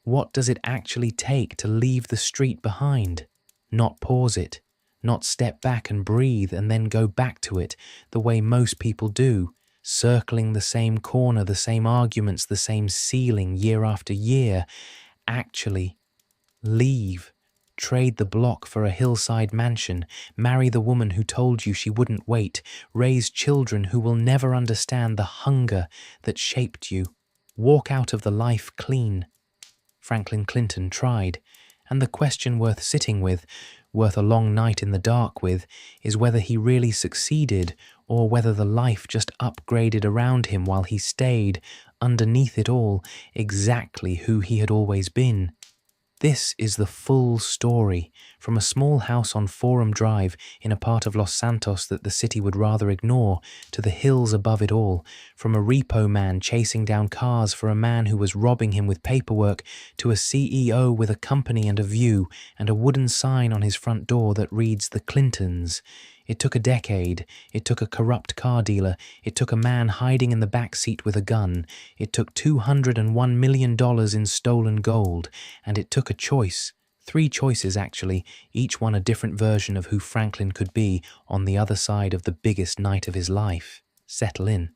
What does it actually take to leave the street behind? Not pause it, not step back and breathe and then go back to it the way most people do, circling the same corner, the same arguments, the same ceiling year after year. Actually, leave. Trade the block for a hillside mansion, marry the woman who told you she wouldn't wait, raise children who will never understand the hunger that shaped you, walk out of the life clean. Franklin Clinton tried, and the question worth sitting with, worth a long night in the dark with, is whether he really succeeded or whether the life just upgraded around him while he stayed, underneath it all, exactly who he had always been. This is the full story, from a small house on Forum Drive in a part of Los Santos that the city would rather ignore, to the hills above it all, from a repo man chasing down cars for a man who was robbing him with paperwork, to a CEO with a company and a view, and a wooden sign on his front door that reads The Clintons. It took a decade, it took a corrupt car dealer, it took a man hiding in the back seat with a gun, it took $201 million in stolen gold, and it took a choice, 3 choices actually, each one a different version of who Franklin could be on the other side of the biggest night of his life. Settle in.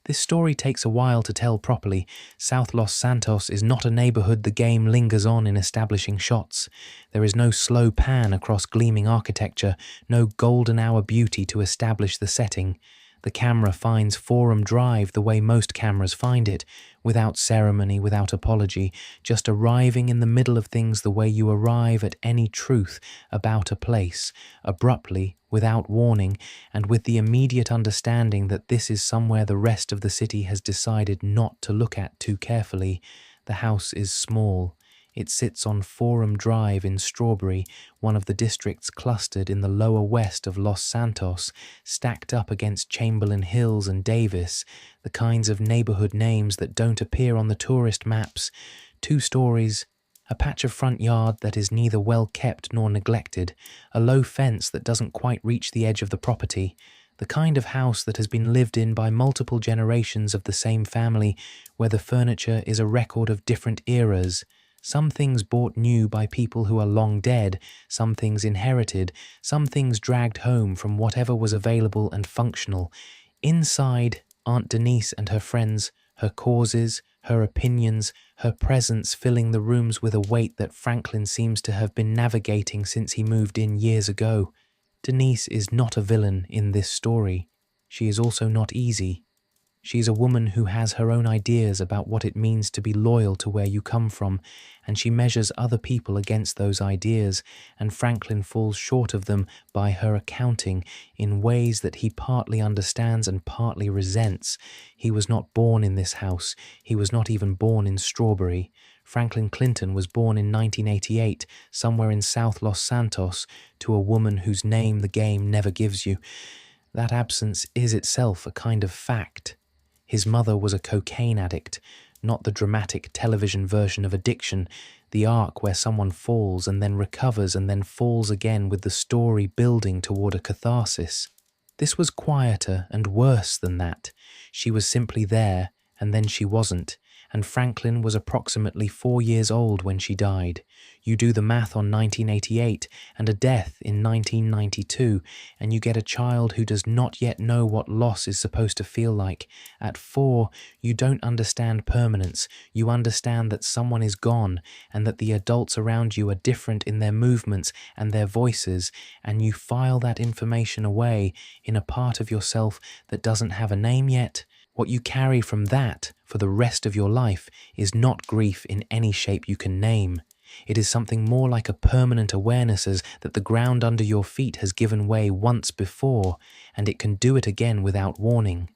This story takes a while to tell properly. South Los Santos is not a neighborhood the game lingers on in establishing shots. There is no slow pan across gleaming architecture, no golden hour beauty to establish the setting. The camera finds Forum Drive the way most cameras find it, without ceremony, without apology, just arriving in the middle of things the way you arrive at any truth about a place, abruptly, without warning, and with the immediate understanding that this is somewhere the rest of the city has decided not to look at too carefully. The house is small. It sits on Forum Drive in Strawberry, one of the districts clustered in the lower west of Los Santos, stacked up against Chamberlain Hills and Davis, the kinds of neighborhood names that don't appear on the tourist maps. 2 stories, a patch of front yard that is neither well kept nor neglected, a low fence that doesn't quite reach the edge of the property, the kind of house that has been lived in by multiple generations of the same family, where the furniture is a record of different eras. Some things bought new by people who are long dead, some things inherited, some things dragged home from whatever was available and functional. Inside, Aunt Denise and her friends, her causes, her opinions, her presence filling the rooms with a weight that Franklin seems to have been navigating since he moved in years ago. Denise is not a villain in this story. She is also not easy. She is a woman who has her own ideas about what it means to be loyal to where you come from, and she measures other people against those ideas, and Franklin falls short of them by her accounting in ways that he partly understands and partly resents. He was not born in this house. He was not even born in Strawberry. Franklin Clinton was born in 1988, somewhere in South Los Santos, to a woman whose name the game never gives you. That absence is itself a kind of fact. His mother was a cocaine addict, not the dramatic television version of addiction, the arc where someone falls and then recovers and then falls again with the story building toward a catharsis. This was quieter and worse than that. She was simply there, and then she wasn't, and Franklin was approximately 4 years old when she died. You do the math on 1988 and a death in 1992, and you get a child who does not yet know what loss is supposed to feel like. At 4, you don't understand permanence. You understand that someone is gone and that the adults around you are different in their movements and their voices, and you file that information away in a part of yourself that doesn't have a name yet. What you carry from that for the rest of your life is not grief in any shape you can name. It is something more like a permanent awareness as that the ground under your feet has given way once before, and it can do it again without warning.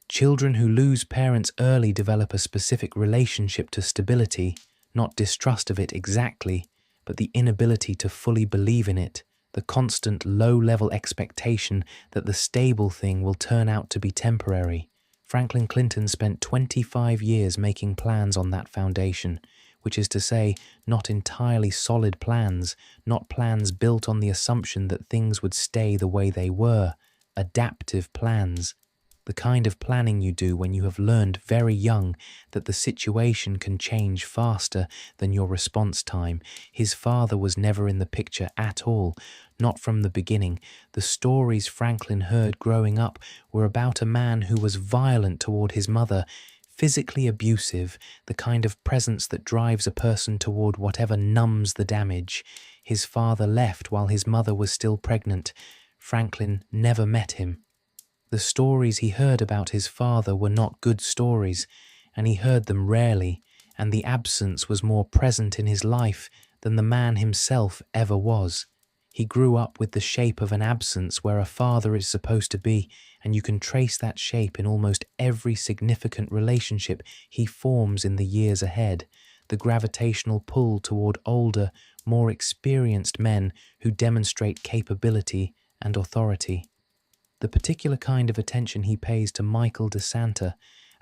Children who lose parents early develop a specific relationship to stability, not distrust of it exactly, but the inability to fully believe in it, the constant low-level expectation that the stable thing will turn out to be temporary. Franklin Clinton spent 25 years making plans on that foundation, which is to say, not entirely solid plans, not plans built on the assumption that things would stay the way they were, adaptive plans. The kind of planning you do when you have learned very young that the situation can change faster than your response time. His father was never in the picture at all, not from the beginning. The stories Franklin heard growing up were about a man who was violent toward his mother, physically abusive, the kind of presence that drives a person toward whatever numbs the damage. His father left while his mother was still pregnant. Franklin never met him. The stories he heard about his father were not good stories, and he heard them rarely, and the absence was more present in his life than the man himself ever was. He grew up with the shape of an absence where a father is supposed to be, and you can trace that shape in almost every significant relationship he forms in the years ahead. The gravitational pull toward older, more experienced men who demonstrate capability and authority. The particular kind of attention he pays to Michael DeSanta,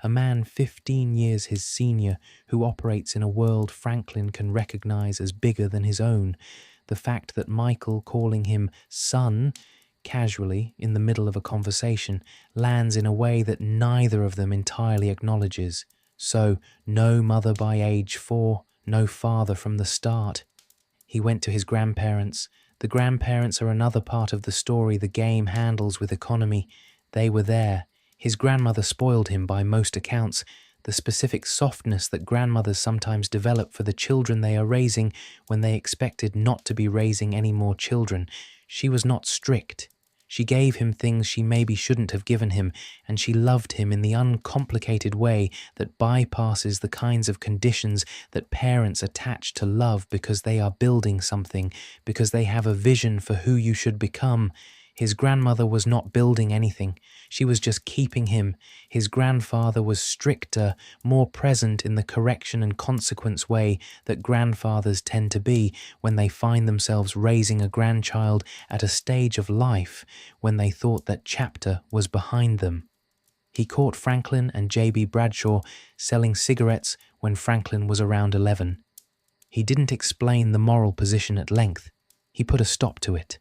a man 15 years his senior who operates in a world Franklin can recognize as bigger than his own. The fact that Michael calling him son casually in the middle of a conversation lands in a way that neither of them entirely acknowledges. So, no mother by age 4, no father from the start. He went to his grandparents. The grandparents are another part of the story the game handles with economy. They were there. His grandmother spoiled him by most accounts. The specific softness that grandmothers sometimes develop for the children they are raising when they expected not to be raising any more children. She was not strict. She gave him things she maybe shouldn't have given him, and she loved him in the uncomplicated way that bypasses the kinds of conditions that parents attach to love because they are building something, because they have a vision for who you should become. His grandmother was not building anything. She was just keeping him. His grandfather was stricter, more present in the correction and consequence way that grandfathers tend to be when they find themselves raising a grandchild at a stage of life when they thought that chapter was behind them. He caught Franklin and J.B. Bradshaw selling cigarettes when Franklin was around 11. He didn't explain the moral position at length. He put a stop to it.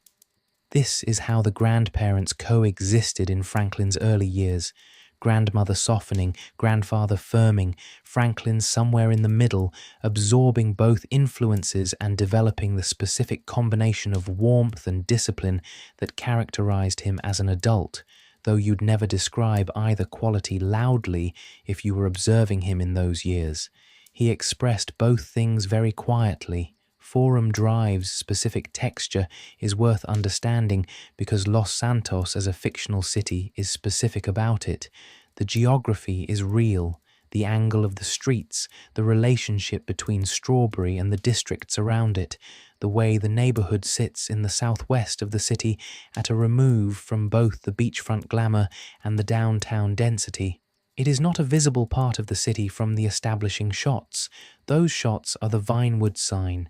This is how the grandparents coexisted in Franklin's early years. Grandmother softening, grandfather firming, Franklin somewhere in the middle, absorbing both influences and developing the specific combination of warmth and discipline that characterized him as an adult, though you'd never describe either quality loudly if you were observing him in those years. He expressed both things very quietly. Forum Drive's specific texture is worth understanding because Los Santos as a fictional city is specific about it. The geography is real, the angle of the streets, the relationship between Strawberry and the districts around it, the way the neighborhood sits in the southwest of the city at a remove from both the beachfront glamour and the downtown density. It is not a visible part of the city from the establishing shots. Those shots are the Vinewood sign.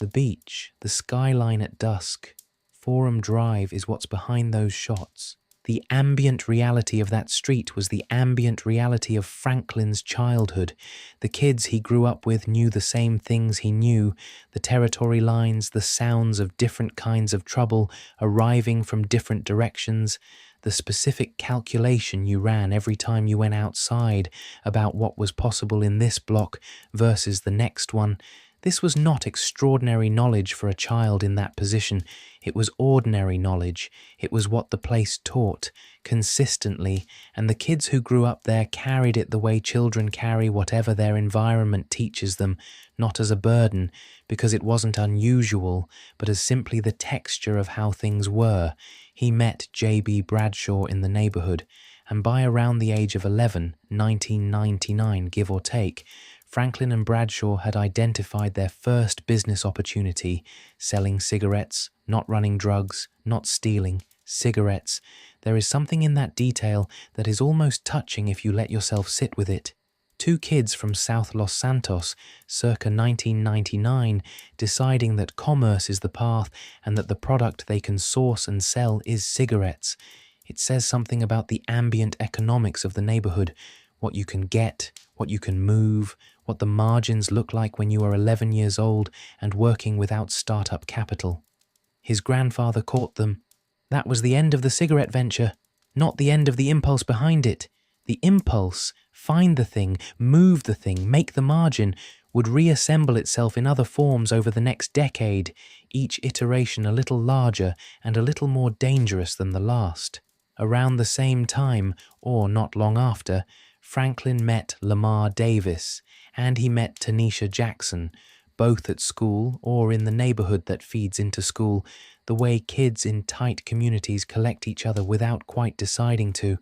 The beach, the skyline at dusk. Forum Drive is what's behind those shots. The ambient reality of that street was the ambient reality of Franklin's childhood. The kids he grew up with knew the same things he knew, the territory lines, the sounds of different kinds of trouble arriving from different directions, the specific calculation you ran every time you went outside about what was possible in this block versus the next one. This was not extraordinary knowledge for a child in that position. It was ordinary knowledge. It was what the place taught, consistently, and the kids who grew up there carried it the way children carry whatever their environment teaches them, not as a burden, because it wasn't unusual, but as simply the texture of how things were. He met J.B. Bradshaw in the neighborhood, and by around the age of 11, 1999, give or take, Franklin and Bradshaw had identified their first business opportunity, selling cigarettes, not running drugs, not stealing, cigarettes. There is something in that detail that is almost touching if you let yourself sit with it. Two kids from South Los Santos, circa 1999, deciding that commerce is the path and that the product they can source and sell is cigarettes. It says something about the ambient economics of the neighborhood, what you can get, what you can move, what the margins look like when you are 11 years old and working without startup capital. His grandfather caught them. That was the end of the cigarette venture. not the end of the impulse behind it. The impulse, find the thing, move the thing, make the margin, would reassemble itself in other forms over the next decade, each iteration a little larger and a little more dangerous than the last. Around the same time, or not long after, Franklin met Lamar Davis, and he met Tanisha Jackson, both at school or in the neighborhood that feeds into school, the way kids in tight communities collect each other without quite deciding to.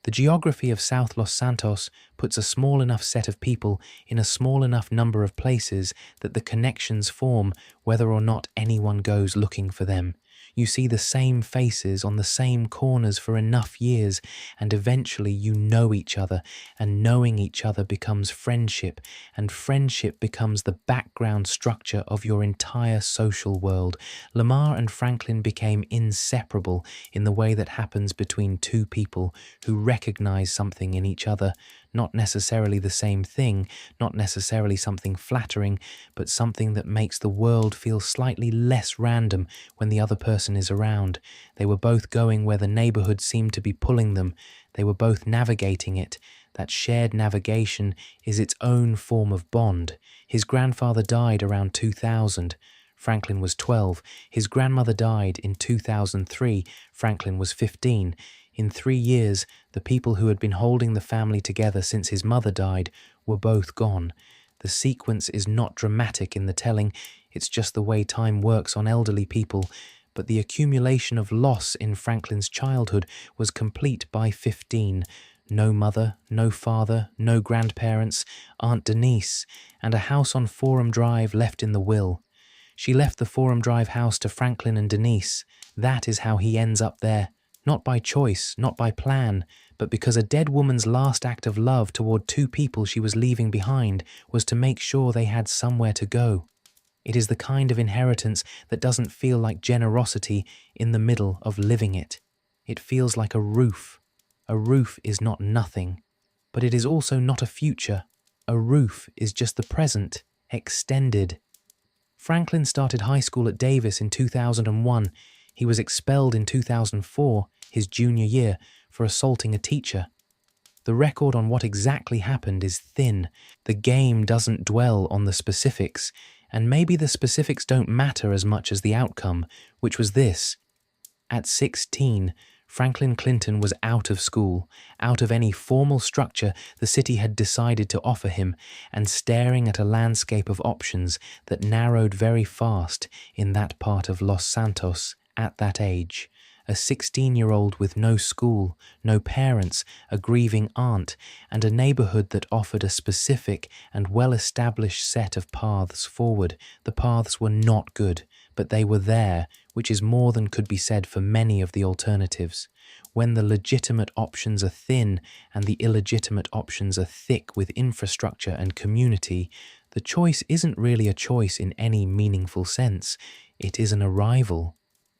The geography of South Los Santos puts a small enough set of people in a small enough number of places that the connections form whether or not anyone goes looking for them. You see the same faces on the same corners for enough years, and eventually you know each other, and knowing each other becomes friendship, and friendship becomes the background structure of your entire social world. Lamar and Franklin became inseparable in the way that happens between two people who recognize something in each other, not necessarily the same thing, not necessarily something flattering, but something that makes the world feel slightly less random when the other person is around. They were both going where the neighborhood seemed to be pulling them. They were both navigating it. That shared navigation is its own form of bond. His grandfather died around 2000. Franklin was 12. His grandmother died in 2003. Franklin was 15. In 3 years, the people who had been holding the family together since his mother died were both gone. The sequence is not dramatic in the telling, it's just the way time works on elderly people, but the accumulation of loss in Franklin's childhood was complete by 15. No mother, no father, no grandparents, Aunt Denise, and a house on Forum Drive left in the will. She left the Forum Drive house to Franklin and Denise. That is how he ends up there. Not by choice, not by plan, but because a dead woman's last act of love toward two people she was leaving behind was to make sure they had somewhere to go. It is the kind of inheritance that doesn't feel like generosity in the middle of living it. It feels like a roof. A roof is not nothing, but it is also not a future. A roof is just the present, extended. Franklin started high school at Davis in 2001. He was expelled in 2004, his junior year, for assaulting a teacher. The record on what exactly happened is thin. The game doesn't dwell on the specifics, and maybe the specifics don't matter as much as the outcome, which was this. At 16, Franklin Clinton was out of school, out of any formal structure the city had decided to offer him, and staring at a landscape of options that narrowed very fast in that part of Los Santos at that age. A 16-year-old with no school, no parents, a grieving aunt, and a neighborhood that offered a specific and well-established set of paths forward. The paths were not good, but they were there, which is more than could be said for many of the alternatives. When the legitimate options are thin and the illegitimate options are thick with infrastructure and community, the choice isn't really a choice in any meaningful sense. It is an arrival.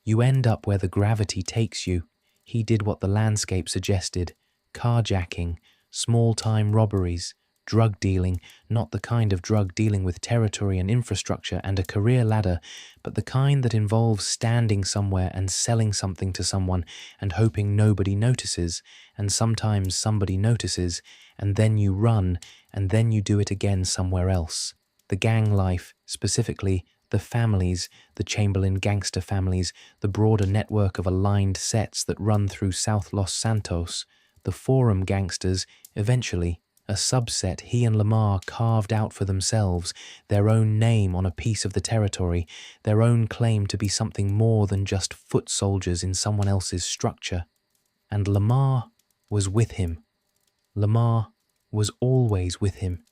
You end up where the gravity takes you. He did what the landscape suggested. Carjacking, small-time robberies, drug dealing, not the kind of drug dealing with territory and infrastructure and a career ladder, but the kind that involves standing somewhere and selling something to someone and hoping nobody notices, and sometimes somebody notices, and then you run, and then you do it again somewhere else. The gang life, specifically, the families, the Chamberlain gangster families, the broader network of aligned sets that run through South Los Santos, the Forum gangsters, eventually, a subset he and Lamar carved out for themselves, their own name on a piece of the territory, their own claim to be something more than just foot soldiers in someone else's structure. And Lamar was with him. Lamar was always with him.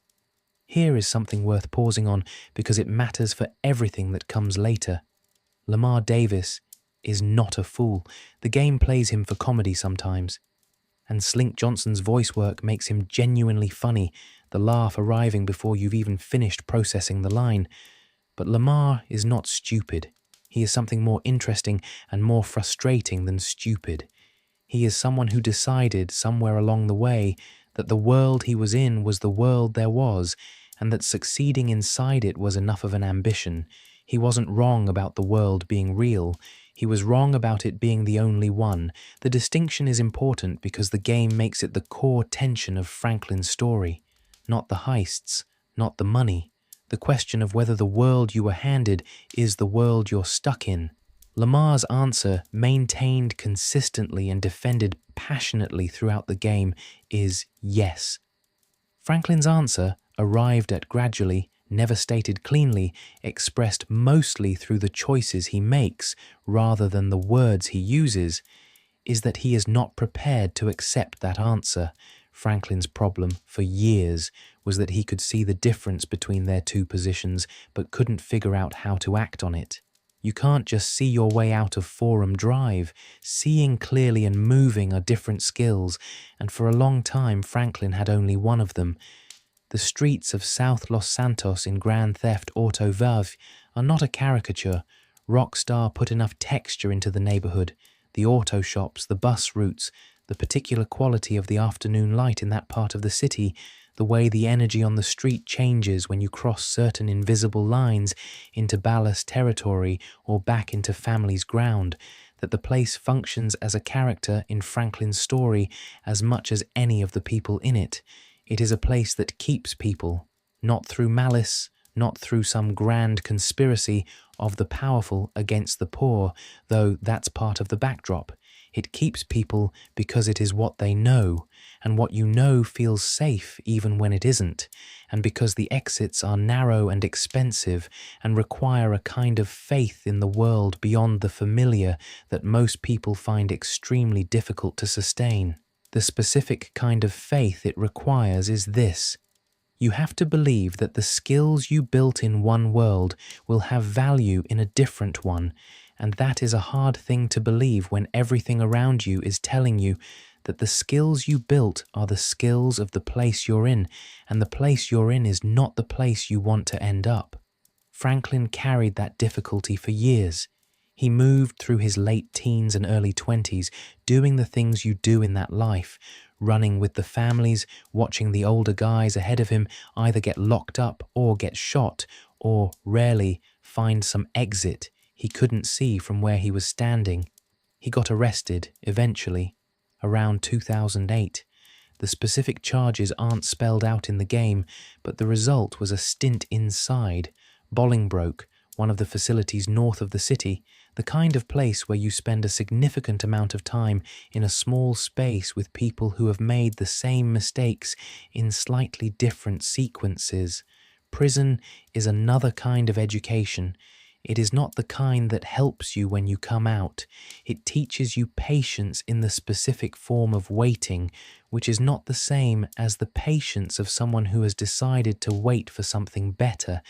Here is something worth pausing on because it matters for everything that comes later. Lamar Davis is not a fool. The game plays him for comedy sometimes. And Slink Johnson's voice work makes him genuinely funny, the laugh arriving before you've even finished processing the line. But Lamar is not stupid. He is something more interesting and more frustrating than stupid. He is someone who decided somewhere along the way that the world he was in was the world there was, and that succeeding inside it was enough of an ambition. He wasn't wrong about the world being real. He was wrong about it being the only one. The distinction is important because the game makes it the core tension of Franklin's story. Not the heists, not the money. The question of whether the world you were handed is the world you're stuck in. Lamar's answer, maintained consistently and defended passionately throughout the game, is yes. Franklin's answer, arrived at gradually, never stated cleanly, expressed mostly through the choices he makes rather than the words he uses, is that he is not prepared to accept that answer. Franklin's problem for years was that he could see the difference between their two positions but couldn't figure out how to act on it. You can't just see your way out of Forum Drive. Seeing clearly and moving are different skills, and for a long time Franklin had only one of them. The streets of South Los Santos in Grand Theft Auto V are not a caricature. Rockstar put enough texture into the neighborhood, the auto shops, the bus routes, the particular quality of the afternoon light in that part of the city, the way the energy on the street changes when you cross certain invisible lines into ballast territory or back into family's ground, that the place functions as a character in Franklin's story as much as any of the people in it. It is a place that keeps people, not through malice, not through some grand conspiracy of the powerful against the poor, though that's part of the backdrop. It keeps people because it is what they know, and what you know feels safe even when it isn't, and because the exits are narrow and expensive and require a kind of faith in the world beyond the familiar that most people find extremely difficult to sustain. The specific kind of faith it requires is this: you have to believe that the skills you built in one world will have value in a different one, and that is a hard thing to believe when everything around you is telling you that the skills you built are the skills of the place you're in, and the place you're in is not the place you want to end up. Franklin carried that difficulty for years. He moved through his late teens and early 20s, doing the things you do in that life, running with the families, watching the older guys ahead of him either get locked up or get shot, or, rarely, find some exit he couldn't see from where he was standing. He got arrested, eventually, around 2008. The specific charges aren't spelled out in the game, but the result was a stint inside, Bolingbroke, one of the facilities north of the city, the kind of place where you spend a significant amount of time in a small space with people who have made the same mistakes in slightly different sequences. Prison is another kind of education. It is not the kind that helps you when you come out. It teaches you patience in the specific form of waiting, which is not the same as the patience of someone who has decided to wait for something better.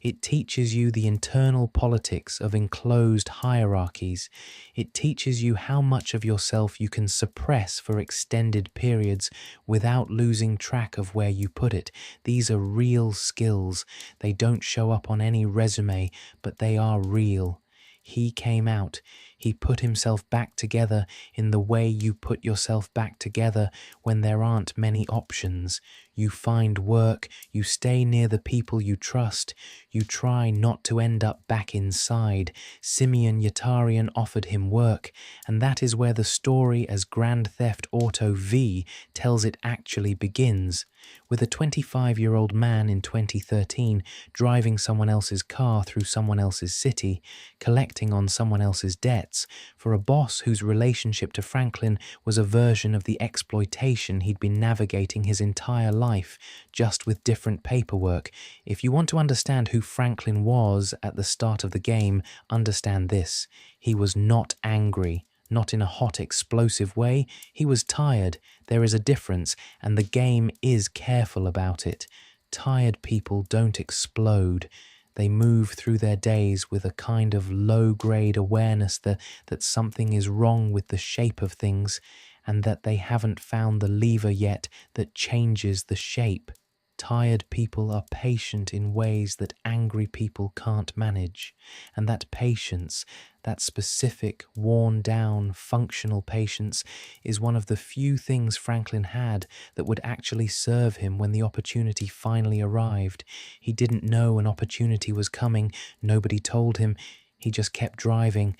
It teaches you the internal politics of enclosed hierarchies. It teaches you how much of yourself you can suppress for extended periods without losing track of where you put it. These are real skills. They don't show up on any resume, but they are real. He came out. He put himself back together in the way you put yourself back together when there aren't many options. You find work, you stay near the people you trust, you try not to end up back inside. Simeon Yatarian offered him work, and that is where the story as Grand Theft Auto V tells it actually begins. With a 25-year-old man in 2013 driving someone else's car through someone else's city, collecting on someone else's debts, for a boss whose relationship to Franklin was a version of the exploitation he'd been navigating his entire life, just with different paperwork. If you want to understand who Franklin was at the start of the game, understand this: he was not angry. Not in a hot, explosive way. He was tired. There is a difference, and the game is careful about it. Tired people don't explode. They move through their days with a kind of low-grade awareness that something is wrong with the shape of things, and that they haven't found the lever yet that changes the shape. Tired people are patient in ways that angry people can't manage, and that patience, that specific, worn-down, functional patience, is one of the few things Franklin had that would actually serve him when the opportunity finally arrived. He didn't know an opportunity was coming. Nobody told him. He just kept driving.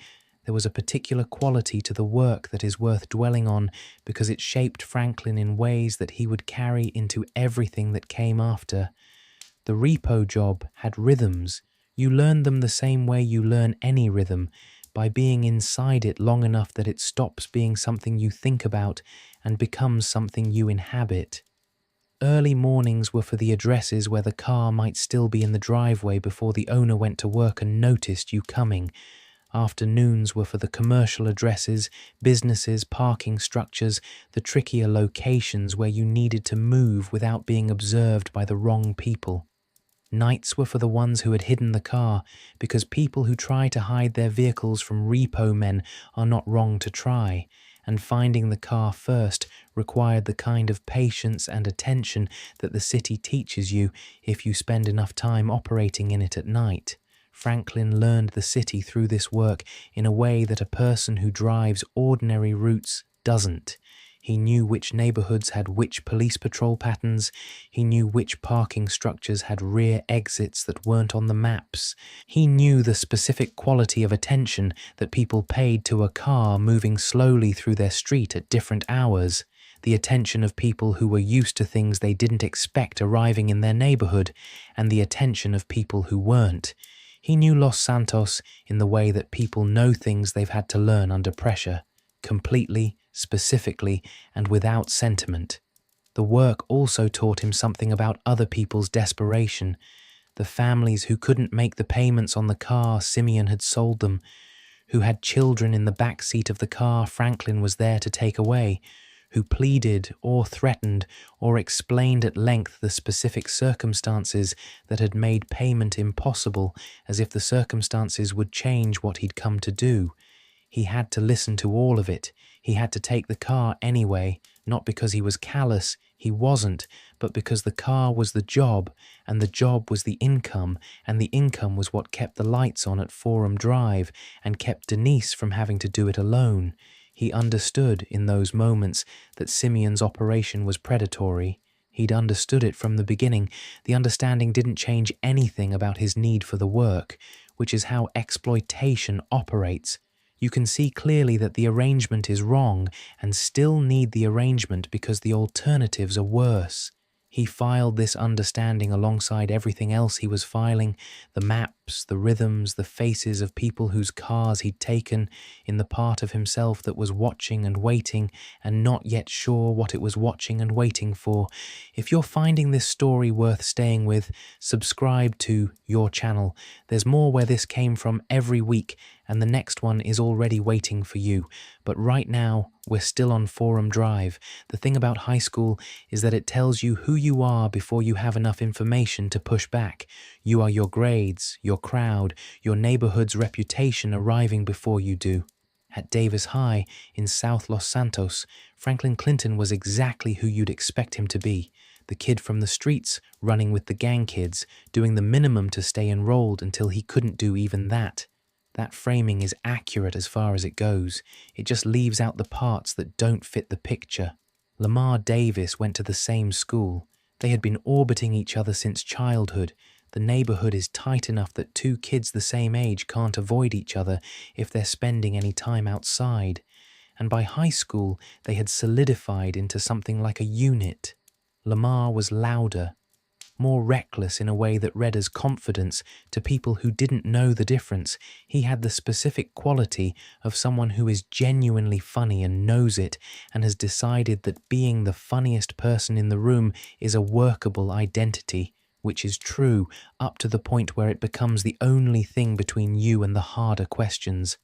There was a particular quality to the work that is worth dwelling on because it shaped Franklin in ways that he would carry into everything that came after. The repo job had rhythms. You learn them the same way you learn any rhythm, by being inside it long enough that it stops being something you think about and becomes something you inhabit. Early mornings were for the addresses where the car might still be in the driveway before the owner went to work and noticed you coming. Afternoons were for the commercial addresses, businesses, parking structures, the trickier locations where you needed to move without being observed by the wrong people. Nights were for the ones who had hidden the car, because people who try to hide their vehicles from repo men are not wrong to try, and finding the car first required the kind of patience and attention that the city teaches you if you spend enough time operating in it at night. Franklin learned the city through this work in a way that a person who drives ordinary routes doesn't. He knew which neighborhoods had which police patrol patterns. He knew which parking structures had rear exits that weren't on the maps. He knew the specific quality of attention that people paid to a car moving slowly through their street at different hours. The attention of people who were used to things they didn't expect arriving in their neighborhood, and the attention of people who weren't. He knew Los Santos in the way that people know things they've had to learn under pressure, completely, specifically, and without sentiment. The work also taught him something about other people's desperation, the families who couldn't make the payments on the car Simeon had sold them, who had children in the back seat of the car Franklin was there to take away, who pleaded or threatened or explained at length the specific circumstances that had made payment impossible, as if the circumstances would change what he'd come to do. He had to listen to all of it. He had to take the car anyway, not because he was callous, he wasn't, but because the car was the job, and the job was the income, and the income was what kept the lights on at Forum Drive and kept Denise from having to do it alone. He understood in those moments that Simeon's operation was predatory. He'd understood it from the beginning. The understanding didn't change anything about his need for the work, which is how exploitation operates. You can see clearly that the arrangement is wrong and still need the arrangement because the alternatives are worse. He filed this understanding alongside everything else he was filing, the maps, the rhythms, the faces of people whose cars he'd taken, in the part of himself that was watching and waiting and not yet sure what it was watching and waiting for. If you're finding this story worth staying with, subscribe to your channel. There's more where this came from every week, and the next one is already waiting for you. But right now, we're still on Forum Drive. The thing about high school is that it tells you who you are before you have enough information to push back. You are your grades, your crowd, your neighborhood's reputation arriving before you do. At Davis High in South Los Santos, Franklin Clinton was exactly who you'd expect him to be. The kid from the streets, running with the gang kids, doing the minimum to stay enrolled until he couldn't do even that. That framing is accurate as far as it goes. It just leaves out the parts that don't fit the picture. Lamar Davis went to the same school. They had been orbiting each other since childhood. The neighborhood is tight enough that two kids the same age can't avoid each other if they're spending any time outside. And by high school, they had solidified into something like a unit. Lamar was louder, more reckless in a way that read as confidence to people who didn't know the difference. He had the specific quality of someone who is genuinely funny and knows it, and has decided that being the funniest person in the room is a workable identity, which is true up to the point where it becomes the only thing between you and the harder questions.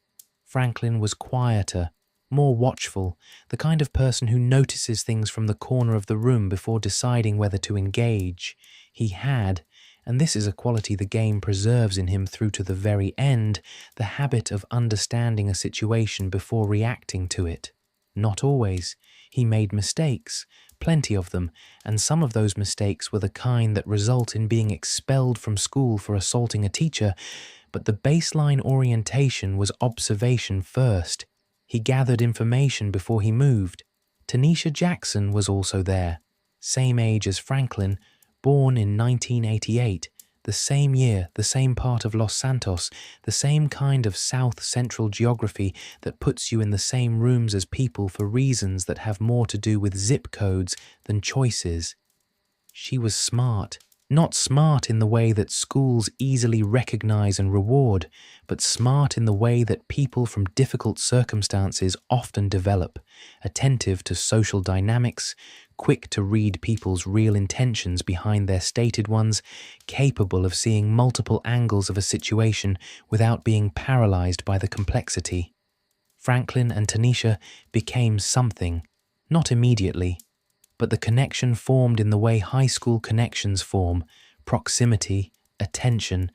Franklin was quieter, more watchful, the kind of person who notices things from the corner of the room before deciding whether to engage. He had, and this is a quality the game preserves in him through to the very end, the habit of understanding a situation before reacting to it. Not always. He made mistakes, plenty of them, and some of those mistakes were the kind that result in being expelled from school for assaulting a teacher, but the baseline orientation was observation first. He gathered information before he moved. Tanisha Jackson was also there, same age as Franklin, born in 1988. The same year, the same part of Los Santos, the same kind of South Central geography that puts you in the same rooms as people for reasons that have more to do with zip codes than choices. She was smart. Not smart in the way that schools easily recognize and reward, but smart in the way that people from difficult circumstances often develop, attentive to social dynamics, quick to read people's real intentions behind their stated ones, capable of seeing multiple angles of a situation without being paralyzed by the complexity. Franklin and Tanisha became something, not immediately, but the connection formed in the way high school connections form: proximity, attention,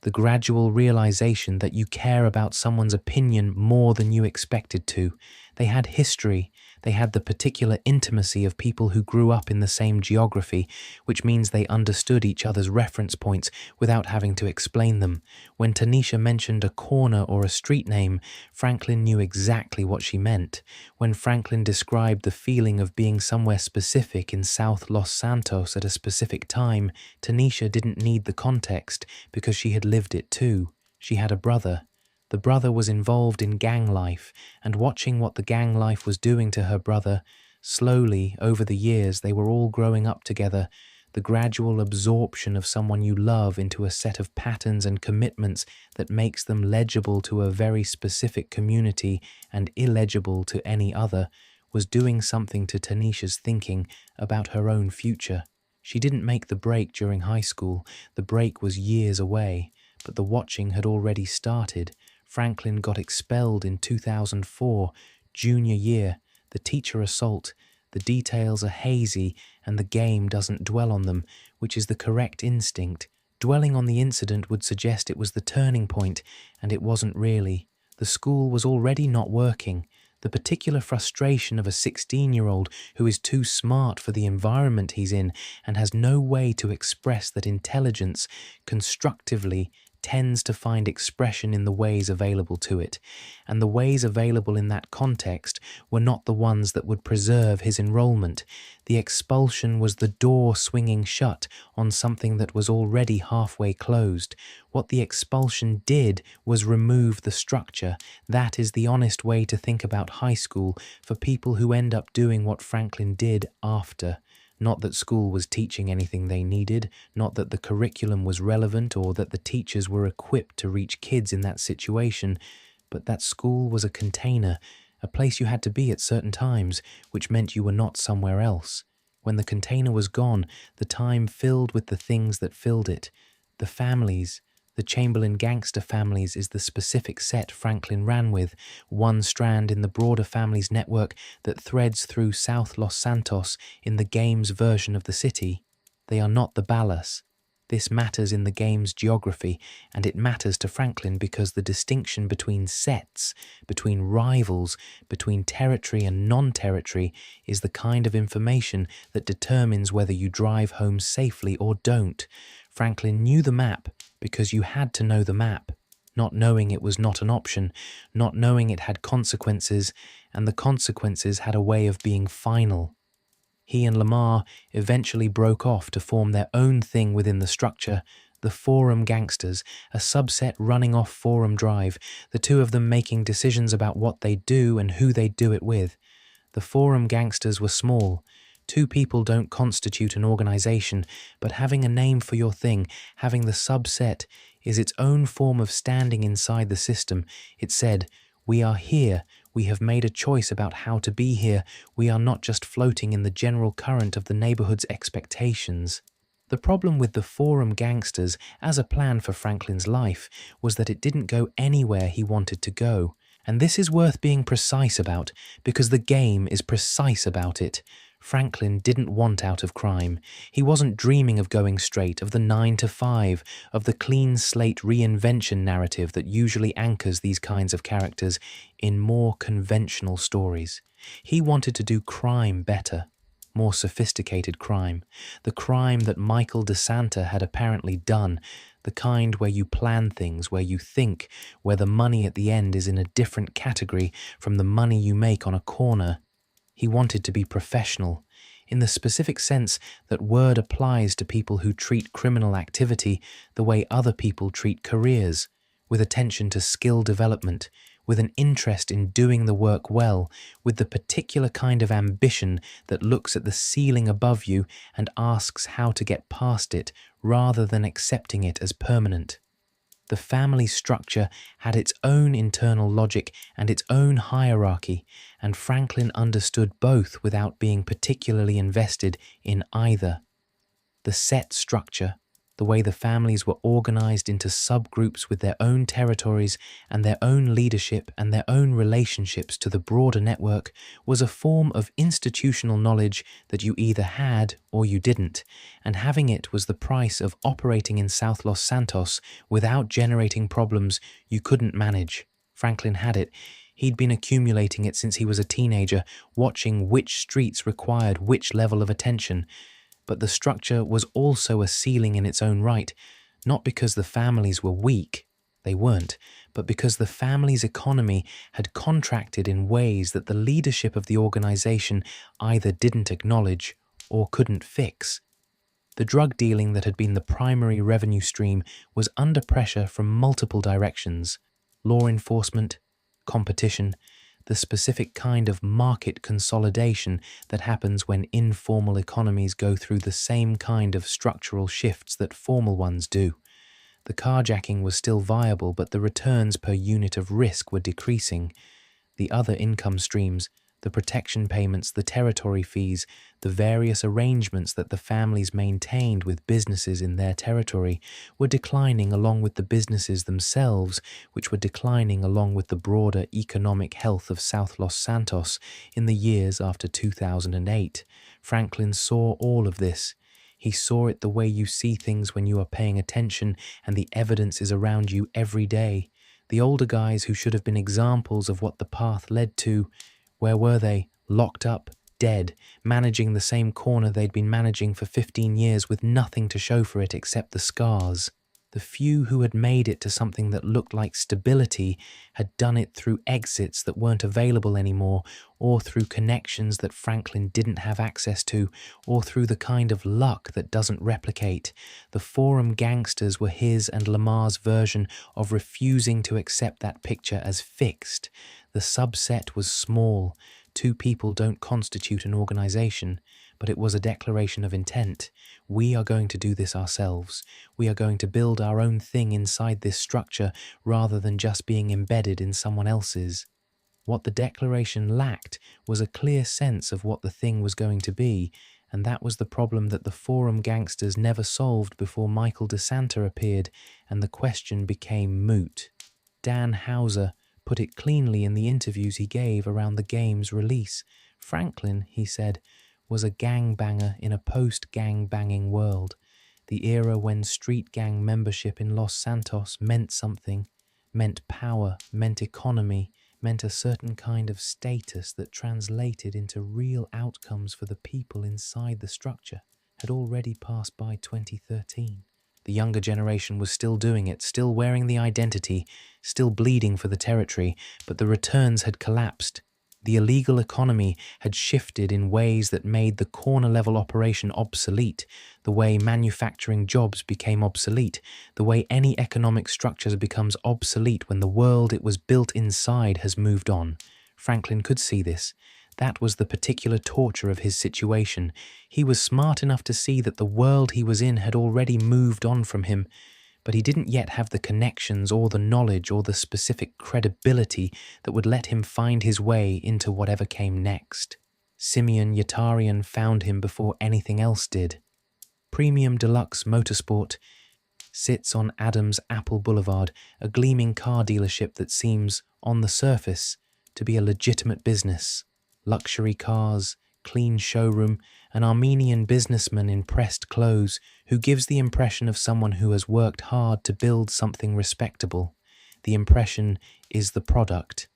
the gradual realization that you care about someone's opinion more than you expected to. They had history. They had the particular intimacy of people who grew up in the same geography, which means they understood each other's reference points without having to explain them. When Tanisha mentioned a corner or a street name, Franklin knew exactly what she meant. When Franklin described the feeling of being somewhere specific in South Los Santos at a specific time, Tanisha didn't need the context because she had lived it too. She had a brother. The brother was involved in gang life, and watching what the gang life was doing to her brother, slowly, over the years, they were all growing up together. The gradual absorption of someone you love into a set of patterns and commitments that makes them legible to a very specific community and illegible to any other was doing something to Tanisha's thinking about her own future. She didn't make the break during high school. The break was years away, but the watching had already started. Franklin got expelled in 2004, junior year. The teacher assault. The details are hazy and the game doesn't dwell on them, which is the correct instinct. Dwelling on the incident would suggest it was the turning point, and it wasn't really. The school was already not working. The particular frustration of a 16-year-old who is too smart for the environment he's in and has no way to express that intelligence constructively tends to find expression in the ways available to it, and the ways available in that context were not the ones that would preserve his enrollment. The expulsion was the door swinging shut on something that was already halfway closed. What the expulsion did was remove the structure. That is the honest way to think about high school for people who end up doing what Franklin did after. Not that school was teaching anything they needed, not that the curriculum was relevant or that the teachers were equipped to reach kids in that situation, but that school was a container, a place you had to be at certain times, which meant you were not somewhere else. When the container was gone, the time filled with the things that filled it. The families. The Chamberlain gangster families is the specific set Franklin ran with, one strand in the broader families network that threads through South Los Santos in the game's version of the city. They are not the Ballas. This matters in the game's geography, and it matters to Franklin because the distinction between sets, between rivals, between territory and non-territory is the kind of information that determines whether you drive home safely or don't. Franklin knew the map because you had to know the map. Not knowing it was not an option, not knowing it had consequences, and the consequences had a way of being final. He and Lamar eventually broke off to form their own thing within the structure, the Forum Gangsters, a subset running off Forum Drive, the two of them making decisions about what they'd do and who they'd do it with. The Forum Gangsters were small. Two people don't constitute an organization, but having a name for your thing, having the subset, is its own form of standing inside the system. It said, "We are here. We have made a choice about how to be here. We are not just floating in the general current of the neighborhood's expectations." The problem with the Forum Gangsters as a plan for Franklin's life was that it didn't go anywhere he wanted to go. And this is worth being precise about, because the game is precise about it. Franklin didn't want out of crime. He wasn't dreaming of going straight, of the 9 to 5, of the clean slate reinvention narrative that usually anchors these kinds of characters in more conventional stories. He wanted to do crime better, more sophisticated crime, the crime that Michael DeSanta had apparently done, the kind where you plan things, where you think, where the money at the end is in a different category from the money you make on a corner. He wanted to be professional. in the specific sense that word applies to people who treat criminal activity the way other people treat careers, with attention to skill development, with an interest in doing the work well, with the particular kind of ambition that looks at the ceiling above you and asks how to get past it rather than accepting it as permanent. The family structure had its own internal logic and its own hierarchy, and Franklin understood both without being particularly invested in either. The set structure, the way the families were organized into subgroups with their own territories and their own leadership and their own relationships to the broader network, was a form of institutional knowledge that you either had or you didn't, and having it was the price of operating in South Los Santos without generating problems you couldn't manage. Franklin had it. He'd been accumulating it since he was a teenager, watching which streets required which level of attention. But the structure was also a ceiling in its own right, not because the families were weak, they weren't, but because the family's economy had contracted in ways that the leadership of the organization either didn't acknowledge or couldn't fix. The drug dealing that had been the primary revenue stream was under pressure from multiple directions: law enforcement, competition, the specific kind of market consolidation that happens when informal economies go through the same kind of structural shifts that formal ones do. The carjacking was still viable, but the returns per unit of risk were decreasing. The other income streams, the protection payments, the territory fees, the various arrangements that the families maintained with businesses in their territory, were declining along with the businesses themselves, which were declining along with the broader economic health of South Los Santos in the years after 2008. Franklin saw all of this. He saw it the way you see things when you are paying attention and the evidence is around you every day. The older guys who should have been examples of what the path led to, where were they? Locked up, dead, managing the same corner they'd been managing for 15 years with nothing to show for it except the scars. The few who had made it to something that looked like stability had done it through exits that weren't available anymore, or through connections that Franklin didn't have access to, or through the kind of luck that doesn't replicate. The forum gangsters were his and Lamar's version of refusing to accept that picture as fixed. The subset was small. 2 people don't constitute an organization, but it was a declaration of intent. We are going to do this ourselves. We are going to build our own thing inside this structure rather than just being embedded in someone else's. What the declaration lacked was a clear sense of what the thing was going to be, and that was the problem that the forum gangsters never solved before Michael DeSanta appeared and the question became moot. Dan Hauser put it cleanly in the interviews he gave around the game's release. Franklin, he said, was a gangbanger in a post-gang-banging world. The era when street gang membership in Los Santos meant something, meant power, meant economy, meant a certain kind of status that translated into real outcomes for the people inside the structure, had already passed by 2013. The younger generation was still doing it, still wearing the identity, still bleeding for the territory, but the returns had collapsed. The illegal economy had shifted in ways that made the corner-level operation obsolete, the way manufacturing jobs became obsolete, the way any economic structure becomes obsolete when the world it was built inside has moved on. Franklin could see this. That was the particular torture of his situation. He was smart enough to see that the world he was in had already moved on from him, but he didn't yet have the connections or the knowledge or the specific credibility that would let him find his way into whatever came next. Simeon Yatarian found him before anything else did. Premium Deluxe Motorsport sits on Adams Apple Boulevard, a gleaming car dealership that seems, on the surface, to be a legitimate business. Luxury cars, clean showroom, an Armenian businessman in pressed clothes who gives the impression of someone who has worked hard to build something respectable. The impression is the product.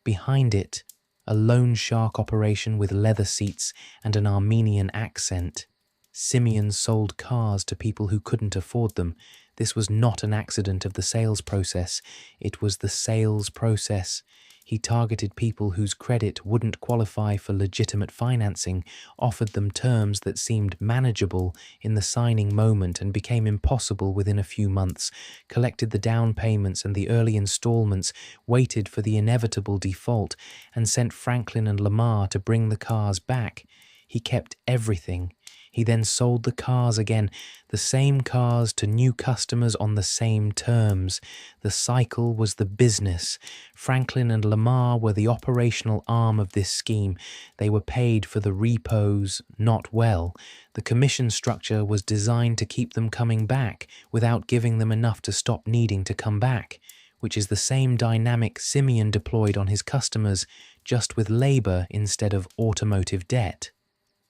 Behind it, a loan shark operation with leather seats and an Armenian accent. Simeon sold cars to people who couldn't afford them. This was not an accident of the sales process. It was the sales process. He targeted people whose credit wouldn't qualify for legitimate financing, offered them terms that seemed manageable in the signing moment and became impossible within a few months, collected the down payments and the early installments, waited for the inevitable default, and sent Franklin and Lamar to bring the cars back. He kept everything. He then sold the cars again, the same cars to new customers on the same terms. The cycle was the business. Franklin and Lamar were the operational arm of this scheme. They were paid for the repos, not well. The commission structure was designed to keep them coming back without giving them enough to stop needing to come back, which is the same dynamic Simeon deployed on his customers, just with labor instead of automotive debt.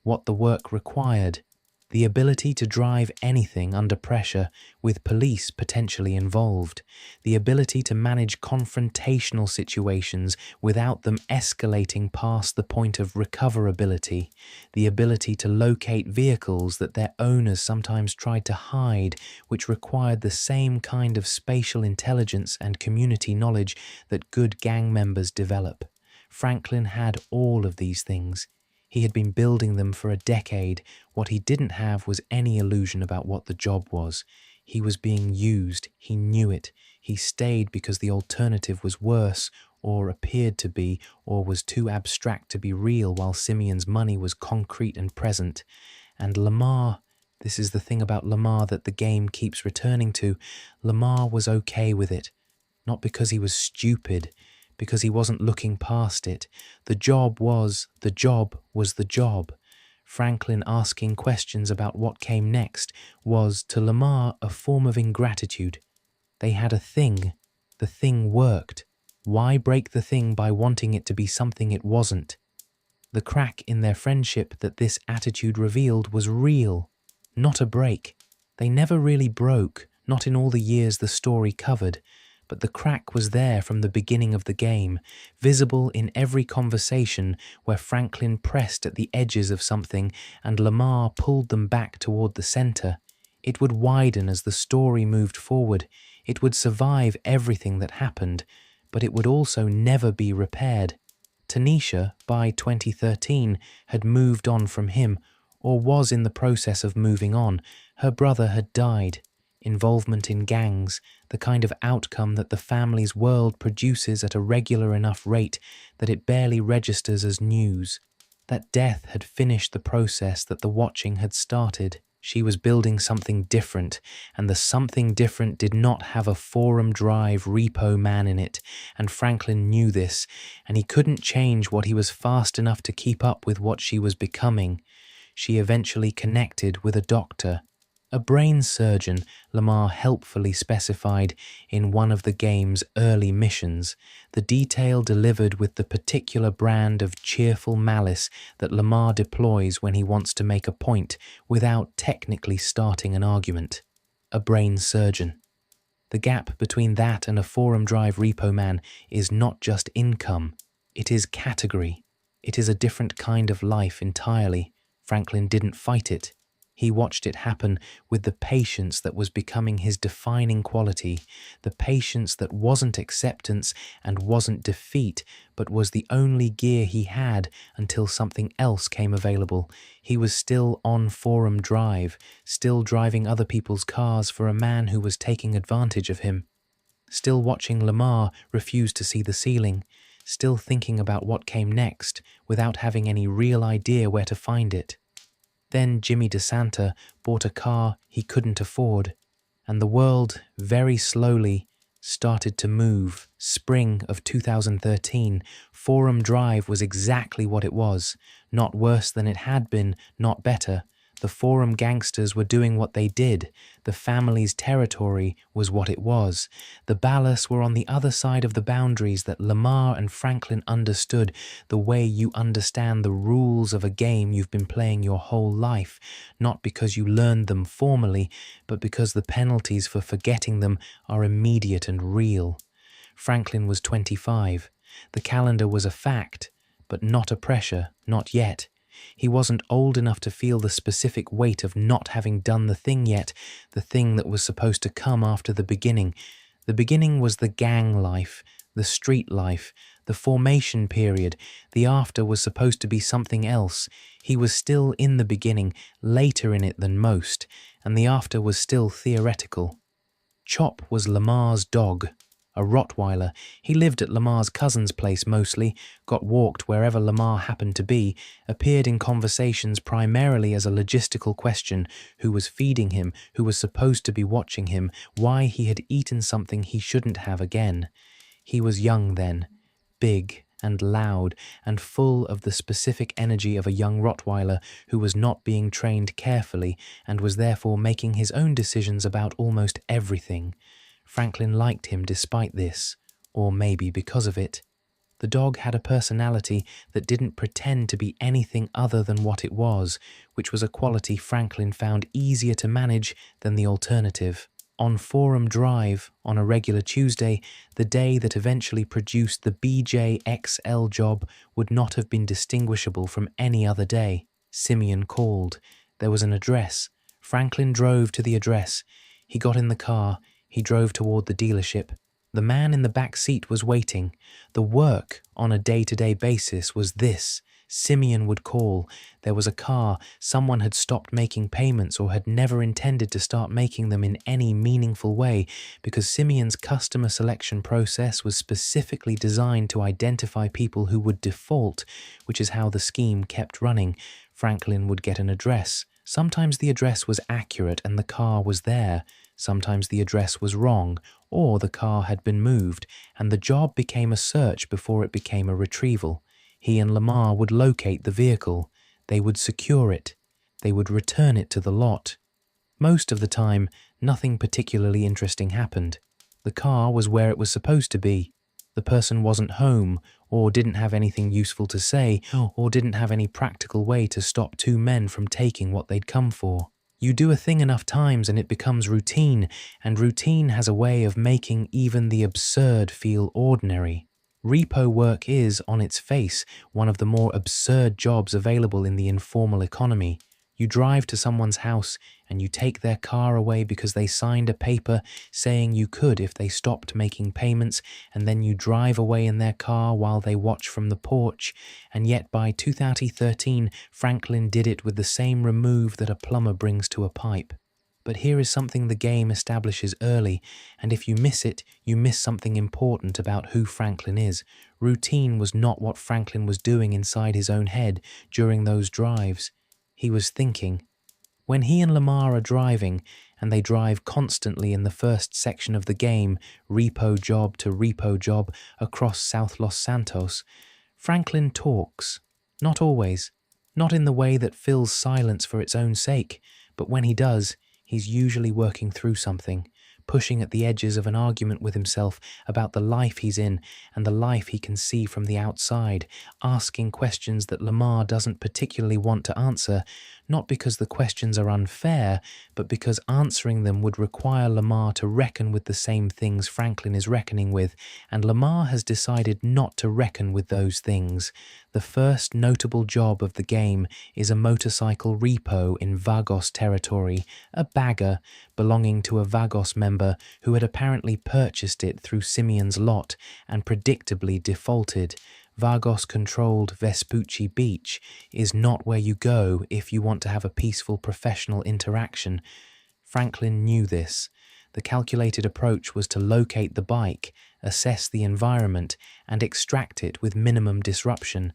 What the work required: the ability to drive anything under pressure with police potentially involved, the ability to manage confrontational situations without them escalating past the point of recoverability, the ability to locate vehicles that their owners sometimes tried to hide, which required the same kind of spatial intelligence and community knowledge that good gang members develop. Franklin had all of these things. He had been building them for a decade. What he didn't have was any illusion about what the job was. He was being used. He knew it. He stayed because the alternative was worse, or appeared to be, or was too abstract to be real, while Simeon's money was concrete and present. And Lamar, this is the thing about Lamar that the game keeps returning to, Lamar was okay with it. Not because he was stupid, because he wasn't looking past it. The job was the job. Franklin asking questions about what came next was, to Lamar, a form of ingratitude. They had a thing. The thing worked. Why break the thing by wanting it to be something it wasn't? The crack in their friendship that this attitude revealed was real, not a break. They never really broke, not in all the years the story covered. But the crack was there from the beginning of the game, visible in every conversation where Franklin pressed at the edges of something and Lamar pulled them back toward the center. It would widen as the story moved forward. It would survive everything that happened, but it would also never be repaired. Tanisha, by 2013, had moved on from him, or was in the process of moving on. Her brother had died. Involvement in gangs, the kind of outcome that the family's world produces at a regular enough rate that it barely registers as news. That death had finished the process that the watching had started. She was building something different, and the something different did not have a forum drive repo man in it, and Franklin knew this, and he couldn't change what he was fast enough to keep up with what she was becoming. She eventually connected with a doctor. A brain surgeon, Lamar helpfully specified in one of the game's early missions, the detail delivered with the particular brand of cheerful malice that Lamar deploys when he wants to make a point without technically starting an argument. A brain surgeon. The gap between that and a forum drive repo man is not just income, it is category. It is a different kind of life entirely. Franklin didn't fight it. He watched it happen with the patience that was becoming his defining quality, the patience that wasn't acceptance and wasn't defeat, but was the only gear he had until something else came available. He was still on forum drive, still driving other people's cars for a man who was taking advantage of him, still watching Lamar refuse to see the ceiling, still thinking about what came next without having any real idea where to find it. Then Jimmy DeSanta bought a car he couldn't afford, and the world, very slowly, started to move. Spring of 2013, Forum Drive was exactly what it was, not worse than it had been, not better. The Forum gangsters were doing what they did. The family's territory was what it was. The Ballas were on the other side of the boundaries that Lamar and Franklin understood, the way you understand the rules of a game you've been playing your whole life, not because you learned them formally, but because the penalties for forgetting them are immediate and real. Franklin was 25. The calendar was a fact, but not a pressure, not yet. He wasn't old enough to feel the specific weight of not having done the thing yet, the thing that was supposed to come after the beginning. The beginning was the gang life, the street life, The formation period, the after was supposed to be something else. He was still in the beginning, later in it than most, and the after was still theoretical. Chop was Lamar's dog, a Rottweiler. He lived at Lamar's cousin's place mostly, got walked wherever Lamar happened to be, appeared in conversations primarily as a logistical question: who was feeding him, who was supposed to be watching him, why he had eaten something he shouldn't have again. He was young then, big and loud and full of the specific energy of a young Rottweiler who was not being trained carefully and was therefore making his own decisions about almost everything. Franklin liked him despite this, or maybe because of it. The dog had a personality that didn't pretend to be anything other than what it was, which was a quality Franklin found easier to manage than the alternative. On Forum Drive, on a regular Tuesday, the day that eventually produced the BJXL job would not have been distinguishable from any other day. Simeon called. There was an address. Franklin drove to the address. He got in the car. He drove toward the dealership. The man in the back seat was waiting. The work on a day-to-day basis was this. Simeon would call. There was a car. Someone had stopped making payments or had never intended to start making them in any meaningful way because Simeon's customer selection process was specifically designed to identify people who would default, which is how the scheme kept running. Franklin would get an address. Sometimes the address was accurate and the car was there. Sometimes the address was wrong, or the car had been moved, and the job became a search before it became a retrieval. He and Lamar would locate the vehicle. They would secure it. They would return it to the lot. Most of the time, nothing particularly interesting happened. The car was where it was supposed to be. The person wasn't home, or didn't have anything useful to say, or didn't have any practical way to stop two men from taking what they'd come for. You do a thing enough times and it becomes routine, and routine has a way of making even the absurd feel ordinary. Repo work is, on its face, one of the more absurd jobs available in the informal economy. You drive to someone's house and you take their car away because they signed a paper saying you could if they stopped making payments, and then you drive away in their car while they watch from the porch, and yet by 2013 Franklin did it with the same remove that a plumber brings to a pipe. But here is something the game establishes early, and if you miss it, you miss something important about who Franklin is. Routine was not what Franklin was doing inside his own head during those drives. He was thinking. When he and Lamar are driving, and they drive constantly in the first section of the game, repo job to repo job across South Los Santos, Franklin talks. Not always. Not in the way that fills silence for its own sake, but when he does, he's usually working through something, pushing at the edges of an argument with himself about the life he's in and the life he can see from the outside, asking questions that Lamar doesn't particularly want to answer, not because the questions are unfair, but because answering them would require Lamar to reckon with the same things Franklin is reckoning with, and Lamar has decided not to reckon with those things. The first notable job of the game is a motorcycle repo in Vagos territory, a bagger belonging to a Vagos member who had apparently purchased it through Simeon's lot and predictably defaulted. Vagos-controlled Vespucci Beach is not where you go if you want to have a peaceful professional interaction. Franklin knew this. The calculated approach was to locate the bike, assess the environment, and extract it with minimum disruption.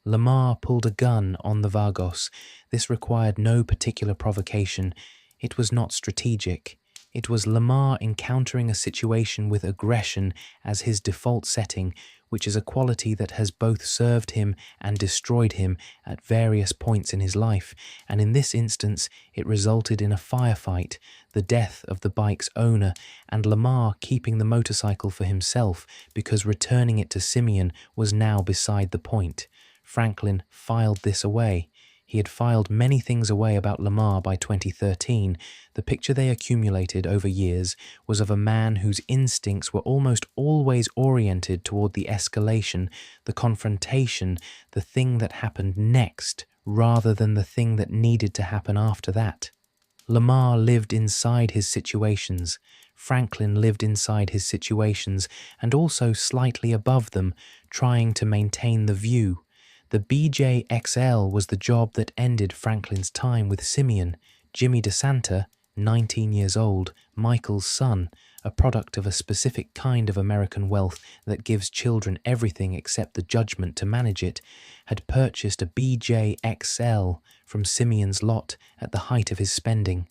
Lamar pulled a gun on the Vagos. This required no particular provocation. It was not strategic. It was Lamar encountering a situation with aggression as his default setting, which is a quality that has both served him and destroyed him at various points in his life, and in this instance it resulted in a firefight, the death of the bike's owner, and Lamar keeping the motorcycle for himself because returning it to Simeon was now beside the point. Franklin filed this away. He had filed many things away about Lamar by 2013. The picture they accumulated over years was of a man whose instincts were almost always oriented toward the escalation, the confrontation, the thing that happened next, rather than the thing that needed to happen after that. Lamar lived inside his situations. Franklin lived inside his situations and also slightly above them, trying to maintain the view. The BJXL was the job that ended Franklin's time with Simeon. Jimmy DeSanta, 19 years old, Michael's son, a product of a specific kind of American wealth that gives children everything except the judgment to manage it, had purchased a BJXL from Simeon's lot at the height of his spending.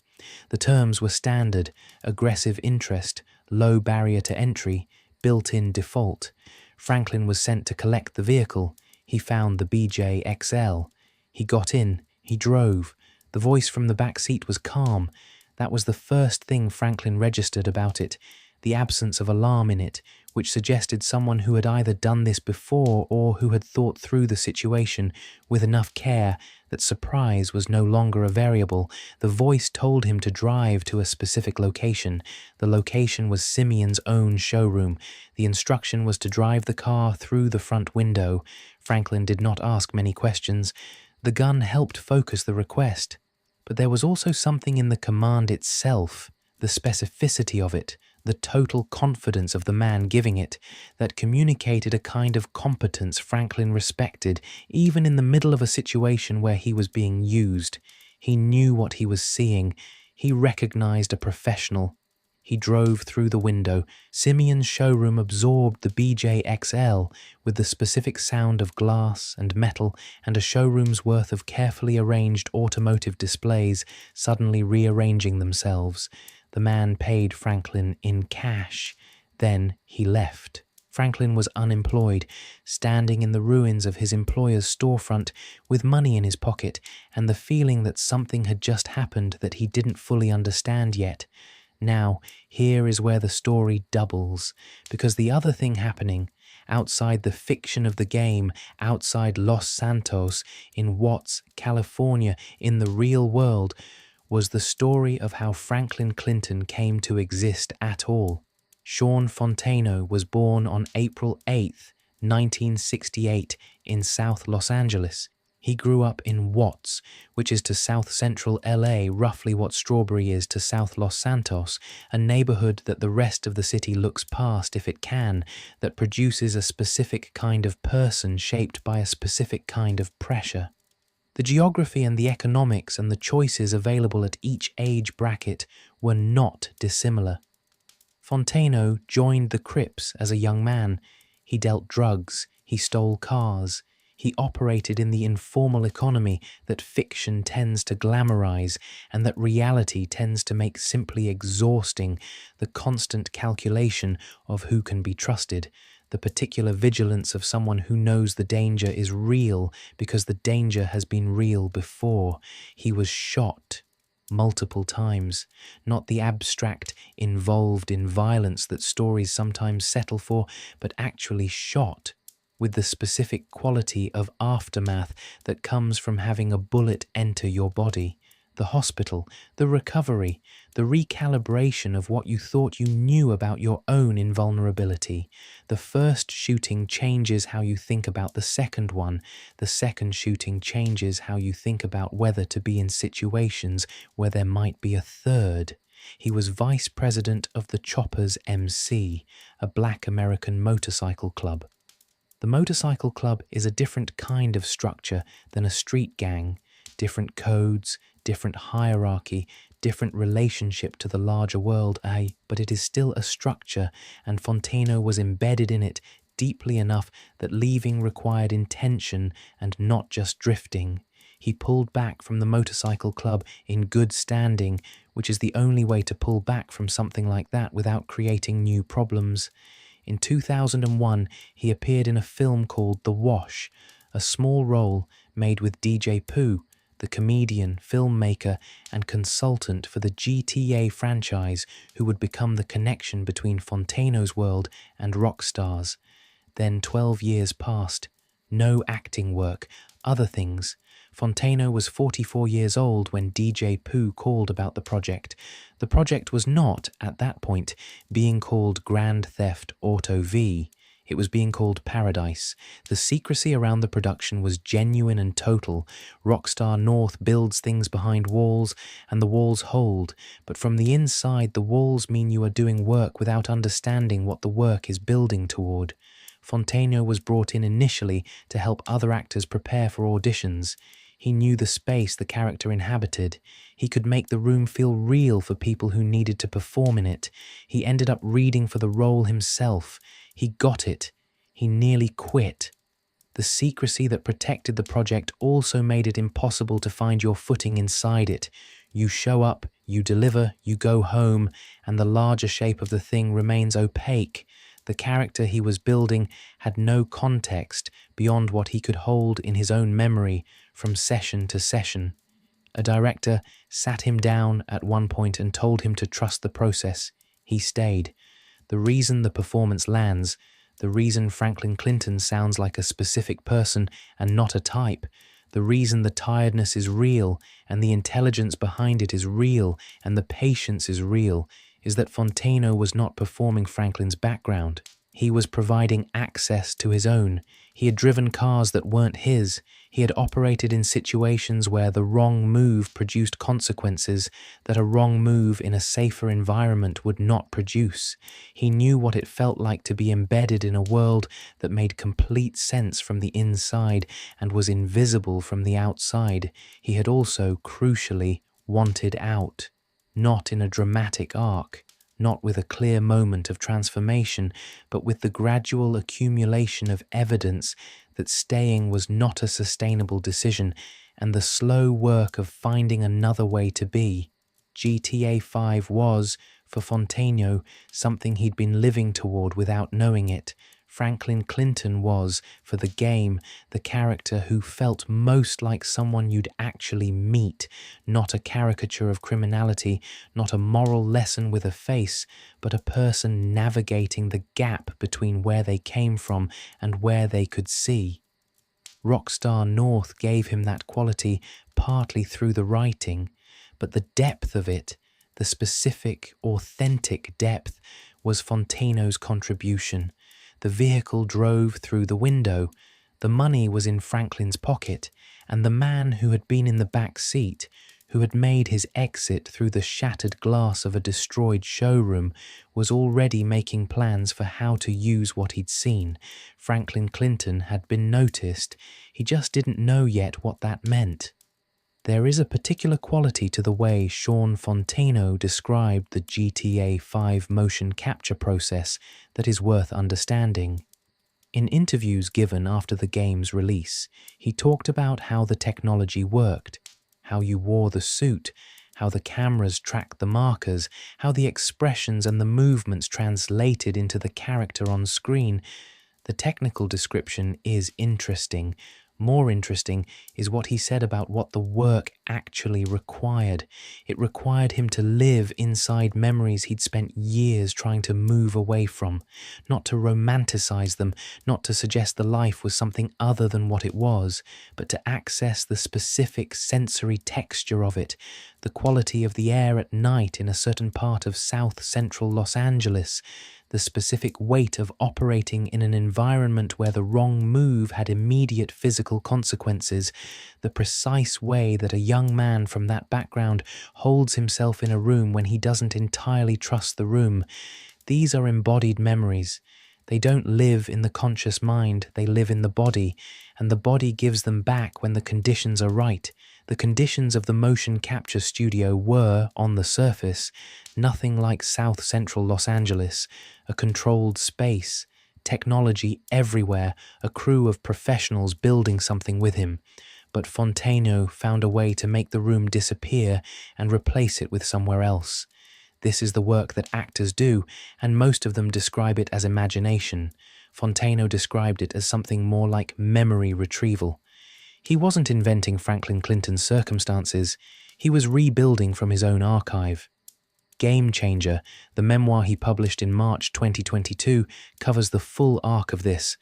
The terms were standard: aggressive interest, low barrier to entry, built-in default. Franklin was sent to collect the vehicle. He found the BJXL. He got in. He drove. The voice from the back seat was calm. That was the first thing Franklin registered about it, the absence of alarm in it, which suggested someone who had either done this before or who had thought through the situation with enough care that surprise was no longer a variable. The voice told him to drive to a specific location. The location was Simeon's own showroom. The instruction was to drive the car through the front window. Franklin did not ask many questions. The gun helped focus the request. But there was also something in the command itself, the specificity of it, the total confidence of the man giving it, that communicated a kind of competence Franklin respected, even in the middle of a situation where he was being used. He knew what he was seeing. He recognized a professional. He drove through the window. Simeon's showroom absorbed the BJXL with the specific sound of glass and metal and a showroom's worth of carefully arranged automotive displays suddenly rearranging themselves. The man paid Franklin in cash. Then he left. Franklin was unemployed, standing in the ruins of his employer's storefront with money in his pocket and the feeling that something had just happened that he didn't fully understand yet. Now, here is where the story doubles, because the other thing happening, outside the fiction of the game, outside Los Santos, in Watts, California, in the real world, was the story of how Franklin Clinton came to exist at all. Sean Fontano was born on April 8th, 1968, in South Los Angeles. He grew up in Watts, which is to south-central LA, roughly what Strawberry is to South Los Santos, a neighborhood that the rest of the city looks past if it can, that produces a specific kind of person shaped by a specific kind of pressure. The geography and the economics and the choices available at each age bracket were not dissimilar. Fontano joined the Crips as a young man. He dealt drugs, he stole cars. He operated in the informal economy that fiction tends to glamorize and that reality tends to make simply exhausting, the constant calculation of who can be trusted, the particular vigilance of someone who knows the danger is real because the danger has been real before. He was shot multiple times, not the abstract, involved in violence that stories sometimes settle for, but actually shot, with the specific quality of aftermath that comes from having a bullet enter your body. The hospital, the recovery, the recalibration of what you thought you knew about your own invulnerability. The first shooting changes how you think about the second one. The second shooting changes how you think about whether to be in situations where there might be a third. He was vice president of the Choppers MC, a Black American motorcycle club. The motorcycle club is a different kind of structure than a street gang, different codes, different hierarchy, different relationship to the larger world, but it is still a structure, and Fontano was embedded in it deeply enough that leaving required intention and not just drifting. He pulled back from the motorcycle club in good standing, which is the only way to pull back from something like that without creating new problems. In 2001, he appeared in a film called The Wash, a small role made with DJ Pooh, the comedian, filmmaker, and consultant for the GTA franchise who would become the connection between Fontano's world and rock stars. Then 12 years passed. No acting work, other things. Fontano was 44 years old when DJ Pooh called about the project. The project was not, at that point, being called Grand Theft Auto V. It was being called Paradise. The secrecy around the production was genuine and total. Rockstar North builds things behind walls, and the walls hold, but from the inside the walls mean you are doing work without understanding what the work is building toward. Fontaine was brought in initially to help other actors prepare for auditions. He knew the space the character inhabited. He could make the room feel real for people who needed to perform in it. He ended up reading for the role himself. He got it. He nearly quit. The secrecy that protected the project also made it impossible to find your footing inside it. You show up, you deliver, you go home, and the larger shape of the thing remains opaque. The character he was building had no context beyond what he could hold in his own memory from session to session. A director sat him down at one point and told him to trust the process. He stayed. The reason the performance lands, the reason Franklin Clinton sounds like a specific person and not a type, the reason the tiredness is real and the intelligence behind it is real and the patience is real, is that Fontaine was not performing Franklin's background. He was providing access to his own. He had driven cars that weren't his. He had operated in situations where the wrong move produced consequences that a wrong move in a safer environment would not produce. He knew what it felt like to be embedded in a world that made complete sense from the inside and was invisible from the outside. He had also, crucially, wanted out. Not in a dramatic arc, not with a clear moment of transformation, but with the gradual accumulation of evidence that staying was not a sustainable decision and the slow work of finding another way to be. GTA 5 was, for Fontaine, something he'd been living toward without knowing it. Franklin Clinton was, for the game, the character who felt most like someone you'd actually meet, not a caricature of criminality, not a moral lesson with a face, but a person navigating the gap between where they came from and where they could see. Rockstar North gave him that quality partly through the writing, but the depth of it, the specific, authentic depth, was Fontaine's contribution. The vehicle drove through the window. The money was in Franklin's pocket, and the man who had been in the back seat, who had made his exit through the shattered glass of a destroyed showroom, was already making plans for how to use what he'd seen. Franklin Clinton had been noticed. He just didn't know yet what that meant. There is a particular quality to the way Sean Fontaine described the GTA 5 motion capture process that is worth understanding. In interviews given after the game's release, he talked about how the technology worked, how you wore the suit, how the cameras tracked the markers, how the expressions and the movements translated into the character on screen. The technical description is interesting. More interesting is what he said about what the work actually required. It required him to live inside memories he'd spent years trying to move away from, not to romanticize them, not to suggest the life was something other than what it was, but to access the specific sensory texture of it, the quality of the air at night in a certain part of South Central Los Angeles, the specific weight of operating in an environment where the wrong move had immediate physical consequences, the precise way that a young man from that background holds himself in a room when he doesn't entirely trust the room. These are embodied memories. They don't live in the conscious mind, they live in the body, and the body gives them back when the conditions are right. The conditions of the motion capture studio were, on the surface, nothing like South Central Los Angeles, a controlled space, technology everywhere, a crew of professionals building something with him. But Fontaine found a way to make the room disappear and replace it with somewhere else. This is the work that actors do, and most of them describe it as imagination. Fontaine described it as something more like memory retrieval. He wasn't inventing Franklin Clinton's circumstances, he was rebuilding from his own archive. Game Changer, the memoir he published in March 2022, covers the full arc of this.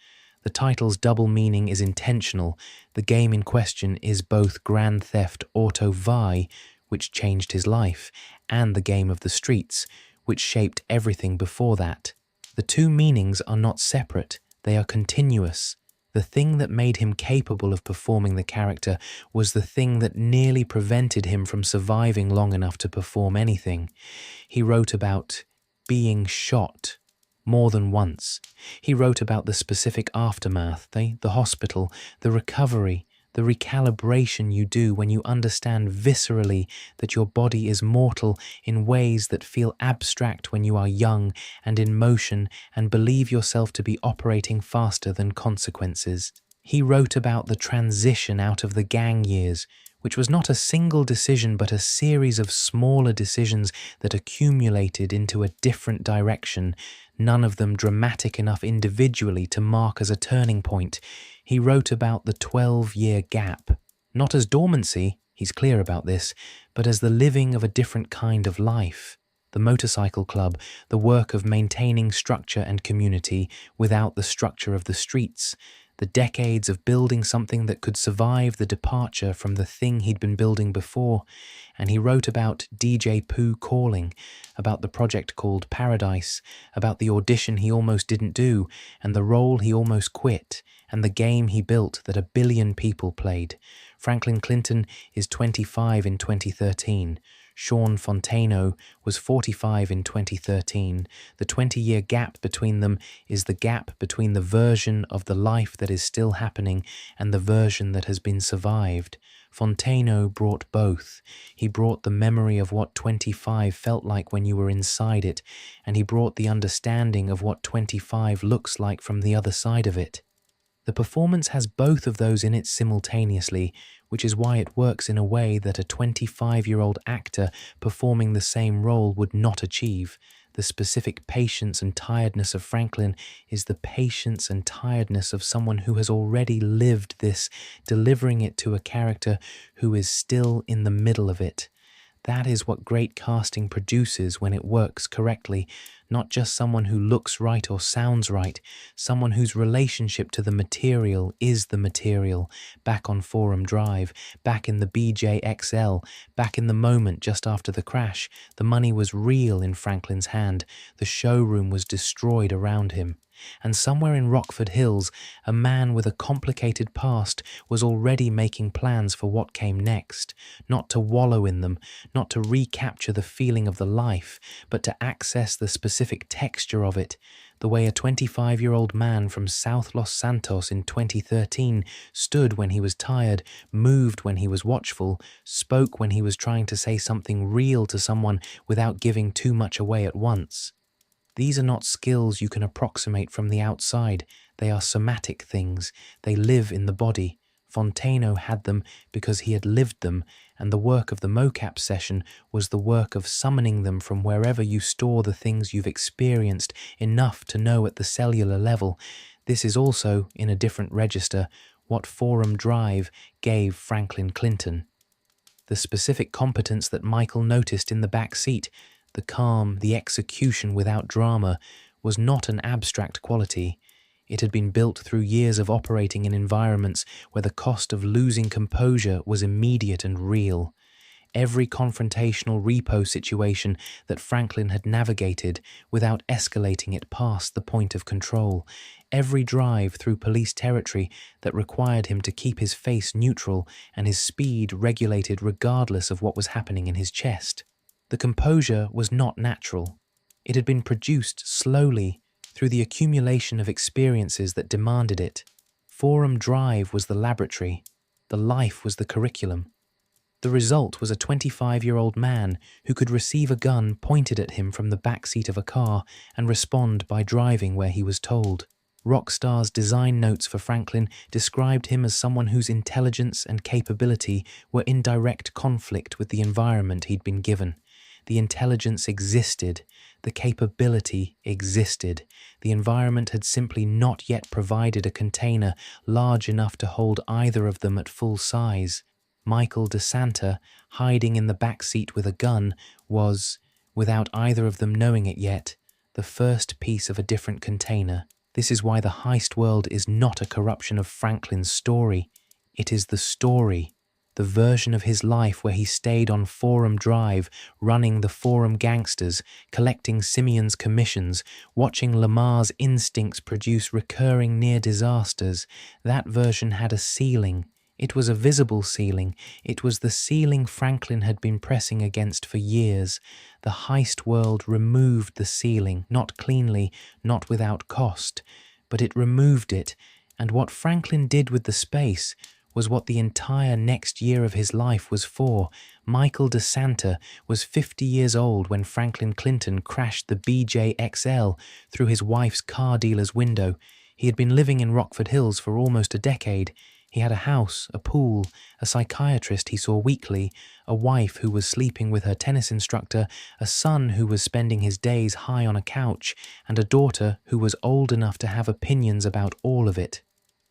The title's double meaning is intentional. The game in question is both Grand Theft Auto Vi, which changed his life, and the game of the streets, which shaped everything before that. The two meanings are not separate, They are continuous. The thing that made him capable of performing the character was the thing that nearly prevented him from surviving long enough to perform anything. He wrote about being shot more than once. He wrote about the specific aftermath, the hospital, the recovery, the recalibration you do when you understand viscerally that your body is mortal in ways that feel abstract when you are young and in motion and believe yourself to be operating faster than consequences. He wrote about the transition out of the gang years, which was not a single decision but a series of smaller decisions that accumulated into a different direction, none of them dramatic enough individually to mark as a turning point. He wrote about the 12-year gap, not as dormancy, he's clear about this, but as the living of a different kind of life. The motorcycle club, the work of maintaining structure and community without the structure of the streets, the decades of building something that could survive the departure from the thing he'd been building before. And he wrote about DJ Pooh calling, about the project called Paradise, about the audition he almost didn't do, and the role he almost quit, and the game he built that 1 billion people played. Franklin Clinton is 25 in 2013. Sean Fontano was 45 in 2013. The 20-year gap between them is the gap between the version of the life that is still happening and the version that has been survived. Fontano brought both. He brought the memory of what 25 felt like when you were inside it, and he brought the understanding of what 25 looks like from the other side of it. The performance has both of those in it simultaneously, which is why it works in a way that a 25-year-old actor performing the same role would not achieve. The specific patience and tiredness of Franklin is the patience and tiredness of someone who has already lived this, delivering it to a character who is still in the middle of it. That is what great casting produces when it works correctly, not just someone who looks right or sounds right, someone whose relationship to the material is the material, back on Forum Drive, back in the BJXL, back in the moment just after the crash. The money was real in Franklin's hand, the showroom was destroyed around him. And somewhere in Rockford Hills, a man with a complicated past was already making plans for what came next, not to wallow in them, not to recapture the feeling of the life, but to access the specific texture of it, the way a 25-year-old man from South Los Santos in 2013 stood when he was tired, moved when he was watchful, spoke when he was trying to say something real to someone without giving too much away at once. These are not skills you can approximate from the outside. They are somatic things. They live in the body. Fontano had them because he had lived them, and the work of the mocap session was the work of summoning them from wherever you store the things you've experienced enough to know at the cellular level. This is also, in a different register, what Forum Drive gave Franklin Clinton. The specific competence that Michael noticed in the back seat, the calm, the execution without drama, was not an abstract quality. It had been built through years of operating in environments where the cost of losing composure was immediate and real. Every confrontational repo situation that Franklin had navigated without escalating it past the point of control, every drive through police territory that required him to keep his face neutral and his speed regulated regardless of what was happening in his chest. The composure was not natural. It had been produced slowly through the accumulation of experiences that demanded it. Forum Drive was the laboratory. The life was the curriculum. The result was a 25-year-old man who could receive a gun pointed at him from the back seat of a car and respond by driving where he was told. Rockstar's design notes for Franklin described him as someone whose intelligence and capability were in direct conflict with the environment he'd been given. The intelligence existed, the capability existed. The environment had simply not yet provided a container large enough to hold either of them at full size. Michael DeSanta, hiding in the back seat with a gun, was, without either of them knowing it yet, the first piece of a different container. This is why the heist world is not a corruption of Franklin's story. It is the story the version of his life where he stayed on Forum Drive, running the Forum gangsters, collecting Simeon's commissions, watching Lamar's instincts produce recurring near disasters. That version had a ceiling. It was a visible ceiling. It was the ceiling Franklin had been pressing against for years. The heist world removed the ceiling, not cleanly, not without cost, but it removed it, and what Franklin did with the space was what the entire next year of his life was for. Michael DeSanta was 50 years old when Franklin Clinton crashed the BJ XL through his wife's car dealer's window. He had been living in Rockford Hills for almost a decade. He had a house, a pool, a psychiatrist he saw weekly, a wife who was sleeping with her tennis instructor, a son who was spending his days high on a couch, and a daughter who was old enough to have opinions about all of it.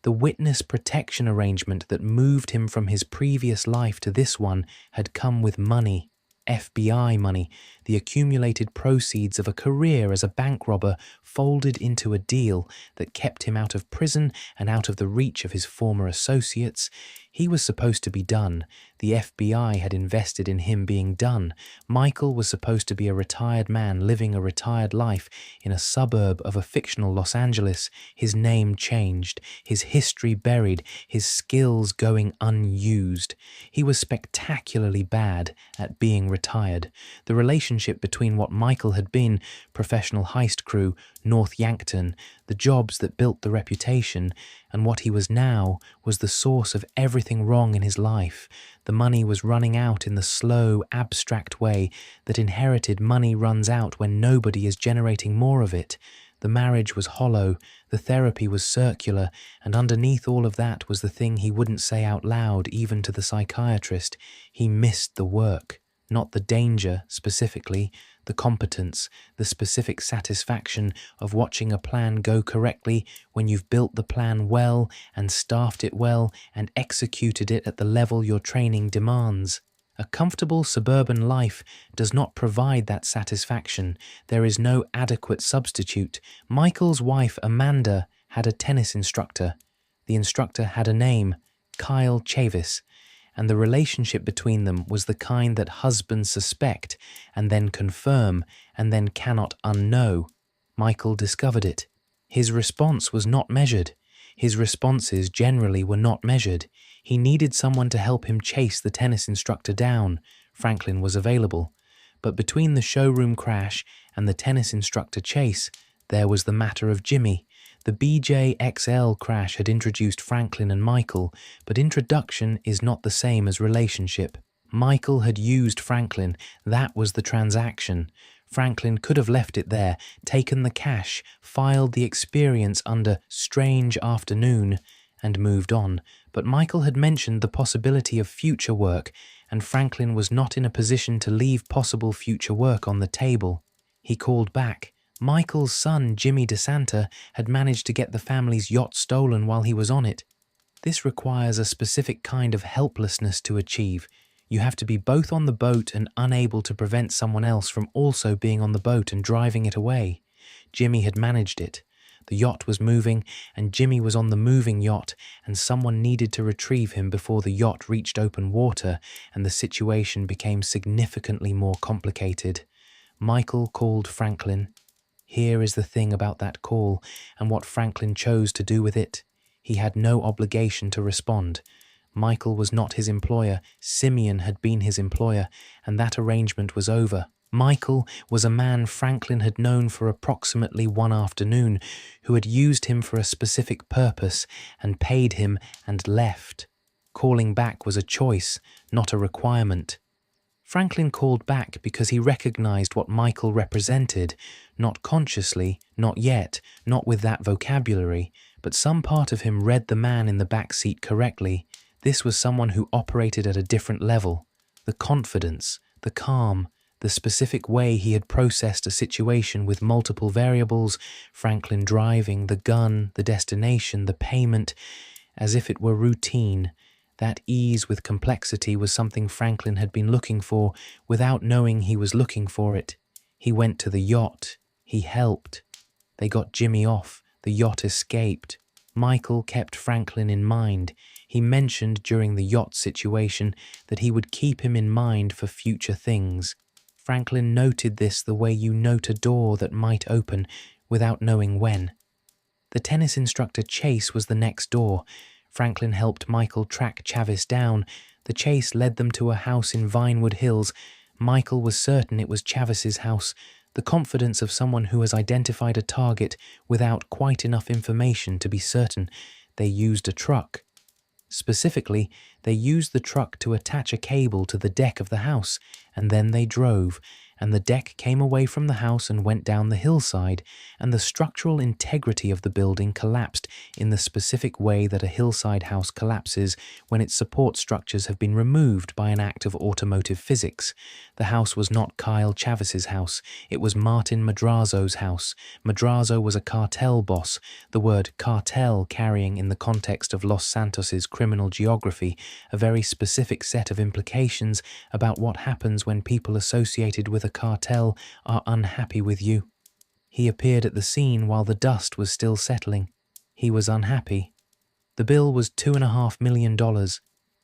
The witness protection arrangement that moved him from his previous life to this one had come with money. FBI money, the accumulated proceeds of a career as a bank robber folded into a deal that kept him out of prison and out of the reach of his former associates. He was supposed to be done. The FBI had invested in him being done. Michael was supposed to be a retired man living a retired life in a suburb of a fictional Los Angeles. His name changed, his history buried, his skills going unused. He was spectacularly bad at being retired. The relationship between what Michael had been, professional heist crew, North Yankton, the jobs that built the reputation, and what he was now was the source of everything wrong in his life. The money was running out in the slow, abstract way that inherited money runs out when nobody is generating more of it. The marriage was hollow, the therapy was circular, and underneath all of that was the thing he wouldn't say out loud even to the psychiatrist. He missed the work. Not the danger, specifically, the competence, the specific satisfaction of watching a plan go correctly when you've built the plan well and staffed it well and executed it at the level your training demands. A comfortable suburban life does not provide that satisfaction. There is no adequate substitute. Michael's wife, Amanda, had a tennis instructor. The instructor had a name, Kyle Chavis, and the relationship between them was the kind that husbands suspect and then confirm and then cannot unknow. Michael discovered it. His response was not measured. His responses generally were not measured. He needed someone to help him chase the tennis instructor down. Franklin was available. But between the showroom crash and the tennis instructor chase, there was the matter of Jimmy. The BJ XL crash had introduced Franklin and Michael, but introduction is not the same as relationship. Michael had used Franklin. That was the transaction. Franklin could have left it there, taken the cash, filed the experience under strange afternoon, and moved on. But Michael had mentioned the possibility of future work, and Franklin was not in a position to leave possible future work on the table. He called back. Michael's son, Jimmy DeSanta, had managed to get the family's yacht stolen while he was on it. This requires a specific kind of helplessness to achieve. You have to be both on the boat and unable to prevent someone else from also being on the boat and driving it away. Jimmy had managed it. The yacht was moving, and Jimmy was on the moving yacht, and someone needed to retrieve him before the yacht reached open water, and the situation became significantly more complicated. Michael called Franklin. Here is the thing about that call and what Franklin chose to do with it. He had no obligation to respond. Michael was not his employer. Simeon had been his employer, and that arrangement was over. Michael was a man Franklin had known for approximately one afternoon, who had used him for a specific purpose and paid him and left. Calling back was a choice, not a requirement. Franklin called back because he recognized what Michael represented, not consciously, not yet, not with that vocabulary, but some part of him read the man in the back seat correctly. This was someone who operated at a different level. The confidence, the calm, the specific way he had processed a situation with multiple variables, Franklin driving, the gun, the destination, the payment, as if it were routine. That ease with complexity was something Franklin had been looking for without knowing he was looking for it. He went to the yacht. He helped. They got Jimmy off. The yacht escaped. Michael kept Franklin in mind. He mentioned during the yacht situation that he would keep him in mind for future things. Franklin noted this the way you note a door that might open without knowing when. The tennis instructor Chase was the next door. Franklin helped Michael track Chavis down. The chase led them to a house in Vinewood Hills. Michael was certain it was Chavis's house. The confidence of someone who has identified a target without quite enough information to be certain. They used a truck. Specifically, they used the truck to attach a cable to the deck of the house, and then they drove, and the deck came away from the house and went down the hillside, and the structural integrity of the building collapsed in the specific way that a hillside house collapses when its support structures have been removed by an act of automotive physics. The house was not Kyle Chavis's house, it was Martin Madrazo's house. Madrazo was a cartel boss, the word cartel carrying in the context of Los Santos's criminal geography a very specific set of implications about what happens when people associated with a cartel are unhappy with you. He appeared at the scene while the dust was still settling. He was unhappy. The bill was $2.5 million.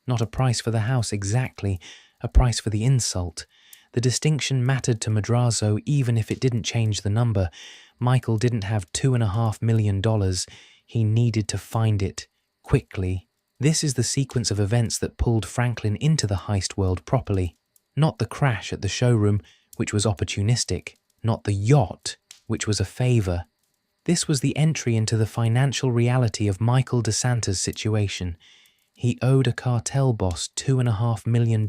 Not a price for the house exactly, a price for the insult. The distinction mattered to Madrazo even if it didn't change the number. Michael didn't have $2.5 million. He needed to find it, quickly. This is the sequence of events that pulled Franklin into the heist world properly. Not the crash at the showroom, which was opportunistic. Not the yacht, which was a favor. This was the entry into the financial reality of Michael DeSanta's situation. He owed a cartel boss $2.5 million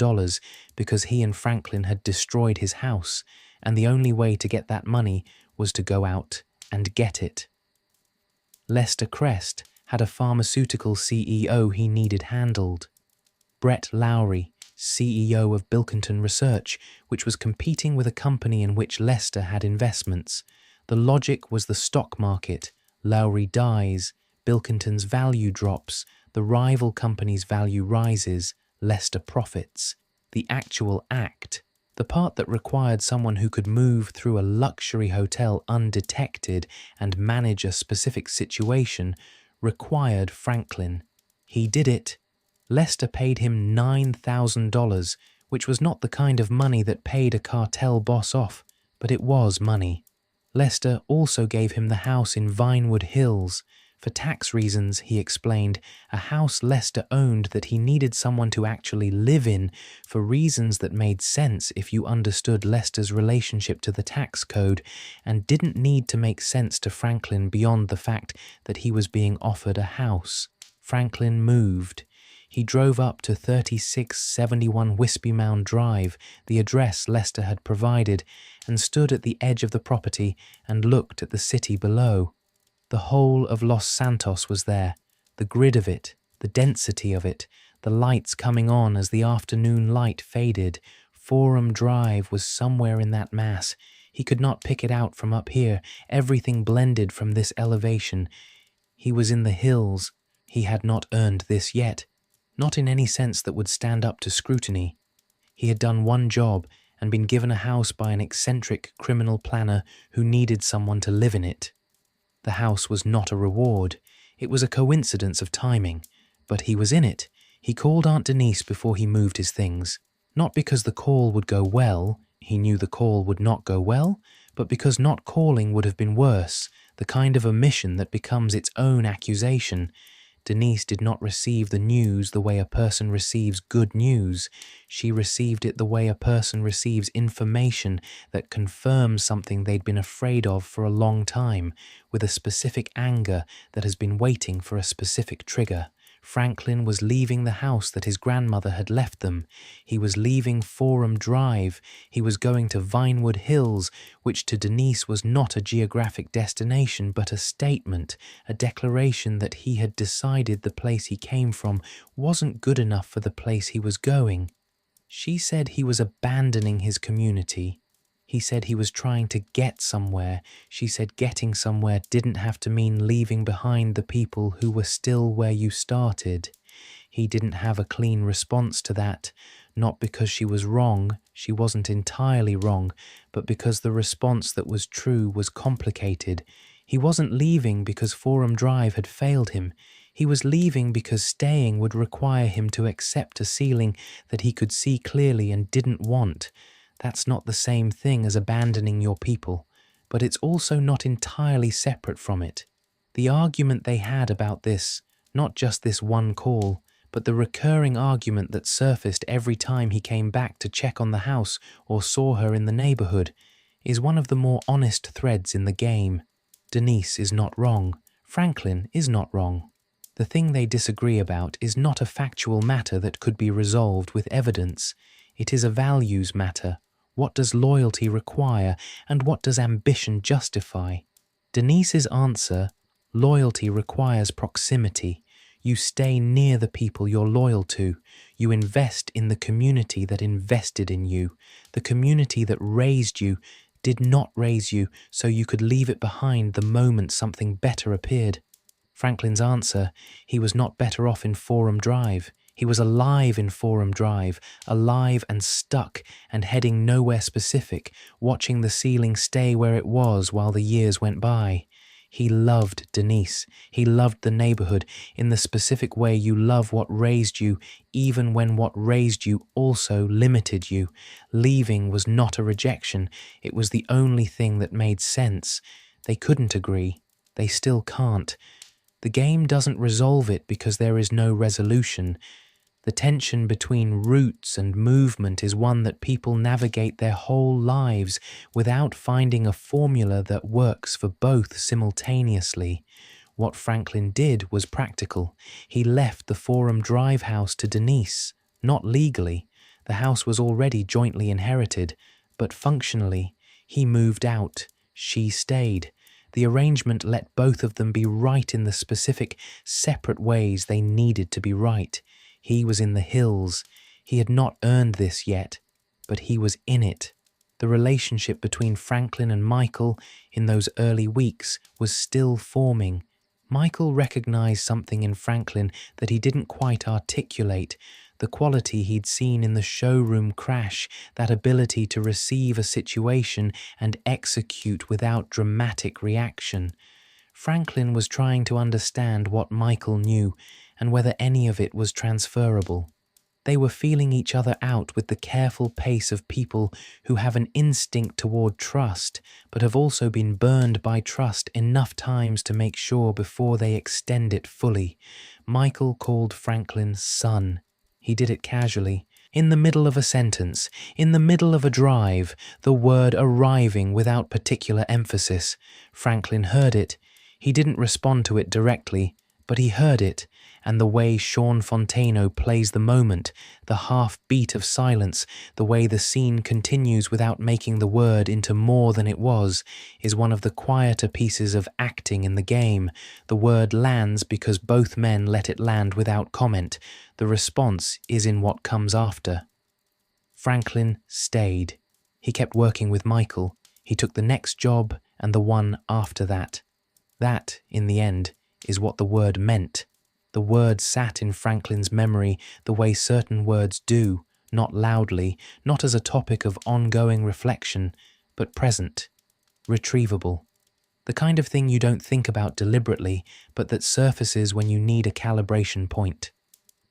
because he and Franklin had destroyed his house, and the only way to get that money was to go out and get it. Lester Crest had a pharmaceutical CEO he needed handled. Brett Lowry, CEO of Bilkinton Research, which was competing with a company in which Lester had investments. The logic was the stock market. Lowry dies, Bilkinton's value drops, the rival company's value rises, Lester profits. The actual act, the part that required someone who could move through a luxury hotel undetected and manage a specific situation, required Franklin. He did it. Lester paid him $9,000, which was not the kind of money that paid a cartel boss off, but it was money. Lester also gave him the house in Vinewood Hills. For tax reasons, he explained, a house Lester owned that he needed someone to actually live in for reasons that made sense if you understood Lester's relationship to the tax code and didn't need to make sense to Franklin beyond the fact that he was being offered a house. Franklin moved. He drove up to 3671 Wispy Mound Drive, the address Lester had provided, and stood at the edge of the property and looked at the city below. The whole of Los Santos was there, the grid of it, the density of it, the lights coming on as the afternoon light faded. Forum Drive was somewhere in that mass. He could not pick it out from up here, everything blended from this elevation. He was in the hills. He had not earned this yet, not in any sense that would stand up to scrutiny. He had done one job and been given a house by an eccentric criminal planner who needed someone to live in it. The house was not a reward. It was a coincidence of timing. But he was in it. He called Aunt Denise before he moved his things. Not because the call would go well, he knew the call would not go well, but because not calling would have been worse, the kind of omission that becomes its own accusation. Denise did not receive the news the way a person receives good news. She received it the way a person receives information that confirms something they'd been afraid of for a long time, with a specific anger that has been waiting for a specific trigger. Franklin was leaving the house that his grandmother had left them. He was leaving Forum Drive. He was going to Vinewood Hills, which to Denise was not a geographic destination but a statement, a declaration that he had decided the place he came from wasn't good enough for the place he was going. She said he was abandoning his community. He said he was trying to get somewhere. She said getting somewhere didn't have to mean leaving behind the people who were still where you started. He didn't have a clean response to that, not because she was wrong, she wasn't entirely wrong, but because the response that was true was complicated. He wasn't leaving because Forum Drive had failed him. He was leaving because staying would require him to accept a ceiling that he could see clearly and didn't want. That's not the same thing as abandoning your people, but it's also not entirely separate from it. The argument they had about this, not just this one call, but the recurring argument that surfaced every time he came back to check on the house or saw her in the neighborhood, is one of the more honest threads in the game. Denise is not wrong. Franklin is not wrong. The thing they disagree about is not a factual matter that could be resolved with evidence. It is a values matter. What does loyalty require, and what does ambition justify? Denise's answer, loyalty requires proximity. You stay near the people you're loyal to. You invest in the community that invested in you. The community that raised you did not raise you so you could leave it behind the moment something better appeared. Franklin's answer, he was not better off in Forum Drive. He was alive in Forum Drive, alive and stuck and heading nowhere specific, watching the ceiling stay where it was while the years went by. He loved Denise. He loved the neighborhood in the specific way you love what raised you, even when what raised you also limited you. Leaving was not a rejection. It was the only thing that made sense. They couldn't agree. They still can't. The game doesn't resolve it because there is no resolution. The tension between roots and movement is one that people navigate their whole lives without finding a formula that works for both simultaneously. What Franklin did was practical. He left the Forum Drive house to Denise, not legally. The house was already jointly inherited, but functionally, he moved out. She stayed. The arrangement let both of them be right in the specific, separate ways they needed to be right. He was in the hills. He had not earned this yet, but he was in it. The relationship between Franklin and Michael in those early weeks was still forming. Michael recognized something in Franklin that he didn't quite articulate, the quality he'd seen in the showroom crash, that ability to receive a situation and execute without dramatic reaction. Franklin was trying to understand what Michael knew and whether any of it was transferable. They were feeling each other out with the careful pace of people who have an instinct toward trust, but have also been burned by trust enough times to make sure before they extend it fully. Michael called Franklin son. He did it casually, in the middle of a sentence, in the middle of a drive, the word arriving without particular emphasis. Franklin heard it. He didn't respond to it directly, but he heard it, and the way Sean Fontano plays the moment, the half-beat of silence, the way the scene continues without making the word into more than it was, is one of the quieter pieces of acting in the game. The word lands because both men let it land without comment. The response is in what comes after. Franklin stayed. He kept working with Michael. He took the next job and the one after that. That, in the end, is what the word meant. The word sat in Franklin's memory the way certain words do, not loudly, not as a topic of ongoing reflection, but present, retrievable. The kind of thing you don't think about deliberately, but that surfaces when you need a calibration point.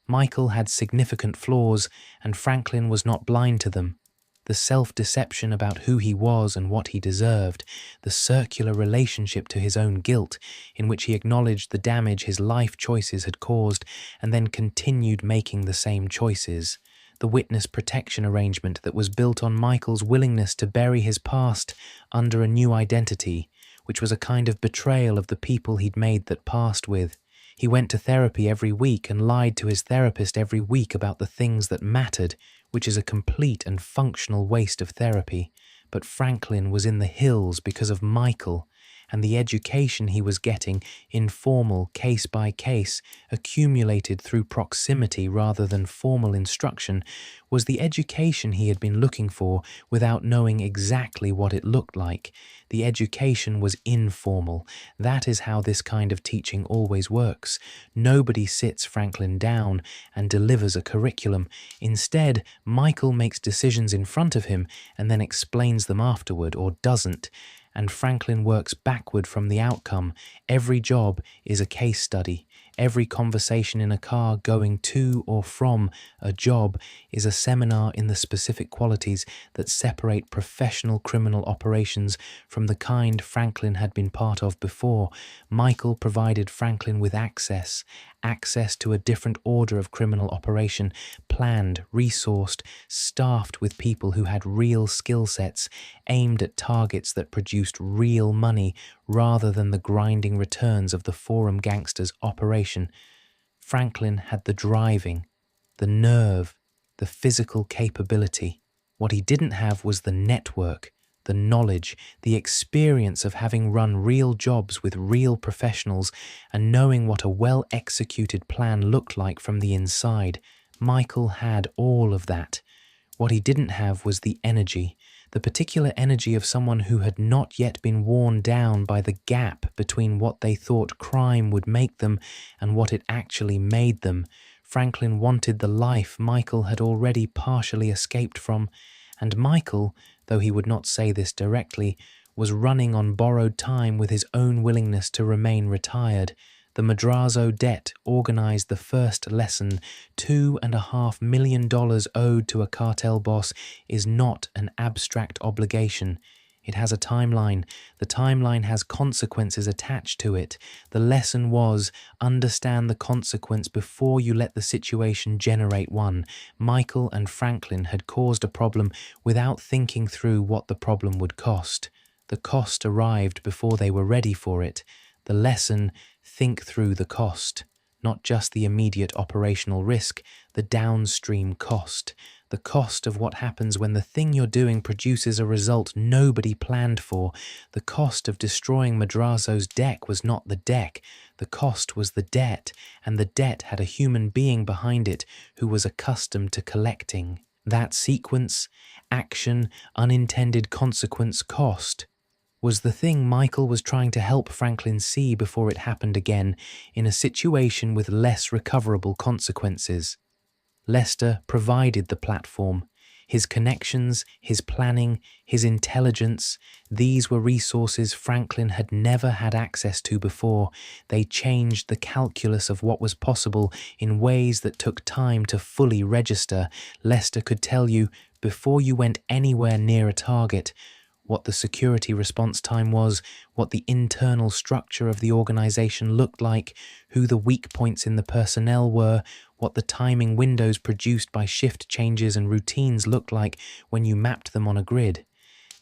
Michael had significant flaws, and Franklin was not blind to them. The self-deception about who he was and what he deserved, the circular relationship to his own guilt, in which he acknowledged the damage his life choices had caused and then continued making the same choices, the witness protection arrangement that was built on Michael's willingness to bury his past under a new identity, which was a kind of betrayal of the people he'd made that past with. He went to therapy every week and lied to his therapist every week about the things that mattered, which is a complete and functional waste of therapy. But Franklin was in the hills because of Michael, and the education he was getting, informal, case by case, accumulated through proximity rather than formal instruction, was the education he had been looking for without knowing exactly what it looked like. The education was informal. That is how this kind of teaching always works. Nobody sits Franklin down and delivers a curriculum. Instead, Michael makes decisions in front of him and then explains them afterward, or doesn't. and Franklin works backward from the outcome. Every job is a case study. Every conversation in a car going to or from a job is a seminar in the specific qualities that separate professional criminal operations from the kind Franklin had been part of before. Michael provided Franklin with access to a different order of criminal operation, planned, resourced, staffed with people who had real skill sets, aimed at targets that produced real money rather than the grinding returns of the forum gangsters' operation. Franklin had the driving, the nerve, the physical capability. What he didn't have was the network, the knowledge, the experience of having run real jobs with real professionals and knowing what a well-executed plan looked like from the inside. Michael had all of that. What he didn't have was the energy, the particular energy of someone who had not yet been worn down by the gap between what they thought crime would make them and what it actually made them. Franklin wanted the life Michael had already partially escaped from, and Michael, though he would not say this directly, was running on borrowed time with his own willingness to remain retired. The Madrazo debt organized the first lesson. $2.5 million owed to a cartel boss is not an abstract obligation. It has a timeline. The timeline has consequences attached to it. The lesson was, understand the consequence before you let the situation generate one. Michael and Franklin had caused a problem without thinking through what the problem would cost. The cost arrived before they were ready for it. The lesson, think through the cost, not just the immediate operational risk, the downstream cost. The cost of what happens when the thing you're doing produces a result nobody planned for. The cost of destroying Madrazo's deck was not the deck. The cost was the debt, and the debt had a human being behind it who was accustomed to collecting. That sequence, action, unintended consequence, cost, was the thing Michael was trying to help Franklin see before it happened again in a situation with less recoverable consequences. Lester provided the platform. His connections, his planning, his intelligence, these were resources Franklin had never had access to before. They changed the calculus of what was possible in ways that took time to fully register. Lester could tell you, before you went anywhere near a target, what the security response time was, what the internal structure of the organization looked like, who the weak points in the personnel were, what the timing windows produced by shift changes and routines looked like when you mapped them on a grid.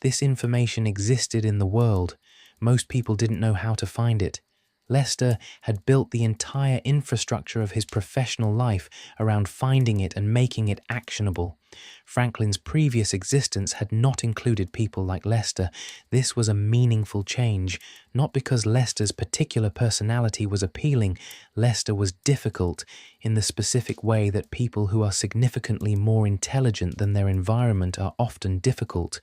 This information existed in the world. Most people didn't know how to find it. Lester had built the entire infrastructure of his professional life around finding it and making it actionable. Franklin's previous existence had not included people like Lester. This was a meaningful change, not because Lester's particular personality was appealing. Lester was difficult in the specific way that people who are significantly more intelligent than their environment are often difficult,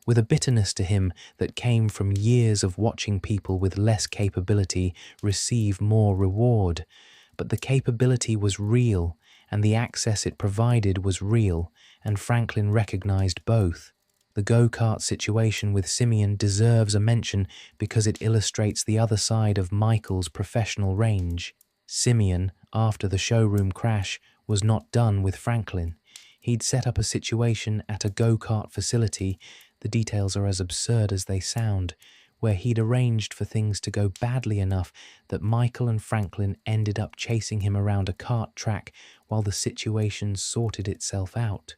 with a bitterness to him that came from years of watching people with less capability receive more reward. But the capability was real, and the access it provided was real, and Franklin recognized both. The go-kart situation with Simeon deserves a mention because it illustrates the other side of Michael's professional range. Simeon, after the showroom crash, was not done with Franklin. He'd set up a situation at a go-kart facility, the details are as absurd as they sound, where he'd arranged for things to go badly enough that Michael and Franklin ended up chasing him around a kart track while the situation sorted itself out.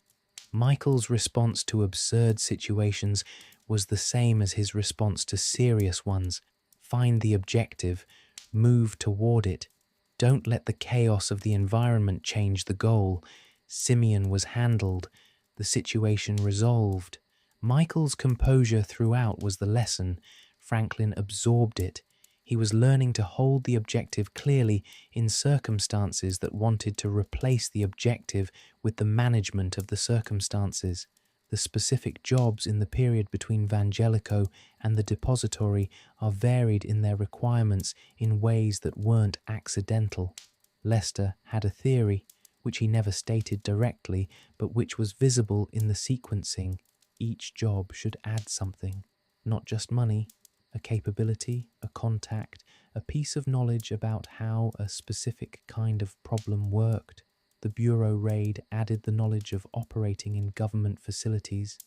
Michael's response to absurd situations was the same as his response to serious ones. Find the objective, move toward it. Don't let the chaos of the environment change the goal. Simeon was handled, the situation resolved. Michael's composure throughout was the lesson. Franklin absorbed it. He was learning to hold the objective clearly in circumstances that wanted to replace the objective with the management of the circumstances. The specific jobs in the period between Vangelico and the depository are varied in their requirements in ways that weren't accidental. Lester had a theory, which he never stated directly, but which was visible in the sequencing. Each job should add something. Not just money, a capability, a contact, a piece of knowledge about how a specific kind of problem worked. The Bureau raid added the knowledge of operating in government facilities.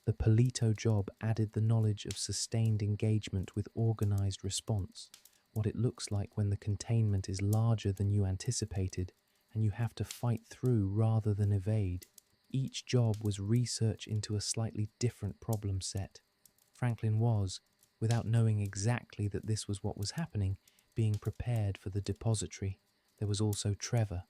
The Paleto job added the knowledge of sustained engagement with organized response, what it looks like when the containment is larger than you anticipated and you have to fight through rather than evade. Each job was research into a slightly different problem set. Franklin was, without knowing exactly that this was what was happening, being prepared for the depository. There was also Trevor.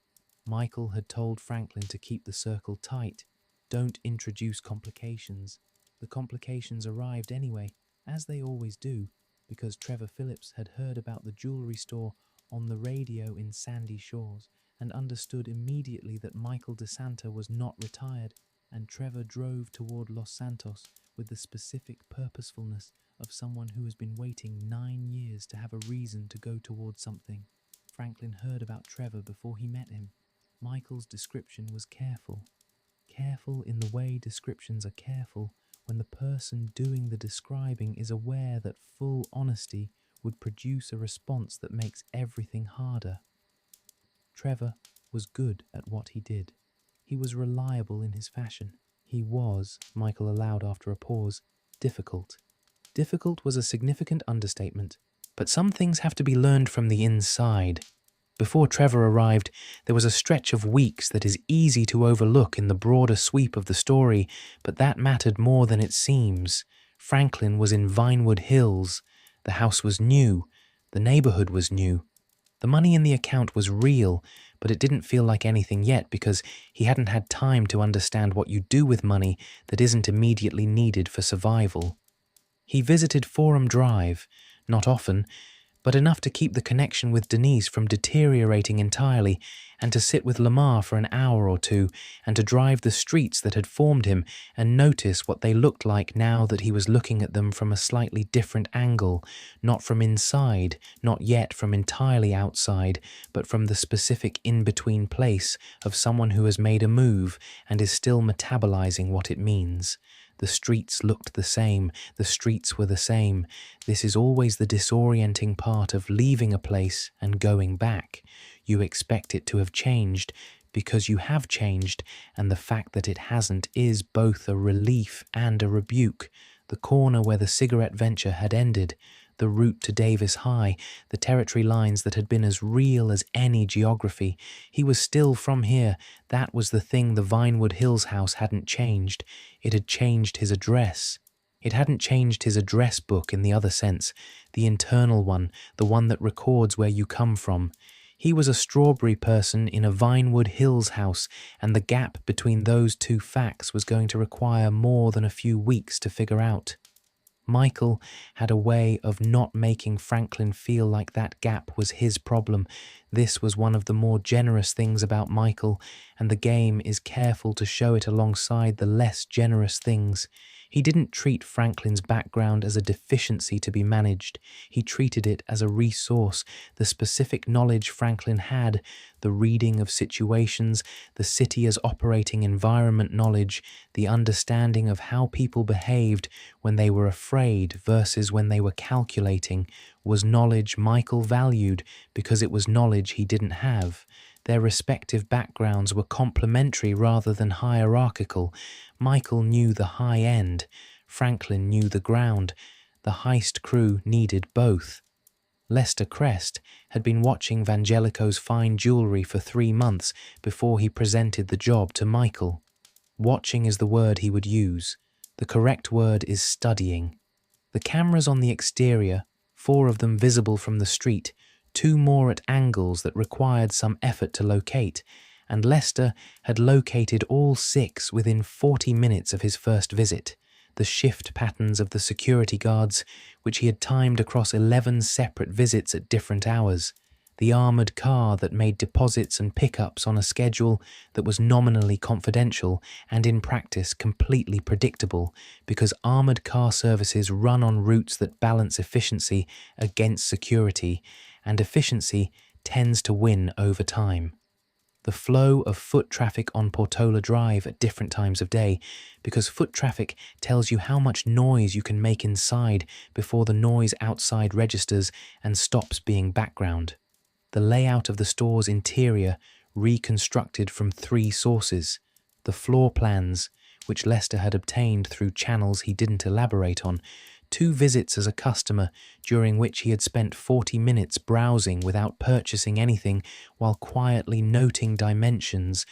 Michael had told Franklin to keep the circle tight. Don't introduce complications. The complications arrived anyway, as they always do, because Trevor Phillips had heard about the jewelry store on the radio in Sandy Shores and understood immediately that Michael DeSanta was not retired, and Trevor drove toward Los Santos with the specific purposefulness of someone who has been waiting 9 years to have a reason to go towards something. Franklin heard about Trevor before he met him. Michael's description was careful. Careful in the way descriptions are careful when the person doing the describing is aware that full honesty would produce a response that makes everything harder. Trevor was good at what he did. He was reliable in his fashion. He was, Michael allowed after a pause, difficult. Difficult was a significant understatement, but some things have to be learned from the inside. Before Trevor arrived, there was a stretch of weeks that is easy to overlook in the broader sweep of the story, but that mattered more than it seems. Franklin was in Vinewood Hills. The house was new. The neighborhood was new. The money in the account was real, but it didn't feel like anything yet because he hadn't had time to understand what you do with money that isn't immediately needed for survival. He visited Forum Drive, not often, but enough to keep the connection with Denise from deteriorating entirely, and to sit with Lamar for an hour or two, and to drive the streets that had formed him and notice what they looked like now that he was looking at them from a slightly different angle, not from inside, not yet from entirely outside, but from the specific in-between place of someone who has made a move and is still metabolizing what it means. The streets looked the same. The streets were the same. This is always the disorienting part of leaving a place and going back. You expect it to have changed because you have changed, and the fact that it hasn't is both a relief and a rebuke. The corner where the cigarette venture had ended, the route to Davis High, the territory lines that had been as real as any geography. He was still from here. That was the thing the Vinewood Hills house hadn't changed. It had changed his address. It hadn't changed his address book in the other sense, the internal one, the one that records where you come from. He was a Strawberry person in a Vinewood Hills house, and the gap between those two facts was going to require more than a few weeks to figure out. Michael had a way of not making Franklin feel like that gap was his problem. This was one of the more generous things about Michael, and the game is careful to show it alongside the less generous things. He didn't treat Franklin's background as a deficiency to be managed. He treated it as a resource, the specific knowledge Franklin had, the reading of situations, the city as operating environment knowledge, the understanding of how people behaved when they were afraid versus when they were calculating, was knowledge Michael valued because it was knowledge he didn't have. Their respective backgrounds were complementary rather than hierarchical. Michael knew the high end. Franklin knew the ground. The heist crew needed both. Lester Crest had been watching Vangelico's fine jewelry for 3 months before he presented the job to Michael. Watching is the word he would use. The correct word is studying. The cameras on the exterior, 4 of them visible from the street, 2 more at angles that required some effort to locate, and Lester had located all 6 within 40 minutes of his first visit. The shift patterns of the security guards, which he had timed across 11 separate visits at different hours. The armoured car that made deposits and pickups on a schedule that was nominally confidential and in practice completely predictable, because armoured car services run on routes that balance efficiency against security, and efficiency tends to win over time. the flow of foot traffic on Portola Drive at different times of day, because foot traffic tells you how much noise you can make inside before the noise outside registers and stops being background. The layout of the store's interior reconstructed from 3 sources: the floor plans, which Lester had obtained through channels he didn't elaborate on, 2 visits as a customer during which he had spent 40 minutes browsing without purchasing anything while quietly noting dimensions,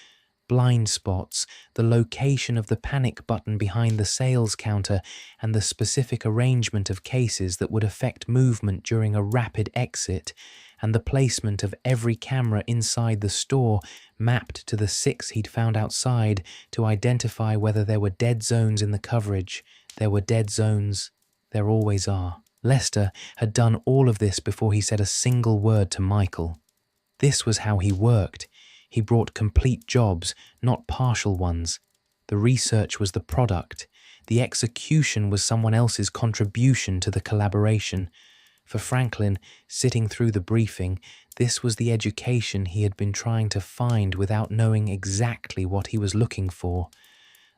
blind spots, the location of the panic button behind the sales counter, and the specific arrangement of cases that would affect movement during a rapid exit, and the placement of every camera inside the store mapped to the 6 he'd found outside to identify whether there were dead zones in the coverage. There were dead zones. There always are. Lester had done all of this before he said a single word to Michael. This was how he worked. He brought complete jobs, not partial ones. The research was the product. The execution was someone else's contribution to the collaboration. For Franklin, sitting through the briefing, this was the education he had been trying to find without knowing exactly what he was looking for.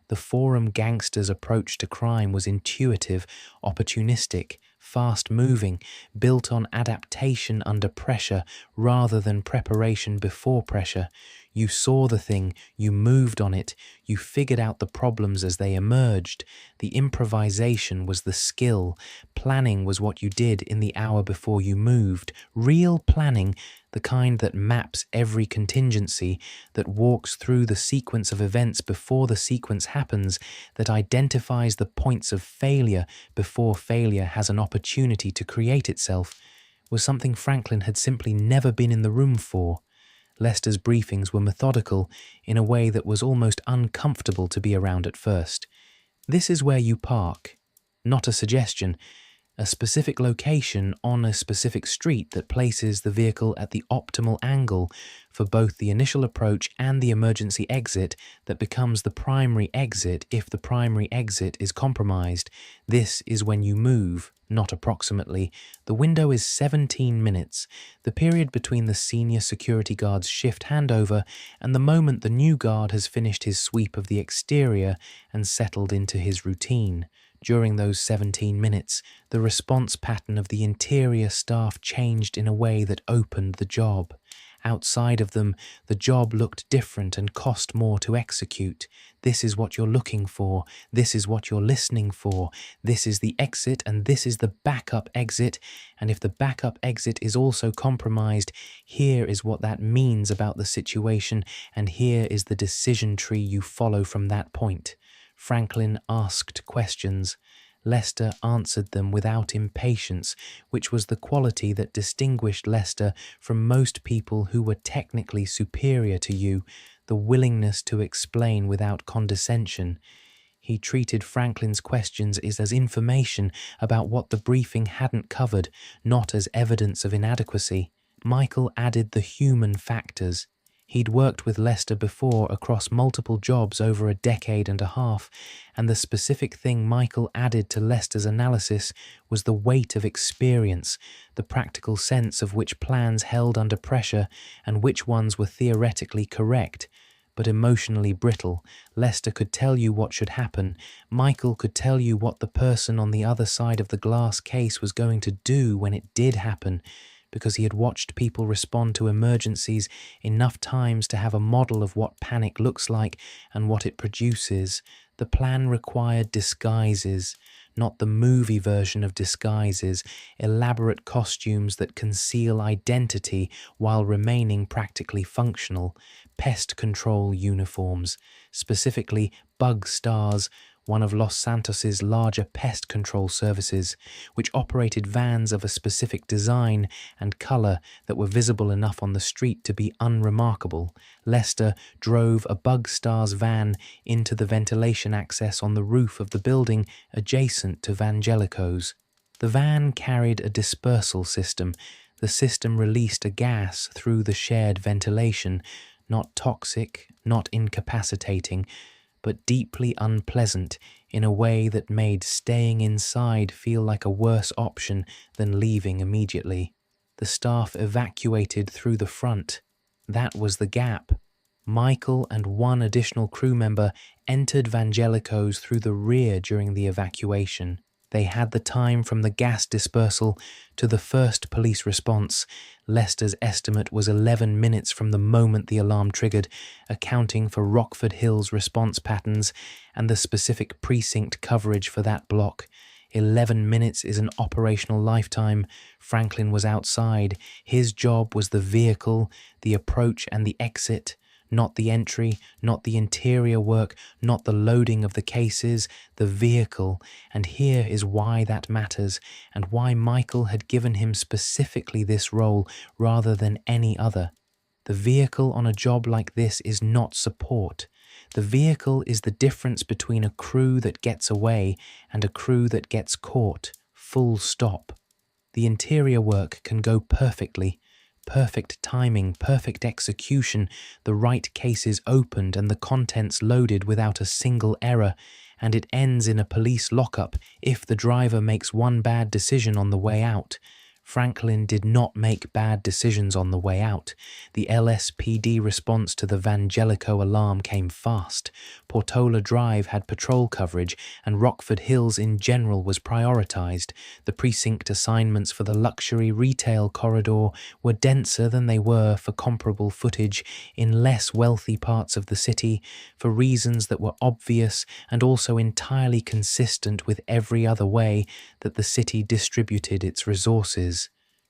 The forum gangster's approach to crime was intuitive, opportunistic, fast-moving, built on adaptation under pressure rather than preparation before pressure. You saw the thing, you moved on it, you figured out the problems as they emerged. The improvisation was the skill. Planning was what you did in the hour before you moved. Real planning, the kind that maps every contingency, that walks through the sequence of events before the sequence happens, that identifies the points of failure before failure has an opportunity to create itself, was something Franklin had simply never been in the room for. Lester's briefings were methodical in a way that was almost uncomfortable to be around at first. This is where you park. Not a suggestion. A specific location on a specific street that places the vehicle at the optimal angle for both the initial approach and the emergency exit that becomes the primary exit if the primary exit is compromised. This is when you move, not approximately. The window is 17 minutes, the period between the senior security guard's shift handover and the moment the new guard has finished his sweep of the exterior and settled into his routine. During those 17 minutes, the response pattern of the interior staff changed in a way that opened the job. Outside of them, the job looked different and cost more to execute. This is what you're looking for. This is what you're listening for. This is the exit and this is the backup exit. And if the backup exit is also compromised, here is what that means about the situation, and here is the decision tree you follow from that point. Franklin asked questions. Lester answered them without impatience, which was the quality that distinguished Lester from most people who were technically superior to you, the willingness to explain without condescension. He treated Franklin's questions as information about what the briefing hadn't covered, not as evidence of inadequacy. Michael added the human factors. He'd worked with Lester before across multiple jobs over a decade and a half, and the specific thing Michael added to Lester's analysis was the weight of experience, the practical sense of which plans held under pressure and which ones were theoretically correct, but emotionally brittle. Lester could tell you what should happen. Michael could tell you what the person on the other side of the glass case was going to do when it did happen, because he had watched people respond to emergencies enough times to have a model of what panic looks like and what it produces. The plan required disguises, not the movie version of disguises, elaborate costumes that conceal identity while remaining practically functional, pest control uniforms, specifically bug stars, one of Los Santos's larger pest control services, which operated vans of a specific design and color that were visible enough on the street to be unremarkable. Lester drove a Bug Stars van into the ventilation access on the roof of the building adjacent to Vangelico's. The van carried a dispersal system. The system released a gas through the shared ventilation, not toxic, not incapacitating, but deeply unpleasant in a way that made staying inside feel like a worse option than leaving immediately. The staff evacuated through the front. That was the gap. Michael and one additional crew member entered Vangelico's through the rear during the evacuation. They had the time from the gas dispersal to the first police response. Lester's estimate was 11 minutes from the moment the alarm triggered, accounting for Rockford Hill's response patterns and the specific precinct coverage for that block. 11 minutes is an operational lifetime. Franklin was outside. His job was the vehicle, the approach and the exit, not the entry, not the interior work, not the loading of the cases, the vehicle. And here is why that matters, and why Michael had given him specifically this role rather than any other. The vehicle on a job like this is not support. The vehicle is the difference between a crew that gets away and a crew that gets caught, full stop. The interior work can go perfectly. Perfect timing, perfect execution, the right cases opened and the contents loaded without a single error, and it ends in a police lockup if the driver makes one bad decision on the way out. Franklin did not make bad decisions on the way out. The LSPD response to the Vangelico alarm came fast. Portola Drive had patrol coverage, and Rockford Hills in general was prioritized. The precinct assignments for the luxury retail corridor were denser than they were for comparable footage in less wealthy parts of the city, for reasons that were obvious and also entirely consistent with every other way that the city distributed its resources.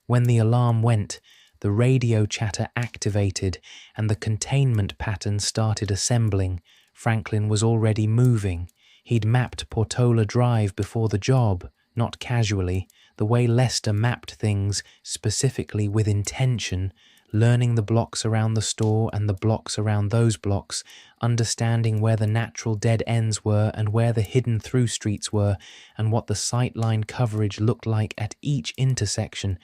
When the alarm went, the radio chatter activated and the containment pattern started assembling. Franklin was already moving. He'd mapped Portola Drive before the job, not casually, the way Lester mapped things, specifically with intention, learning the blocks around the store and the blocks around those blocks, understanding where the natural dead ends were and where the hidden through streets were, and what the sightline coverage looked like at each intersection.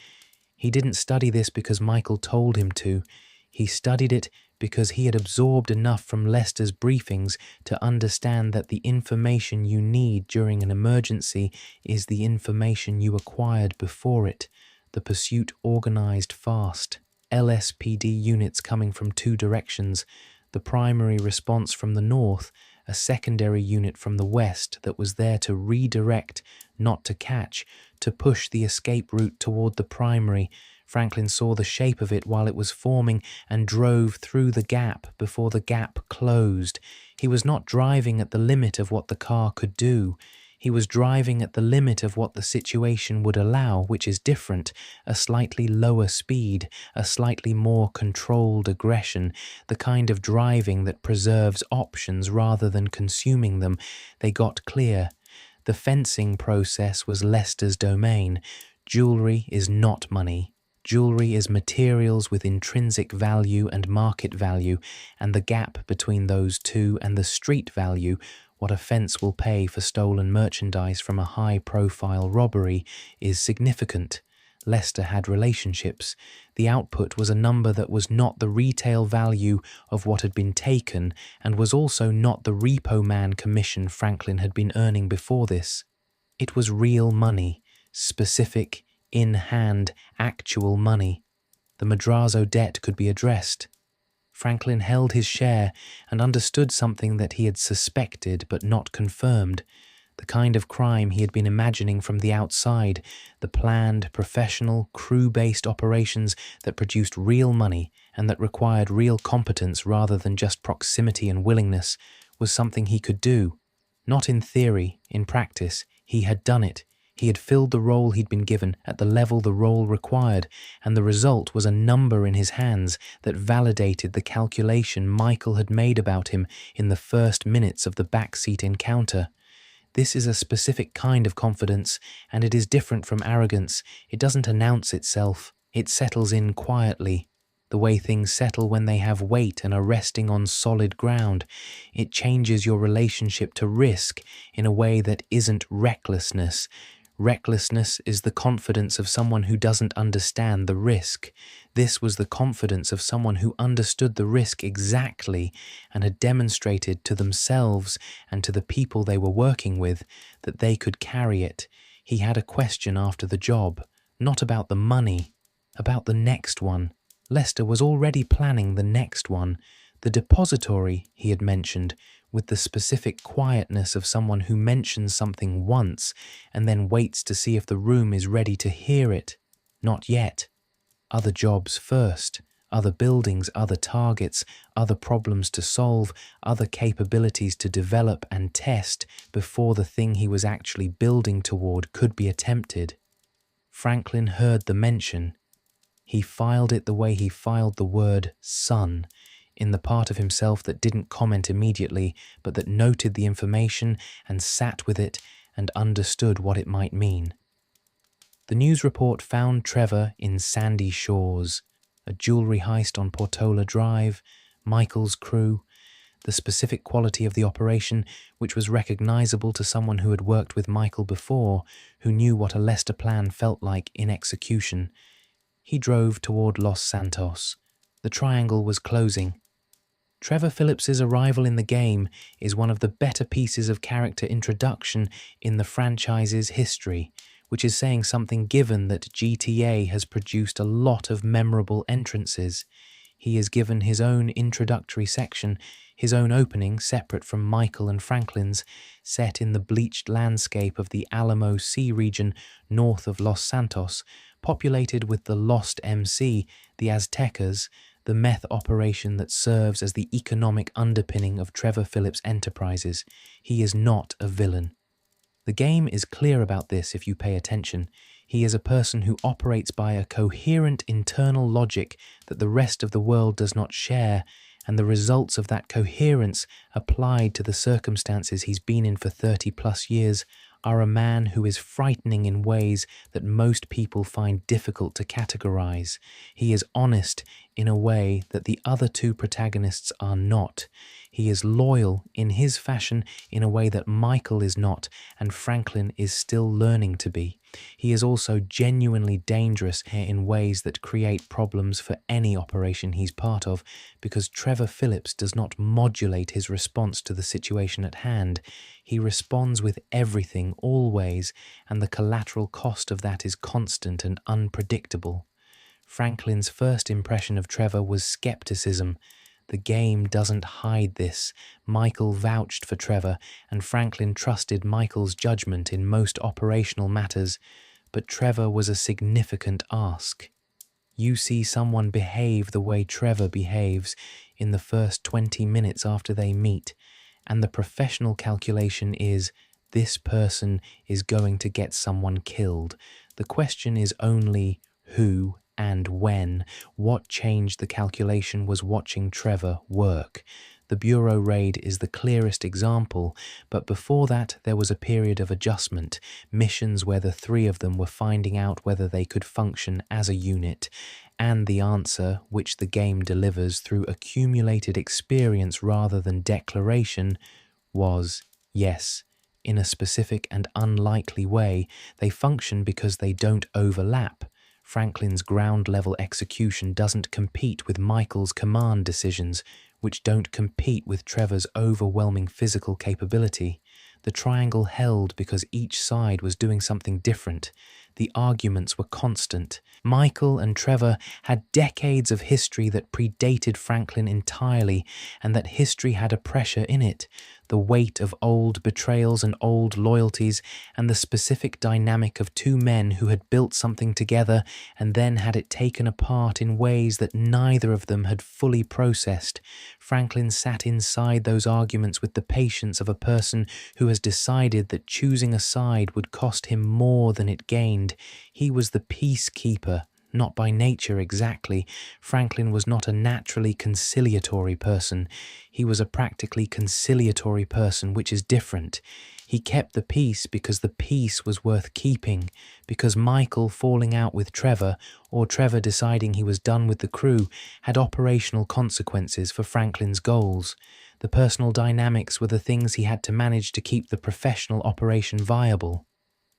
He didn't study this because Michael told him to. He studied it because he had absorbed enough from Lester's briefings to understand that the information you need during an emergency is the information you acquired before it. The pursuit organized fast. LSPD units coming from two directions, the primary response from the north, a secondary unit from the west that was there to redirect, not to catch, to push the escape route toward the primary. Franklin saw the shape of it while it was forming and drove through the gap before the gap closed. He was not driving at the limit of what the car could do. He was driving at the limit of what the situation would allow, which is different, a slightly lower speed, a slightly more controlled aggression, the kind of driving that preserves options rather than consuming them. They got clear. The fencing process was Lester's domain. Jewelry is not money. Jewelry is materials with intrinsic value and market value, and the gap between those two and the street value, what a fence will pay for stolen merchandise from a high-profile robbery, is significant. Lester had relationships. The output was a number that was not the retail value of what had been taken and was also not the repo man commission Franklin had been earning before this. It was real money, specific, in-hand, actual money. The Madrazo debt could be addressed. Franklin held his share and understood something that he had suspected but not confirmed. The kind of crime he had been imagining from the outside, the planned, professional, crew-based operations that produced real money and that required real competence rather than just proximity and willingness, was something he could do. Not in theory, in practice. He had done it. He had filled the role he'd been given at the level the role required, and the result was a number in his hands that validated the calculation Michael had made about him in the first minutes of the backseat encounter. This is a specific kind of confidence, and it is different from arrogance. It doesn't announce itself. It settles in quietly. The way things settle when they have weight and are resting on solid ground. It changes your relationship to risk in a way that isn't recklessness. Recklessness is the confidence of someone who doesn't understand the risk. This was the confidence of someone who understood the risk exactly and had demonstrated to themselves and to the people they were working with that they could carry it. He had a question after the job, not about the money, about the next one. Lester was already planning the next one. The depository, he had mentioned, with the specific quietness of someone who mentions something once and then waits to see if the room is ready to hear it. Not yet. Other jobs first, other buildings, other targets, other problems to solve, other capabilities to develop and test before the thing he was actually building toward could be attempted. Franklin heard the mention. He filed it the way he filed the word son, in the part of himself that didn't comment immediately, but that noted the information and sat with it and understood what it might mean. The news report found Trevor in Sandy Shores, a jewelry heist on Portola Drive, Michael's crew, the specific quality of the operation, which was recognizable to someone who had worked with Michael before, who knew what a Lester plan felt like in execution. He drove toward Los Santos. The triangle was closing. Trevor Phillips's arrival in the game is one of the better pieces of character introduction in the franchise's history, which is saying something given that GTA has produced a lot of memorable entrances. He is given his own introductory section, his own opening separate from Michael and Franklin's, set in the bleached landscape of the Alamo Sea region north of Los Santos, populated with the Lost MC, the Aztecas, the meth operation that serves as the economic underpinning of Trevor Phillips' enterprises. He is not a villain. The game is clear about this if you pay attention. He is a person who operates by a coherent internal logic that the rest of the world does not share, and the results of that coherence applied to the circumstances he's been in for 30+ years are a man who is frightening in ways that most people find difficult to categorize. He is honest in a way that the other two protagonists are not. He is loyal in his fashion in a way that Michael is not, and Franklin is still learning to be. He is also genuinely dangerous in ways that create problems for any operation he's part of, because Trevor Phillips does not modulate his response to the situation at hand. He responds with everything, always, and the collateral cost of that is constant and unpredictable. Franklin's first impression of Trevor was skepticism. The game doesn't hide this. Michael vouched for Trevor, and Franklin trusted Michael's judgment in most operational matters, but Trevor was a significant ask. You see someone behave the way Trevor behaves in the first 20 minutes after they meet, and the professional calculation is, this person is going to get someone killed. The question is only who and when. What changed the calculation was watching Trevor work. The Bureau raid is the clearest example, but before that there was a period of adjustment, missions where the three of them were finding out whether they could function as a unit, and the answer, which the game delivers through accumulated experience rather than declaration, was yes. In a specific and unlikely way, they function because they don't overlap. Franklin's ground-level execution doesn't compete with Michael's command decisions, which don't compete with Trevor's overwhelming physical capability. The triangle held because each side was doing something different. The arguments were constant. Michael and Trevor had decades of history that predated Franklin entirely, and that history had a pressure in it, the weight of old betrayals and old loyalties, and the specific dynamic of two men who had built something together and then had it taken apart in ways that neither of them had fully processed. Franklin sat inside those arguments with the patience of a person who has decided that choosing a side would cost him more than it gained. He was the peacekeeper, not by nature exactly. Franklin was not a naturally conciliatory person. He was a practically conciliatory person, which is different. He kept the peace because the peace was worth keeping, because Michael falling out with Trevor, or Trevor deciding he was done with the crew, had operational consequences for Franklin's goals. The personal dynamics were the things he had to manage to keep the professional operation viable.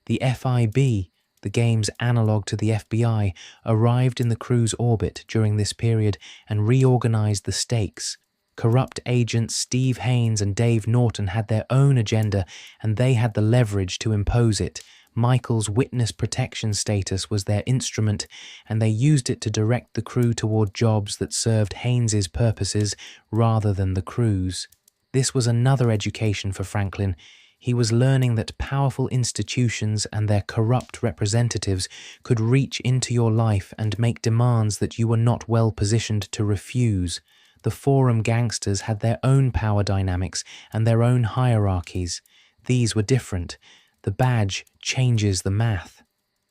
The FIB, the game's analogue to the FBI, arrived in the crew's orbit during this period and reorganized the stakes. Corrupt agents Steve Haynes and Dave Norton had their own agenda, and they had the leverage to impose it. Michael's witness protection status was their instrument, and they used it to direct the crew toward jobs that served Haynes's purposes rather than the crew's. This was another education for Franklin. He was learning that powerful institutions and their corrupt representatives could reach into your life and make demands that you were not well positioned to refuse. The forum gangsters had their own power dynamics and their own hierarchies. These were different. The badge changes the math.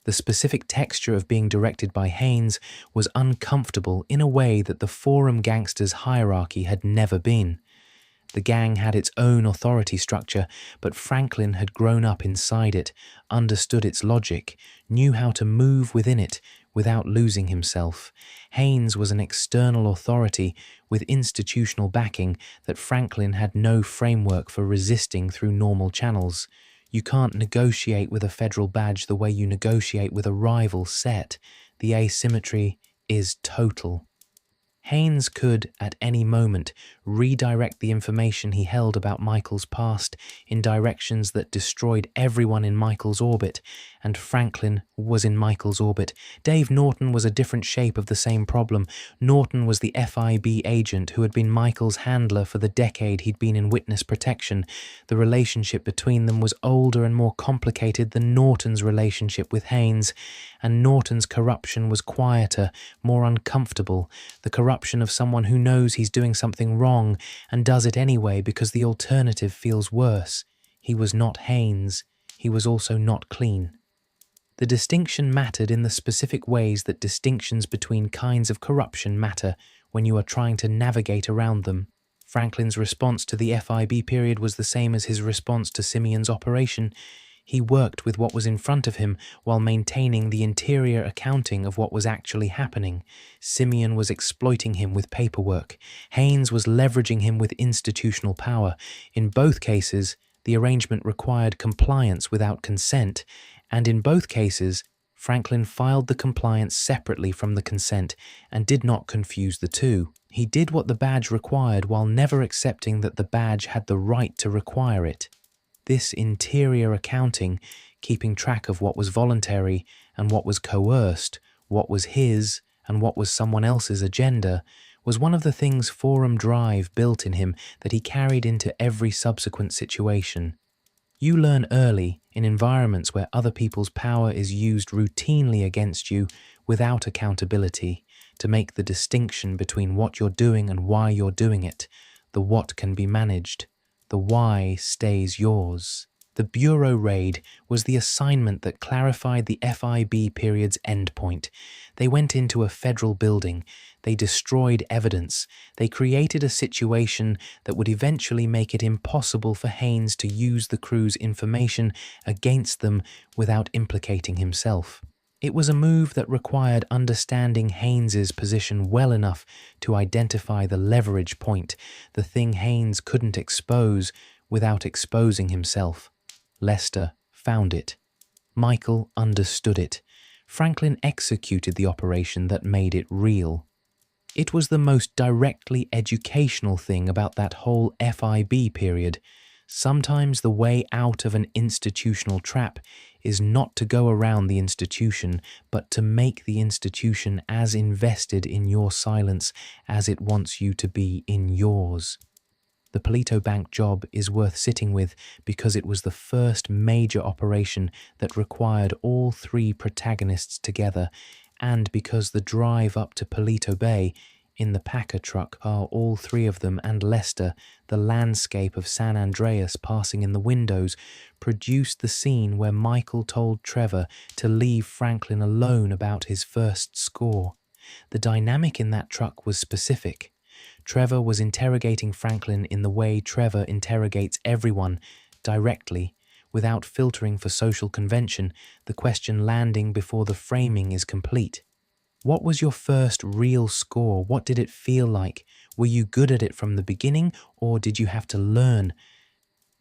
The specific texture of being directed by Haynes was uncomfortable in a way that the forum gangsters' hierarchy had never been. The gang had its own authority structure, but Franklin had grown up inside it, understood its logic, knew how to move within it without losing himself. Haynes was an external authority with institutional backing that Franklin had no framework for resisting through normal channels. You can't negotiate with a federal badge the way you negotiate with a rival set. The asymmetry is total. Haynes could, at any moment, redirect the information he held about Michael's past in directions that destroyed everyone in Michael's orbit, and Franklin was in Michael's orbit. Dave Norton was a different shape of the same problem. Norton was the FIB agent who had been Michael's handler for the decade he'd been in witness protection. The relationship between them was older and more complicated than Norton's relationship with Haynes, and Norton's corruption was quieter, more uncomfortable. The corruption of someone who knows he's doing something wrong and does it anyway because the alternative feels worse. He was not Haynes. He was also not clean. The distinction mattered in the specific ways that distinctions between kinds of corruption matter when you are trying to navigate around them. Franklin's response to the FIB period was the same as his response to Simeon's operation. He worked with what was in front of him while maintaining the interior accounting of what was actually happening. Simeon was exploiting him with paperwork. Haynes was leveraging him with institutional power. In both cases, the arrangement required compliance without consent, and in both cases, Franklin filed the compliance separately from the consent and did not confuse the two. He did what the badge required while never accepting that the badge had the right to require it. This interior accounting, keeping track of what was voluntary and what was coerced, what was his and what was someone else's agenda, was one of the things Forum Drive built in him that he carried into every subsequent situation. You learn early, in environments where other people's power is used routinely against you without accountability, to make the distinction between what you're doing and why you're doing it. The what can be managed. The why stays yours. The Bureau raid was the assignment that clarified the FIB period's endpoint. They went into a federal building. They destroyed evidence. They created a situation that would eventually make it impossible for Haynes to use the crew's information against them without implicating himself. It was a move that required understanding Haynes's position well enough to identify the leverage point, the thing Haynes couldn't expose without exposing himself. Lester found it. Michael understood it. Franklin executed the operation that made it real. It was the most directly educational thing about that whole FIB period. Sometimes the way out of an institutional trap is not to go around the institution, but to make the institution as invested in your silence as it wants you to be in yours. The Paleto Bank job is worth sitting with because it was the first major operation that required all three protagonists together, and because the drive up to Paleto Bay in the Packer truck are all three of them and Lester, the landscape of San Andreas passing in the windows, produced the scene where Michael told Trevor to leave Franklin alone about his first score. The dynamic in that truck was specific. Trevor was interrogating Franklin in the way Trevor interrogates everyone, directly, without filtering for social convention, the question landing before the framing is complete. What was your first real score? What did it feel like? Were you good at it from the beginning, or did you have to learn?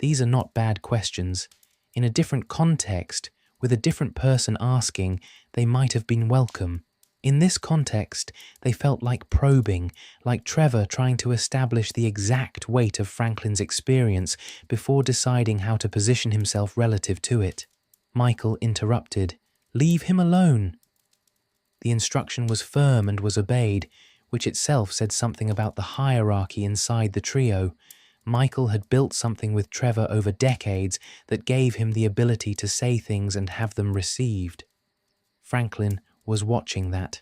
These are not bad questions. In a different context, with a different person asking, they might have been welcome. In this context, they felt like probing, like Trevor trying to establish the exact weight of Franklin's experience before deciding how to position himself relative to it. Michael interrupted. "Leave him alone." The instruction was firm and was obeyed, which itself said something about the hierarchy inside the trio. Michael had built something with Trevor over decades that gave him the ability to say things and have them received. Franklin was watching that.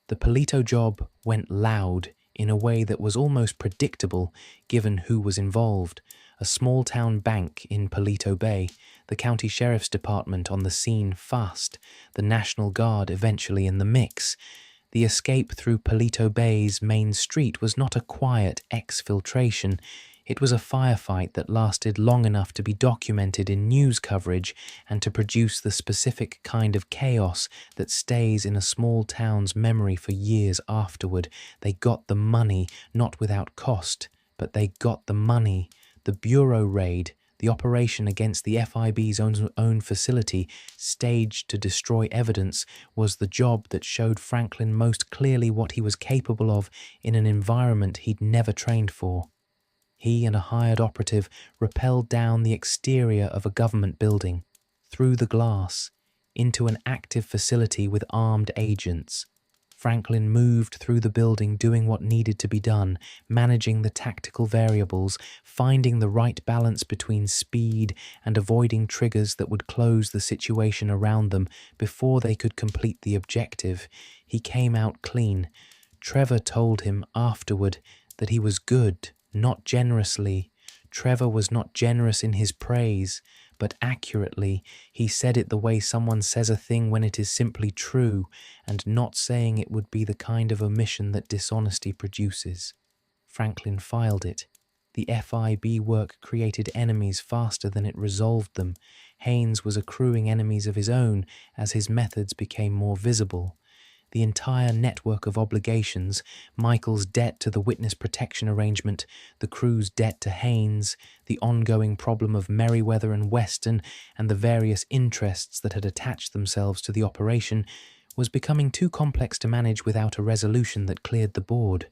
The Paleto job went loud in a way that was almost predictable given who was involved. A small-town bank in Paleto Bay, the county sheriff's department on the scene fast, the National Guard eventually in the mix. The escape through Paleto Bay's main street was not a quiet exfiltration. It was a firefight that lasted long enough to be documented in news coverage and to produce the specific kind of chaos that stays in a small town's memory for years afterward. They got the money, not without cost, but they got the money. The bureau raid, the operation against the FIB's own facility, staged to destroy evidence, was the job that showed Franklin most clearly what he was capable of in an environment he'd never trained for. He and a hired operative rappelled down the exterior of a government building, through the glass, into an active facility with armed agents. Franklin moved through the building doing what needed to be done, managing the tactical variables, finding the right balance between speed and avoiding triggers that would close the situation around them before they could complete the objective. He came out clean. Trevor told him afterward that he was good, not generously. Trevor was not generous in his praise, but accurately. He said it the way someone says a thing when it is simply true, and not saying it would be the kind of omission that dishonesty produces. Franklin filed it. The FIB work created enemies faster than it resolved them. Haynes was accruing enemies of his own as his methods became more visible. The entire network of obligations, Michael's debt to the witness protection arrangement, the crew's debt to Haynes, the ongoing problem of Merriweather and Weston, and the various interests that had attached themselves to the operation, was becoming too complex to manage without a resolution that cleared the board.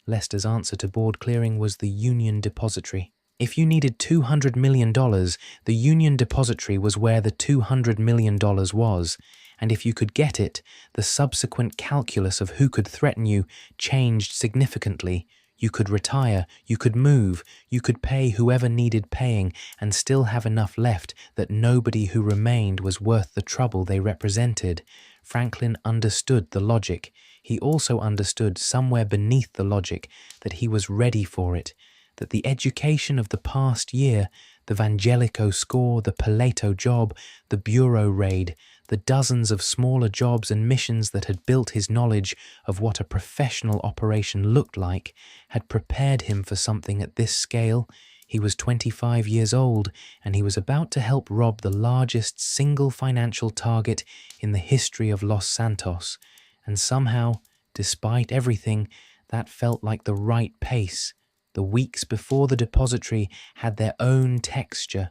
Lester's answer to board clearing was the Union Depository. If you needed $200 million, the Union Depository was where the $200 million was. And if you could get it, the subsequent calculus of who could threaten you changed significantly. You could retire, you could move, you could pay whoever needed paying and still have enough left that nobody who remained was worth the trouble they represented. Franklin understood the logic. He also understood somewhere beneath the logic that he was ready for it, that the education of the past year, the Vangelico score, the Paleto job, the bureau raid, the dozens of smaller jobs and missions that had built his knowledge of what a professional operation looked like, had prepared him for something at this scale. He was 25 years old, and he was about to help rob the largest single financial target in the history of Los Santos. And somehow, despite everything, that felt like the right pace. The weeks before the depository had their own texture.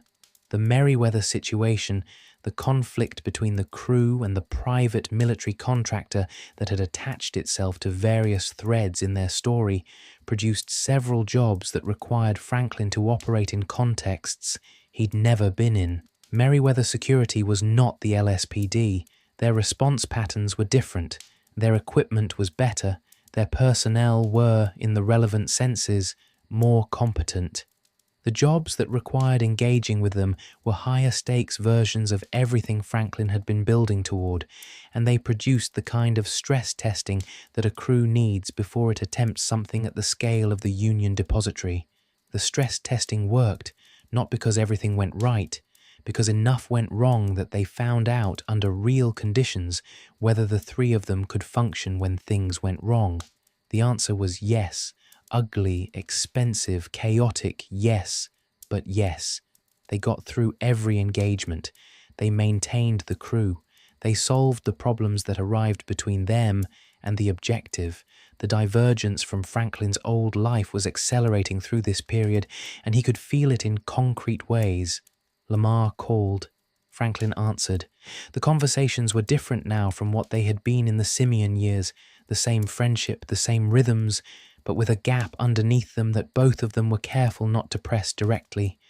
The Merriweather situation, the conflict between the crew and the private military contractor that had attached itself to various threads in their story, produced several jobs that required Franklin to operate in contexts he'd never been in. Merriweather Security was not the LSPD. Their response patterns were different. Their equipment was better. Their personnel were, in the relevant senses, more competent. The jobs that required engaging with them were higher stakes versions of everything Franklin had been building toward, and they produced the kind of stress testing that a crew needs before it attempts something at the scale of the Union Depository. The stress testing worked, not because everything went right, because enough went wrong that they found out under real conditions whether the three of them could function when things went wrong. The answer was yes. Ugly, expensive, chaotic, yes, but yes. They got through every engagement. They maintained the crew. They solved the problems that arrived between them and the objective. The divergence from Franklin's old life was accelerating through this period, and he could feel it in concrete ways. Lamar called. Franklin answered. The conversations were different now from what they had been in the Simeon years, the same friendship, the same rhythms, but with a gap underneath them that both of them were careful not to press directly.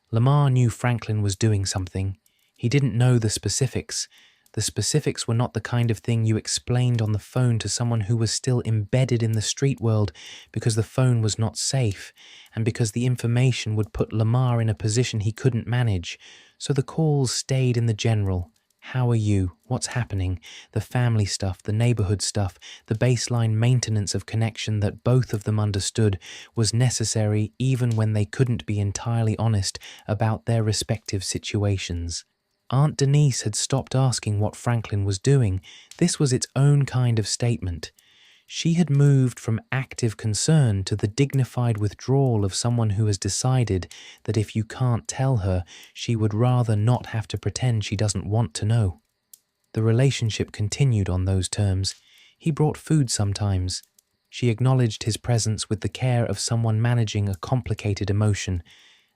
Lamar knew Franklin was doing something. He didn't know the specifics. The specifics were not the kind of thing you explained on the phone to someone who was still embedded in the street world because the phone was not safe and because the information would put Lamar in a position he couldn't manage. So the calls stayed in the general. How are you? What's happening? The family stuff, the neighborhood stuff, the baseline maintenance of connection that both of them understood was necessary even when they couldn't be entirely honest about their respective situations. Aunt Denise had stopped asking what Franklin was doing. This was its own kind of statement. She had moved from active concern to the dignified withdrawal of someone who has decided that if you can't tell her, she would rather not have to pretend she doesn't want to know. The relationship continued on those terms. He brought food sometimes. She acknowledged his presence with the care of someone managing a complicated emotion.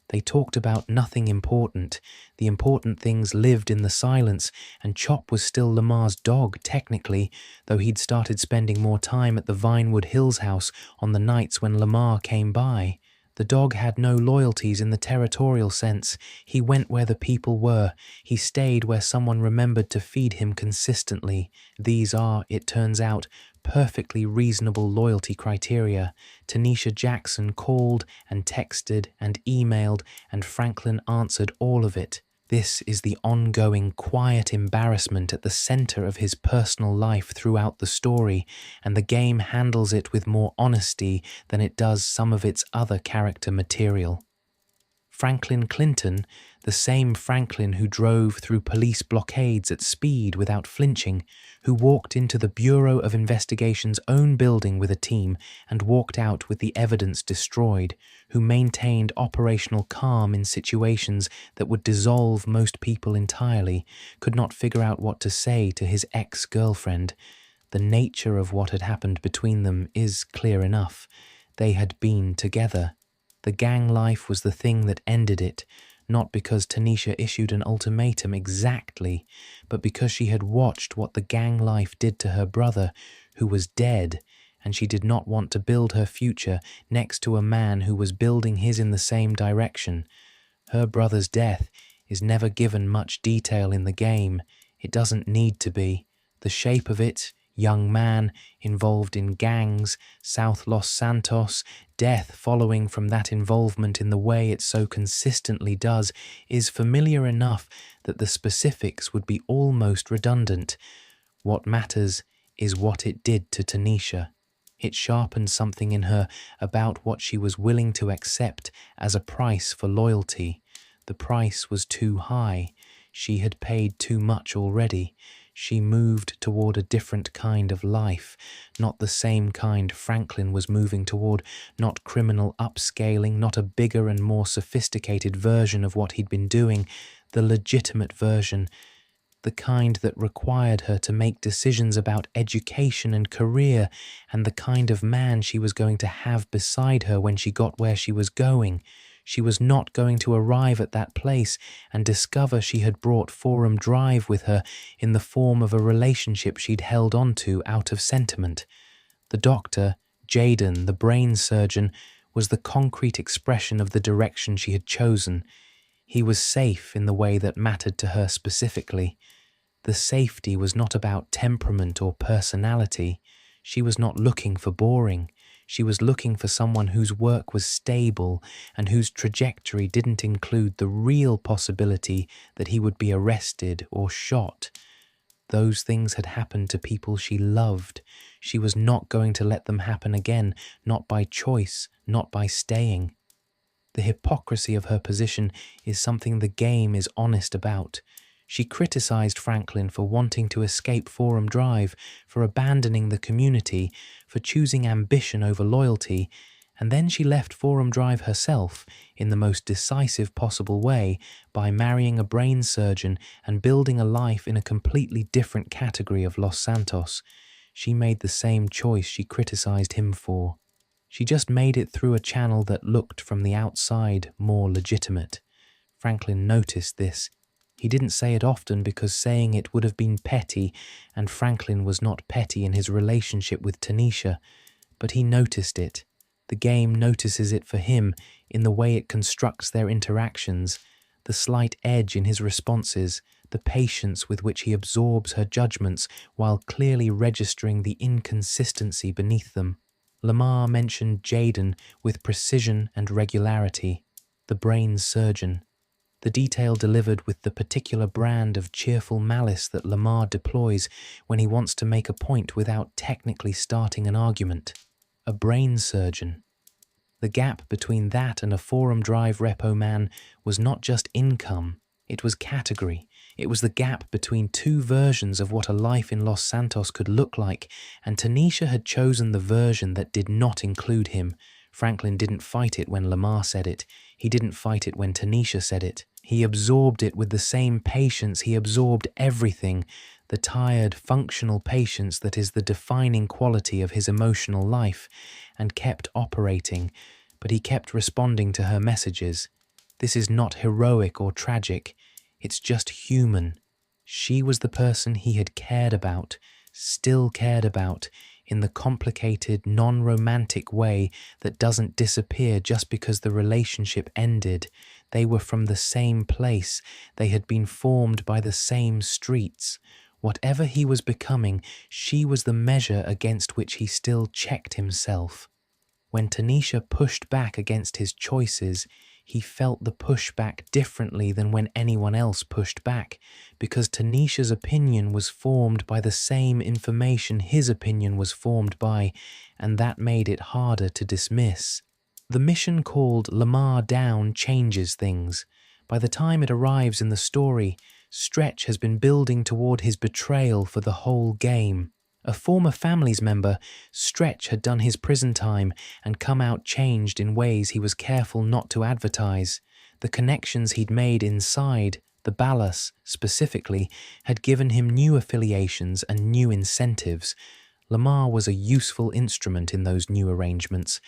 They talked about nothing important. The important things lived in the silence, and Chop was still Lamar's dog, technically, though he'd started spending more time at the Vinewood Hills house on the nights when Lamar came by. The dog had no loyalties in the territorial sense. He went where the people were. He stayed where someone remembered to feed him consistently. These are, it turns out, perfectly reasonable loyalty criteria. Tanisha Jackson called and texted and emailed, and Franklin answered all of it. This is the ongoing quiet embarrassment at the center of his personal life throughout the story, and the game handles it with more honesty than it does some of its other character material. Franklin Clinton, the same Franklin who drove through police blockades at speed without flinching, who walked into the Bureau of Investigation's own building with a team and walked out with the evidence destroyed, who maintained operational calm in situations that would dissolve most people entirely, could not figure out what to say to his ex-girlfriend. The nature of what had happened between them is clear enough. They had been together. The gang life was the thing that ended it, not because Tanisha issued an ultimatum exactly, but because she had watched what the gang life did to her brother, who was dead, and she did not want to build her future next to a man who was building his in the same direction. Her brother's death is never given much detail in the game. It doesn't need to be. The shape of it, young man, involved in gangs, South Los Santos, death following from that involvement in the way it so consistently does, is familiar enough that the specifics would be almost redundant. What matters is what it did to Tanisha. It sharpened something in her about what she was willing to accept as a price for loyalty. The price was too high. She had paid too much already. She moved toward a different kind of life, not the same kind Franklin was moving toward, not criminal upscaling, not a bigger and more sophisticated version of what he'd been doing, the legitimate version, the kind that required her to make decisions about education and career, and the kind of man she was going to have beside her when she got where she was going. She was not going to arrive at that place and discover she had brought Forum Drive with her in the form of a relationship she'd held on to out of sentiment. The doctor, Jaden, the brain surgeon, was the concrete expression of the direction she had chosen. He was safe in the way that mattered to her specifically. The safety was not about temperament or personality. She was not looking for boring. She was looking for someone whose work was stable and whose trajectory didn't include the real possibility that he would be arrested or shot. Those things had happened to people she loved. She was not going to let them happen again, not by choice, not by staying. The hypocrisy of her position is something the game is honest about. She criticized Franklin for wanting to escape Forum Drive, for abandoning the community, for choosing ambition over loyalty, and then she left Forum Drive herself in the most decisive possible way by marrying a brain surgeon and building a life in a completely different category of Los Santos. She made the same choice she criticized him for. She just made it through a channel that looked from the outside more legitimate. Franklin noticed this. He didn't say it often because saying it would have been petty, and Franklin was not petty in his relationship with Tanisha, but he noticed it. The game notices it for him in the way it constructs their interactions. the slight edge in his responses, the patience with which he absorbs her judgments while clearly registering the inconsistency beneath them. Lamar mentioned Jaden with precision and regularity, the brain surgeon, the detail delivered with the particular brand of cheerful malice that Lamar deploys when he wants to make a point without technically starting an argument. A brain surgeon. The gap between that and a Forum Drive repo man was not just income, it was category. It was the gap between two versions of what a life in Los Santos could look like, and Tanisha had chosen the version that did not include him. Franklin didn't fight it when Lamar said it. He didn't fight it when Tanisha said it. He absorbed it with the same patience he absorbed everything, the tired, functional patience that is the defining quality of his emotional life, and kept operating, but he kept responding to her messages. This is not heroic or tragic. It's just human. She was the person he had cared about, still cared about, in the complicated, non-romantic way that doesn't disappear just because the relationship ended. They were from the same place. They had been formed by the same streets. Whatever he was becoming, she was the measure against which he still checked himself. When Tanisha pushed back against his choices, he felt the pushback differently than when anyone else pushed back, because Tanisha's opinion was formed by the same information his opinion was formed by, and that made it harder to dismiss. The mission called Lamar Down changes things. By the time it arrives in the story, Stretch has been building toward his betrayal for the whole game. A former family's member, Stretch had done his prison time and come out changed in ways he was careful not to advertise. The connections he'd made inside, the Ballas specifically, had given him new affiliations and new incentives. Lamar was a useful instrument in those new arrangements,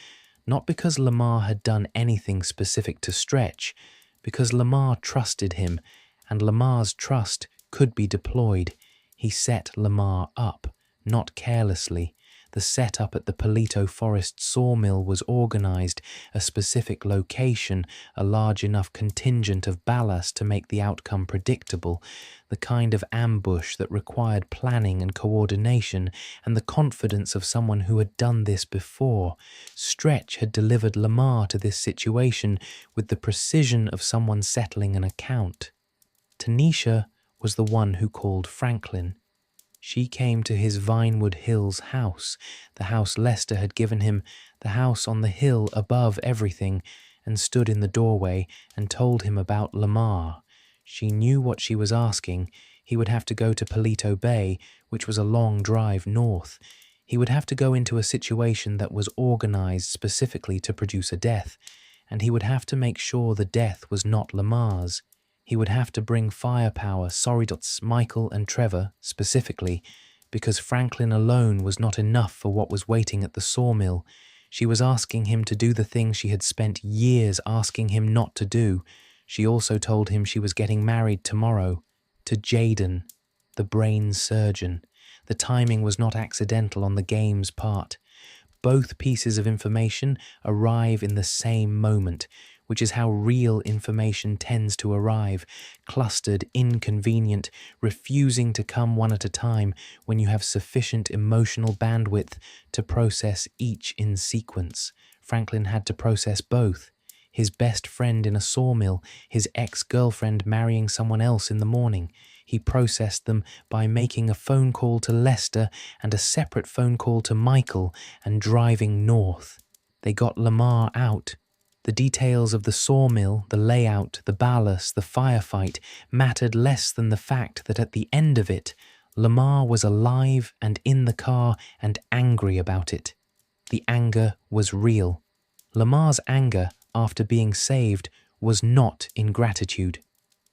not because Lamar had done anything specific to Stretch, because Lamar trusted him, and Lamar's trust could be deployed. He set Lamar up. Not carelessly. The setup at the Paleto Forest sawmill was organized, a specific location, a large enough contingent of ballast to make the outcome predictable, the kind of ambush that required planning and coordination and the confidence of someone who had done this before. Stretch had delivered Lamar to this situation with the precision of someone settling an account. Tanisha was the one who called Franklin. She came to his Vinewood Hills house, the house Lester had given him, the house on the hill above everything, and stood in the doorway and told him about Lamar. She knew what she was asking. He would have to go to Paleto Bay, which was a long drive north. He would have to go into a situation that was organized specifically to produce a death, and he would have to make sure the death was not Lamar's. He would have to bring firepower, Michael and Trevor specifically, because Franklin alone was not enough for what was waiting at the sawmill. She was asking him to do the thing she had spent years asking him not to do. She also told him she was getting married tomorrow, to Jaden, the brain surgeon. The timing was not accidental on the game's part. Both pieces of information arrive in the same moment, which is how real information tends to arrive, clustered, inconvenient, refusing to come one at a time when you have sufficient emotional bandwidth to process each in sequence. Franklin had to process both. His best friend in a sawmill, his ex-girlfriend marrying someone else in the morning. He processed them by making a phone call to Lester and a separate phone call to Michael and driving north. They got Lamar out. The details of the sawmill, the layout, the ballast, the firefight mattered less than the fact that at the end of it, Lamar was alive and in the car and angry about it. The anger was real. Lamar's anger, after being saved, was not ingratitude.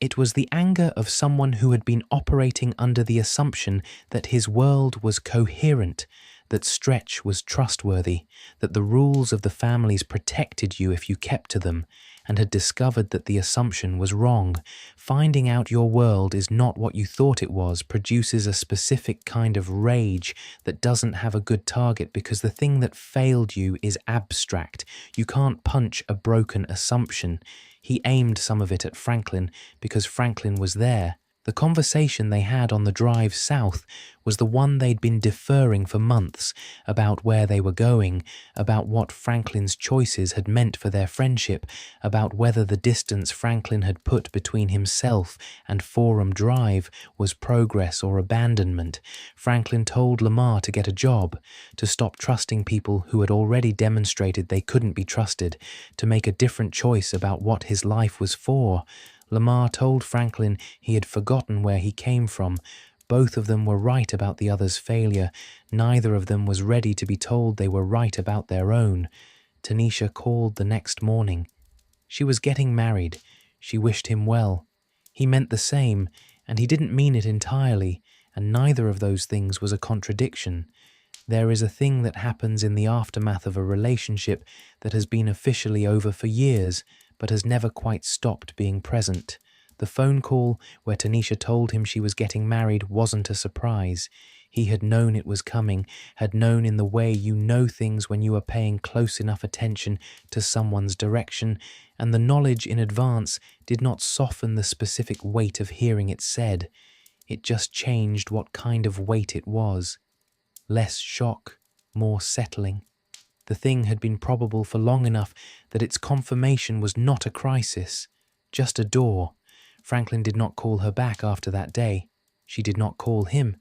It was the anger of someone who had been operating under the assumption that his world was coherent, that Stretch was trustworthy, that the rules of the families protected you if you kept to them, and had discovered that the assumption was wrong. Finding out your world is not what you thought it was produces a specific kind of rage that doesn't have a good target because the thing that failed you is abstract. You can't punch a broken assumption. He aimed some of it at Franklin because Franklin was there. The conversation they had on the drive south was the one they'd been deferring for months, about where they were going, about what Franklin's choices had meant for their friendship, about whether the distance Franklin had put between himself and Forum Drive was progress or abandonment. Franklin told Lamar to get a job, to stop trusting people who had already demonstrated they couldn't be trusted, to make a different choice about what his life was for. Lamar told Franklin he had forgotten where he came from. Both of them were right about the other's failure. Neither of them was ready to be told they were right about their own. Tanisha called the next morning. She was getting married. She wished him well. He meant the same, and he didn't mean it entirely, and neither of those things was a contradiction. There is a thing that happens in the aftermath of a relationship that has been officially over for years, but has never quite stopped being present. The phone call where Tanisha told him she was getting married wasn't a surprise. He had known it was coming, had known in the way you know things when you are paying close enough attention to someone's direction, and the knowledge in advance did not soften the specific weight of hearing it said. It just changed what kind of weight it was. Less shock, more settling. The thing had been probable for long enough that its confirmation was not a crisis, just a door. Franklin did not call her back after that day. She did not call him.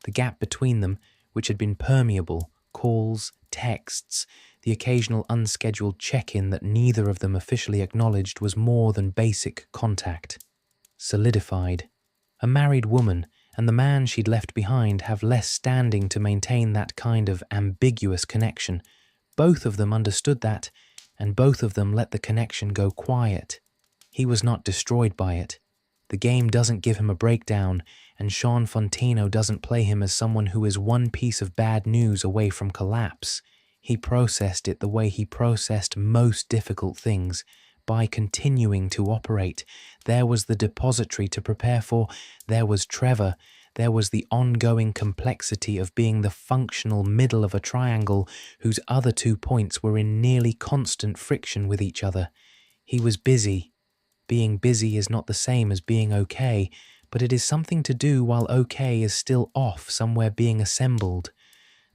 The gap between them, which had been permeable, calls, texts, the occasional unscheduled check-in that neither of them officially acknowledged was more than basic contact. Solidified. A married woman and the man she'd left behind have less standing to maintain that kind of ambiguous connection. Both of them understood that, and both of them let the connection go quiet. He was not destroyed by it. The game doesn't give him a breakdown, and Sean Fontino doesn't play him as someone who is one piece of bad news away from collapse. He processed it the way he processed most difficult things, by continuing to operate. There was the depository to prepare for, there was Trevor, there was the ongoing complexity of being the functional middle of a triangle whose other 2 points were in nearly constant friction with each other. He was busy. Being busy is not the same as being okay, but it is something to do while okay is still off somewhere being assembled.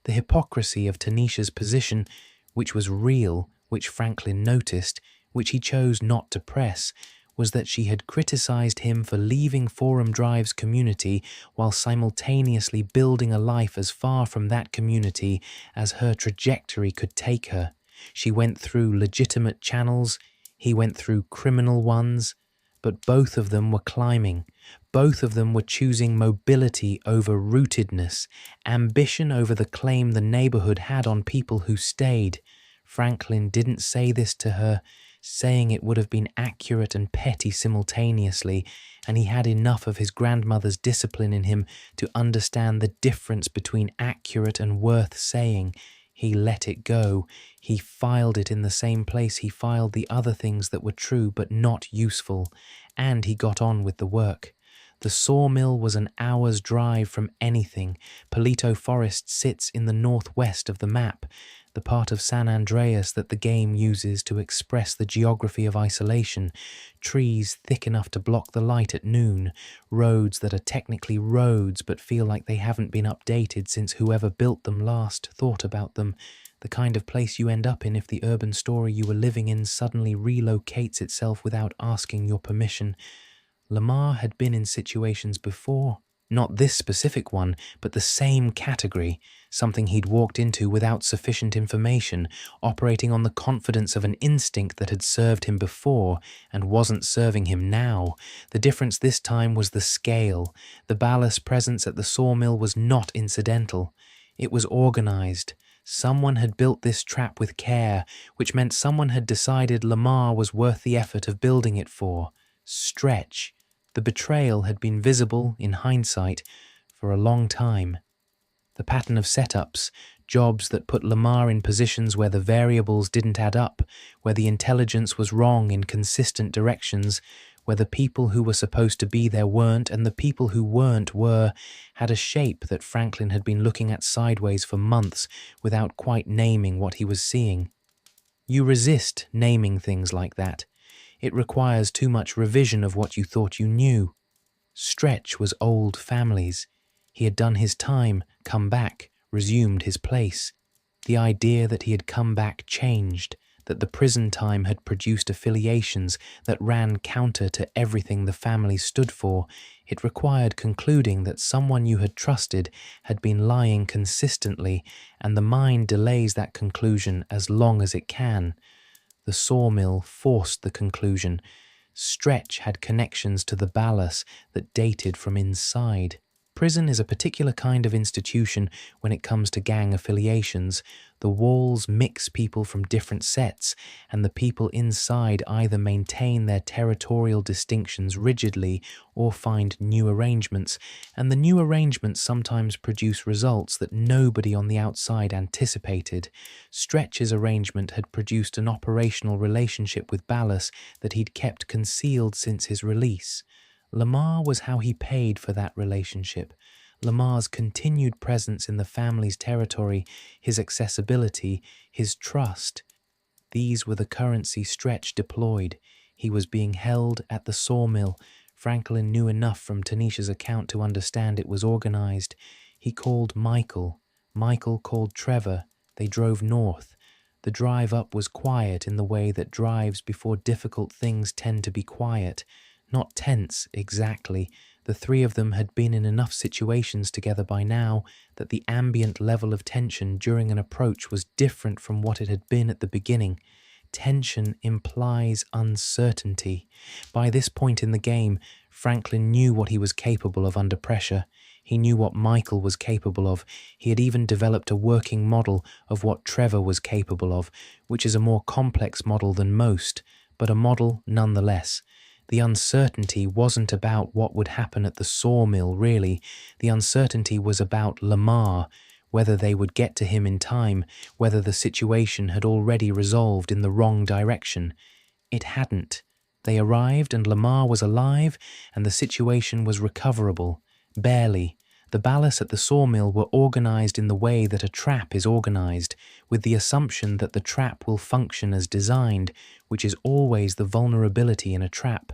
The hypocrisy of Tanisha's position, which was real, which Franklin noticed, which he chose not to press, was that she had criticized him for leaving Forum Drive's community while simultaneously building a life as far from that community as her trajectory could take her. She went through legitimate channels, he went through criminal ones, but both of them were climbing. Both of them were choosing mobility over rootedness, ambition over the claim the neighborhood had on people who stayed. Franklin didn't say this to her, saying it would have been accurate and petty simultaneously, and he had enough of his grandmother's discipline in him to understand the difference between accurate and worth saying. He let it go. He filed it in the same place he filed the other things that were true but not useful, and he got on with the work. The sawmill was an hour's drive from anything. Paleto Forest sits in the northwest of the map, the part of San Andreas that the game uses to express the geography of isolation, trees thick enough to block the light at noon, roads that are technically roads but feel like they haven't been updated since whoever built them last thought about them, the kind of place you end up in if the urban story you were living in suddenly relocates itself without asking your permission. Lamar had been in situations before. Not this specific one, but the same category, something he'd walked into without sufficient information, operating on the confidence of an instinct that had served him before and wasn't serving him now. The difference this time was the scale. The ballast presence at the sawmill was not incidental. It was organized. Someone had built this trap with care, which meant someone had decided Lamar was worth the effort of building it for. Stretch. The betrayal had been visible, in hindsight, for a long time. The pattern of setups, jobs that put Lamar in positions where the variables didn't add up, where the intelligence was wrong in consistent directions, where the people who were supposed to be there weren't and the people who weren't were, had a shape that Franklin had been looking at sideways for months without quite naming what he was seeing. You resist naming things like that. It requires too much revision of what you thought you knew. Stretch was old families. He had done his time, come back, resumed his place. The idea that he had come back changed, that the prison time had produced affiliations that ran counter to everything the family stood for. It required concluding that someone you had trusted had been lying consistently, and the mind delays that conclusion as long as it can. The sawmill forced the conclusion. Stretch had connections to the ballast that dated from inside. Prison is a particular kind of institution when it comes to gang affiliations. The walls mix people from different sets, and the people inside either maintain their territorial distinctions rigidly or find new arrangements, and the new arrangements sometimes produce results that nobody on the outside anticipated. Stretch's arrangement had produced an operational relationship with Ballas that he'd kept concealed since his release. Lamar was how he paid for that relationship. Lamar's continued presence in the family's territory, his accessibility, his trust. These were the currency Stretch deployed. He was being held at the sawmill. Franklin knew enough from Tanisha's account to understand it was organized. He called Michael. Michael called Trevor. They drove north. The drive up was quiet in the way that drives before difficult things tend to be quiet. Not tense, exactly. The three of them had been in enough situations together by now that the ambient level of tension during an approach was different from what it had been at the beginning. Tension implies uncertainty. By this point in the game, Franklin knew what he was capable of under pressure. He knew what Michael was capable of. He had even developed a working model of what Trevor was capable of, which is a more complex model than most, but a model nonetheless. The uncertainty wasn't about what would happen at the sawmill, really. The uncertainty was about Lamar, whether they would get to him in time, whether the situation had already resolved in the wrong direction. It hadn't. They arrived and Lamar was alive and the situation was recoverable. Barely. The ballast at the sawmill were organized in the way that a trap is organized, with the assumption that the trap will function as designed, which is always the vulnerability in a trap.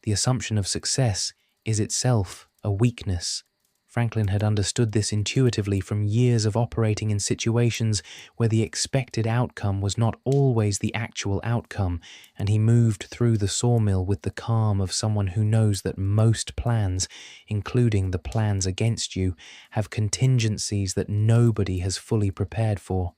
The assumption of success is itself a weakness. Franklin had understood this intuitively from years of operating in situations where the expected outcome was not always the actual outcome, and he moved through the sawmill with the calm of someone who knows that most plans, including the plans against you, have contingencies that nobody has fully prepared for.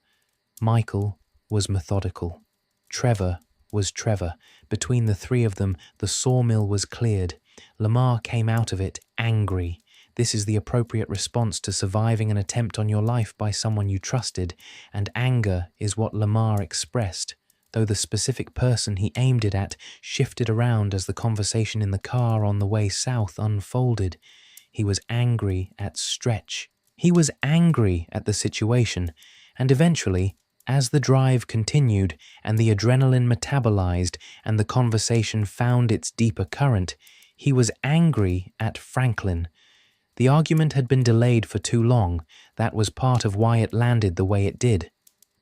Michael was methodical. Trevor was Trevor. Between the three of them, the sawmill was cleared. Lamar came out of it angry. This is the appropriate response to surviving an attempt on your life by someone you trusted, and anger is what Lamar expressed, though the specific person he aimed it at shifted around as the conversation in the car on the way south unfolded. He was angry at Stretch. He was angry at the situation, and eventually, as the drive continued and the adrenaline metabolized and the conversation found its deeper current, he was angry at Franklin. The argument had been delayed for too long. That was part of why it landed the way it did.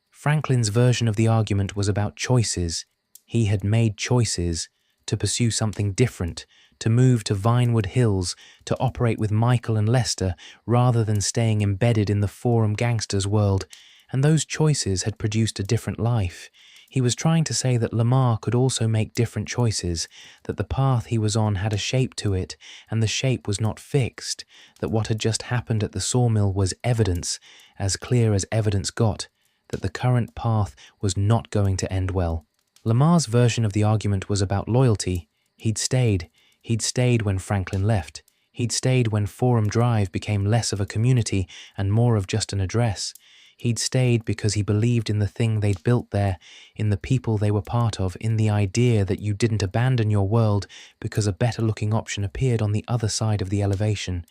Franklin's version of the argument was about choices. He had made choices to pursue something different, to move to Vinewood Hills, to operate with Michael and Lester rather than staying embedded in the Forum Gangsters world, and those choices had produced a different life. He was trying to say that Lamar could also make different choices, that the path he was on had a shape to it, and the shape was not fixed, that what had just happened at the sawmill was evidence, as clear as evidence got, that the current path was not going to end well. Lamar's version of the argument was about loyalty. He'd stayed. He'd stayed when Franklin left. He'd stayed when Forum Drive became less of a community and more of just an address. He'd stayed because he believed in the thing they'd built there, in the people they were part of, in the idea that you didn't abandon your world because a better-looking option appeared on the other side of the elevation.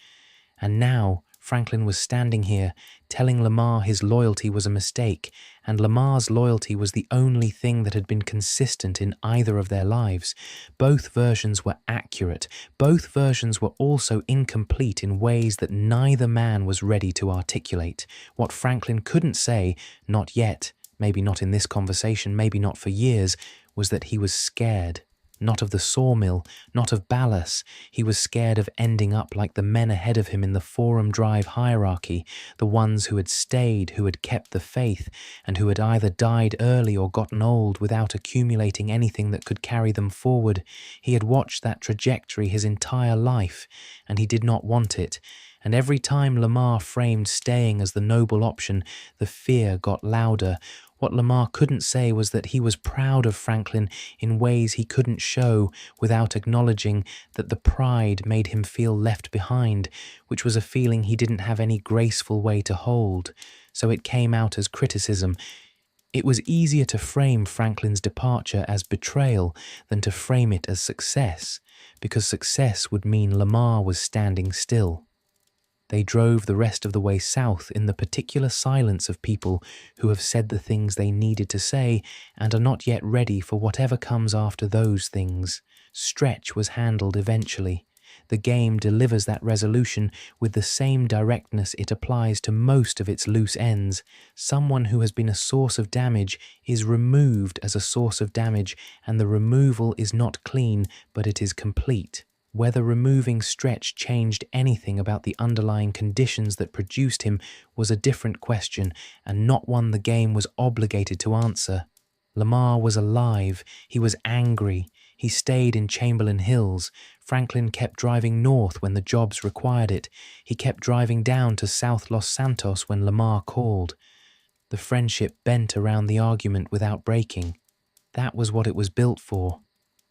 And now, Franklin was standing here, telling Lamar his loyalty was a mistake, and Lamar's loyalty was the only thing that had been consistent in either of their lives. Both versions were accurate. Both versions were also incomplete in ways that neither man was ready to articulate. What Franklin couldn't say, not yet, maybe not in this conversation, maybe not for years, was that he was scared. Not of the sawmill, not of Ballas. He was scared of ending up like the men ahead of him in the Forum Drive hierarchy, the ones who had stayed, who had kept the faith, and who had either died early or gotten old without accumulating anything that could carry them forward. He had watched that trajectory his entire life, and he did not want it. And every time Lamar framed staying as the noble option, the fear got louder. What Lamar couldn't say was that he was proud of Franklin in ways he couldn't show without acknowledging that the pride made him feel left behind, which was a feeling he didn't have any graceful way to hold. So it came out as criticism. It was easier to frame Franklin's departure as betrayal than to frame it as success, because success would mean Lamar was standing still. They drove the rest of the way south in the particular silence of people who have said the things they needed to say and are not yet ready for whatever comes after those things. Stretch was handled eventually. The game delivers that resolution with the same directness it applies to most of its loose ends. Someone who has been a source of damage is removed as a source of damage, and the removal is not clean, but it is complete. Whether removing Stretch changed anything about the underlying conditions that produced him was a different question, and not one the game was obligated to answer. Lamar was alive. He was angry. He stayed in Chamberlain Hills. Franklin kept driving north when the jobs required it. He kept driving down to South Los Santos when Lamar called. The friendship bent around the argument without breaking. That was what it was built for.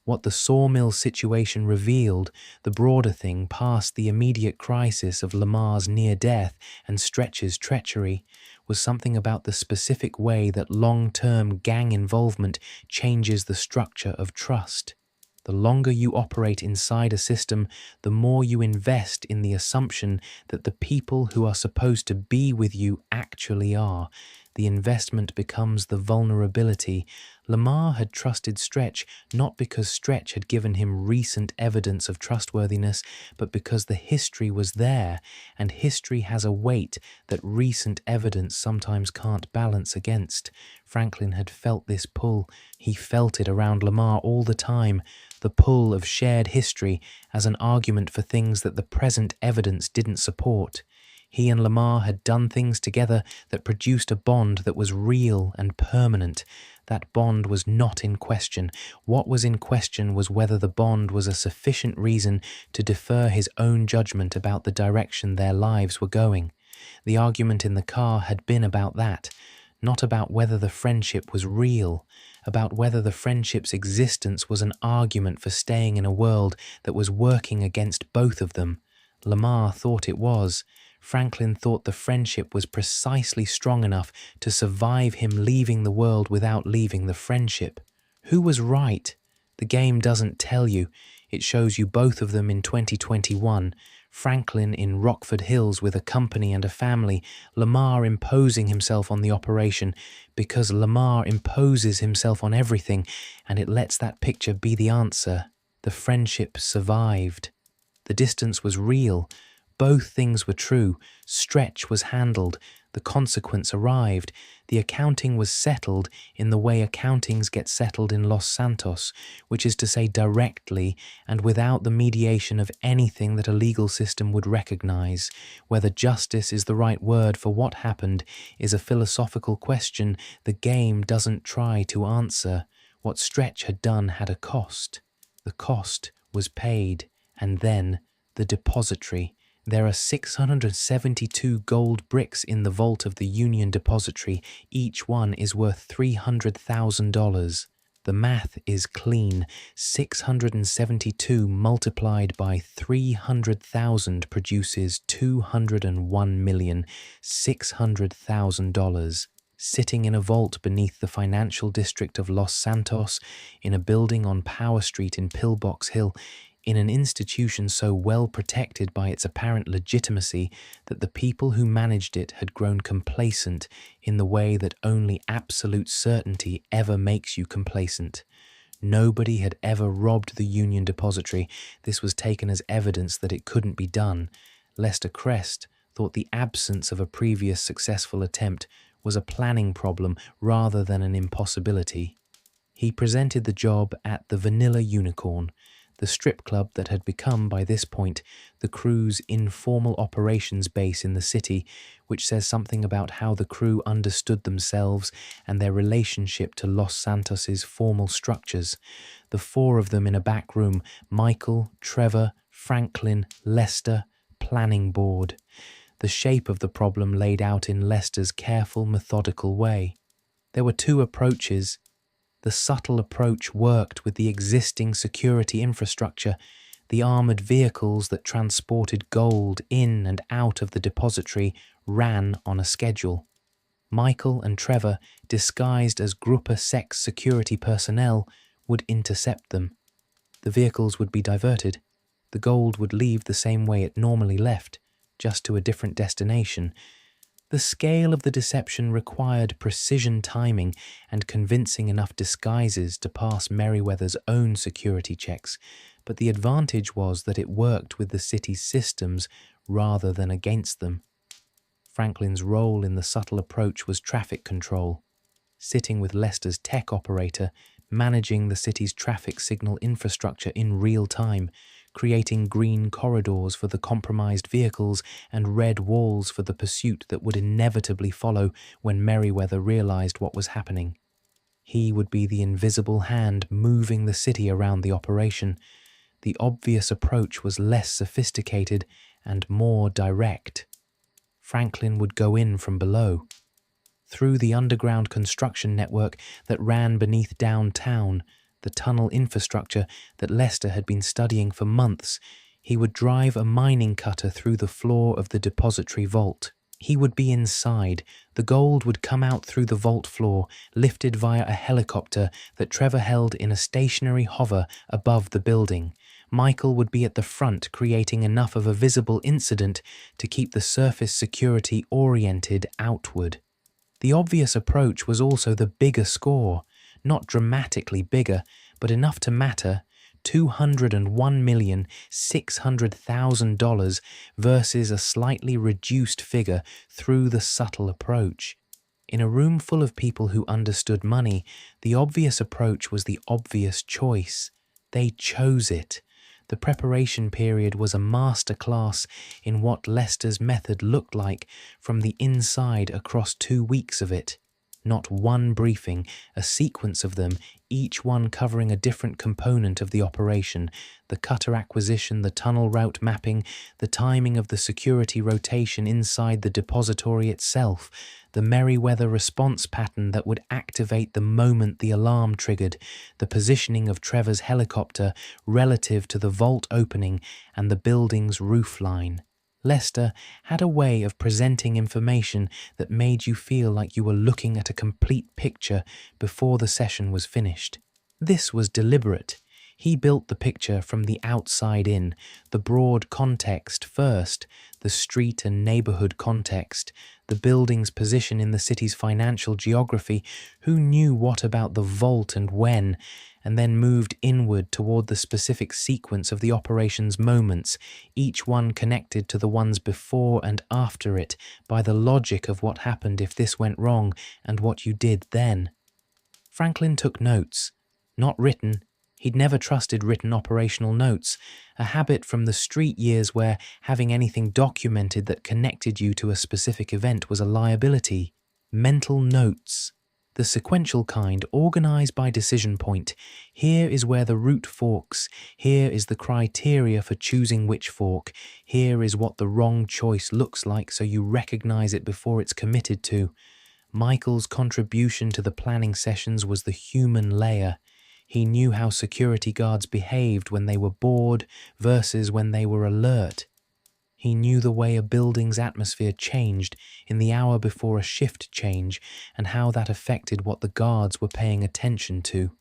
What the sawmill situation revealed, the broader thing past the immediate crisis of Lamar's near death and Stretch's treachery, was something about the specific way that long-term gang involvement changes the structure of trust. The longer you operate inside a system, the more you invest in the assumption that the people who are supposed to be with you actually are. The investment becomes the vulnerability. Lamar had trusted Stretch not because Stretch had given him recent evidence of trustworthiness, but because the history was there, and history has a weight that recent evidence sometimes can't balance against. Franklin had felt this pull. He felt it around Lamar all the time, the pull of shared history as an argument for things that the present evidence didn't support. He and Lamar had done things together that produced a bond that was real and permanent. That bond was not in question. What was in question was whether the bond was a sufficient reason to defer his own judgment about the direction their lives were going. The argument in the car had been about that, not about whether the friendship was real, about whether the friendship's existence was an argument for staying in a world that was working against both of them. Lamar thought it was. Franklin thought the friendship was precisely strong enough to survive him leaving the world without leaving the friendship. Who was right? The game doesn't tell you. It shows you both of them in 2021. Franklin in Rockford Hills with a company and a family, Lamar imposing himself on the operation because Lamar imposes himself on everything, and it lets that picture be the answer. The friendship survived. The distance was real. Both things were true. Stretch was handled. The consequence arrived. The accounting was settled in the way accountings get settled in Los Santos, which is to say directly and without the mediation of anything that a legal system would recognize. Whether justice is the right word for what happened is a philosophical question the game doesn't try to answer. What Stretch had done had a cost. The cost was paid, and then the depository. There are 672 gold bricks in the vault of the Union Depository. Each one is worth $300,000. The math is clean. 672 multiplied by 300,000 produces $201,600,000. Sitting in a vault beneath the financial district of Los Santos, in a building on Power Street in Pillbox Hill, in an institution so well protected by its apparent legitimacy that the people who managed it had grown complacent in the way that only absolute certainty ever makes you complacent. Nobody had ever robbed the Union Depository. This was taken as evidence that it couldn't be done. Lester Crest thought the absence of a previous successful attempt was a planning problem rather than an impossibility. He presented the job at the Vanilla Unicorn, the strip club that had become, by this point, the crew's informal operations base in the city, which says something about how the crew understood themselves and their relationship to Los Santos's formal structures. The four of them in a back room: Michael, Trevor, Franklin, Lester, planning board. The shape of the problem laid out in Lester's careful, methodical way. There were two approaches. The subtle approach worked with the existing security infrastructure, the armoured vehicles that transported gold in and out of the depository ran on a schedule. Michael and Trevor, disguised as Gruppe Sex security personnel, would intercept them. The vehicles would be diverted. The gold would leave the same way it normally left, just to a different destination. The scale of the deception required precision timing and convincing enough disguises to pass Merryweather's own security checks, but the advantage was that it worked with the city's systems rather than against them. Franklin's role in the subtle approach was traffic control, sitting with Lester's tech operator, managing the city's traffic signal infrastructure in real time, creating green corridors for the compromised vehicles and red walls for the pursuit that would inevitably follow when Merryweather realized what was happening. He would be the invisible hand moving the city around the operation. The obvious approach was less sophisticated and more direct. Franklin would go in from below. Through the underground construction network that ran beneath downtown, the tunnel infrastructure that Lester had been studying for months, he would drive a mining cutter through the floor of the depository vault. He would be inside. The gold would come out through the vault floor, lifted via a helicopter that Trevor held in a stationary hover above the building. Michael would be at the front, creating enough of a visible incident to keep the surface security oriented outward. The obvious approach was also the bigger score. Not dramatically bigger, but enough to matter, $201,600,000 versus a slightly reduced figure through the subtle approach. In a room full of people who understood money, the obvious approach was the obvious choice. They chose it. The preparation period was a masterclass in what Lester's method looked like from the inside across 2 weeks of it. Not one briefing, a sequence of them, each one covering a different component of the operation: the cutter acquisition, the tunnel route mapping, the timing of the security rotation inside the depository itself, the Merryweather response pattern that would activate the moment the alarm triggered, the positioning of Trevor's helicopter relative to the vault opening and the building's roof line. Lester had a way of presenting information that made you feel like you were looking at a complete picture before the session was finished. This was deliberate. He built the picture from the outside in, the broad context first, the street and neighborhood context, the building's position in the city's financial geography, who knew what about the vault and when, and then moved inward toward the specific sequence of the operation's moments, each one connected to the ones before and after it by the logic of what happened if this went wrong and what you did then. Franklin took notes, not written. He'd never trusted written operational notes, a habit from the street years where having anything documented that connected you to a specific event was a liability. Mental notes. The sequential kind, organized by decision point. Here is where the route forks. Here is the criteria for choosing which fork. Here is what the wrong choice looks like so you recognize it before it's committed to. Michael's contribution to the planning sessions was the human layer. He knew how security guards behaved when they were bored versus when they were alert. He knew the way a building's atmosphere changed in the hour before a shift change and how that affected what the guards were paying attention to.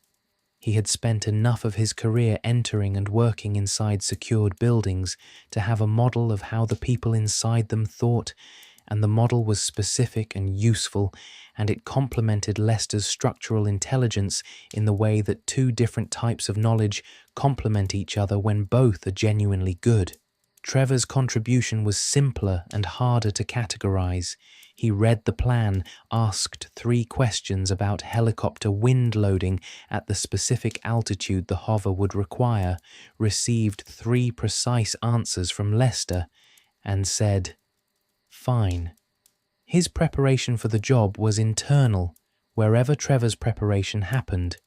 He had spent enough of his career entering and working inside secured buildings to have a model of how the people inside them thought, and the model was specific and useful, and it complemented Lester's structural intelligence in the way that two different types of knowledge complement each other when both are genuinely good. Trevor's contribution was simpler and harder to categorize. He read the plan, asked 3 questions about helicopter wind loading at the specific altitude the hover would require, received 3 precise answers from Lester, and said, "Fine." His preparation for the job was internal, wherever Trevor's preparation happened.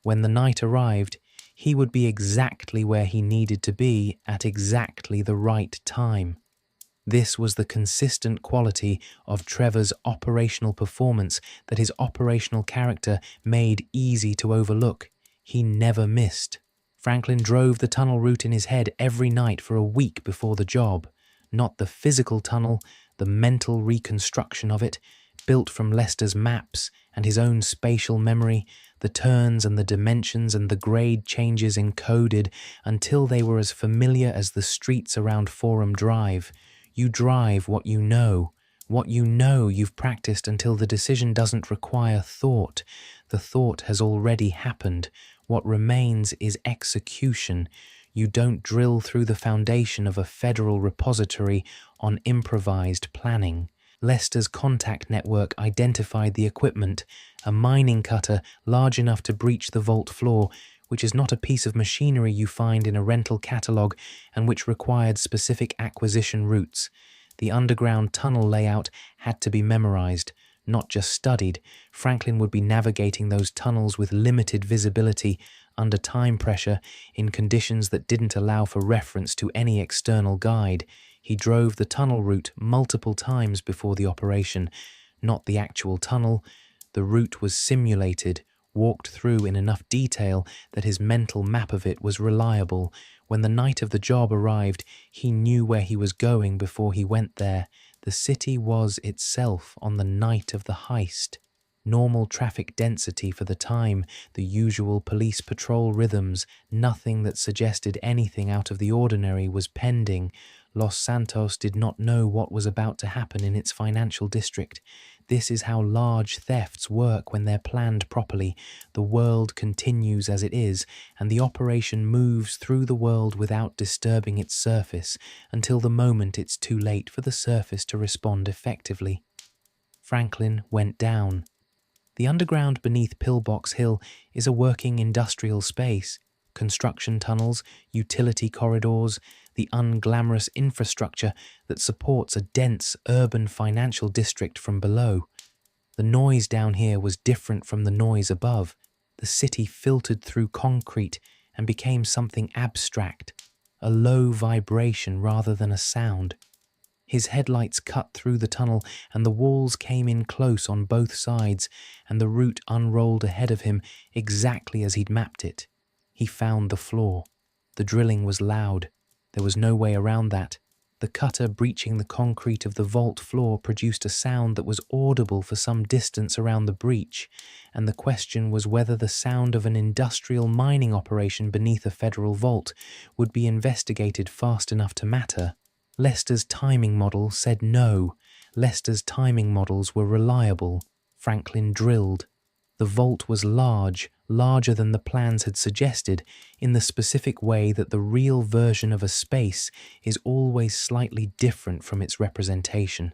When the night arrived, he would be exactly where he needed to be at exactly the right time. This was the consistent quality of Trevor's operational performance that his operational character made easy to overlook. He never missed. Franklin drove the tunnel route in his head every night for a week before the job. Not the physical tunnel, the mental reconstruction of it, built from Lester's maps and his own spatial memory, the turns and the dimensions and the grade changes encoded until they were as familiar as the streets around Forum Drive. You drive what you know. What you know you've practiced until the decision doesn't require thought. The thought has already happened. What remains is execution. You don't drill through the foundation of a federal repository on improvised planning. Lester's contact network identified the equipment, a mining cutter large enough to breach the vault floor, which is not a piece of machinery you find in a rental catalogue and which required specific acquisition routes. The underground tunnel layout had to be memorized, not just studied. Franklin would be navigating those tunnels with limited visibility, under time pressure, in conditions that didn't allow for reference to any external guide. He drove the tunnel route multiple times before the operation, not the actual tunnel. The route was simulated, walked through in enough detail that his mental map of it was reliable. When the night of the job arrived, he knew where he was going before he went there. The city was itself on the night of the heist. Normal traffic density for the time, the usual police patrol rhythms, nothing that suggested anything out of the ordinary was pending. Los Santos did not know what was about to happen in its financial district. This is how large thefts work when they're planned properly. The world continues as it is, and the operation moves through the world without disturbing its surface until the moment it's too late for the surface to respond effectively. Franklin went down. The underground beneath Pillbox Hill is a working industrial space. Construction tunnels, utility corridors, the unglamorous infrastructure that supports a dense urban financial district from below. The noise down here was different from the noise above. The city filtered through concrete and became something abstract, a low vibration rather than a sound. His headlights cut through the tunnel and the walls came in close on both sides, and the route unrolled ahead of him exactly as he'd mapped it. He found the floor. The drilling was loud. There was no way around that. The cutter breaching the concrete of the vault floor produced a sound that was audible for some distance around the breach, and the question was whether the sound of an industrial mining operation beneath a federal vault would be investigated fast enough to matter. Lester's timing model said no. Lester's timing models were reliable. Franklin drilled. The vault was large, larger than the plans had suggested, in the specific way that the real version of a space is always slightly different from its representation.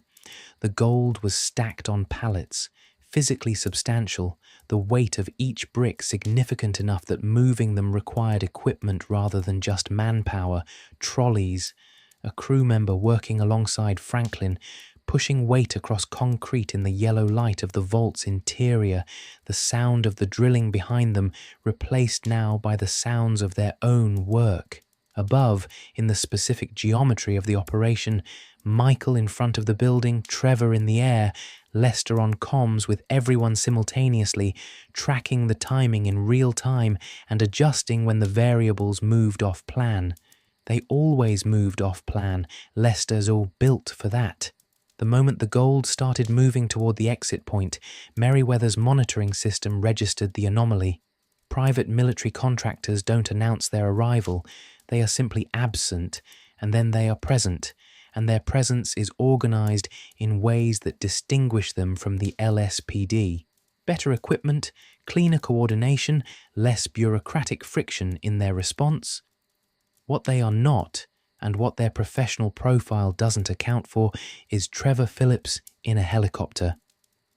The gold was stacked on pallets, physically substantial, the weight of each brick significant enough that moving them required equipment rather than just manpower, trolleys. A crew member working alongside Franklin, pushing weight across concrete in the yellow light of the vault's interior, the sound of the drilling behind them replaced now by the sounds of their own work. Above, in the specific geometry of the operation, Michael in front of the building, Trevor in the air, Lester on comms with everyone simultaneously, tracking the timing in real time and adjusting when the variables moved off plan. They always moved off plan. Lester's all built for that. The moment the gold started moving toward the exit point, Merriweather's monitoring system registered the anomaly. Private military contractors don't announce their arrival. They are simply absent, and then they are present, and their presence is organized in ways that distinguish them from the LSPD. Better equipment, cleaner coordination, less bureaucratic friction in their response. What they are not, and what their professional profile doesn't account for, is Trevor Phillips in a helicopter.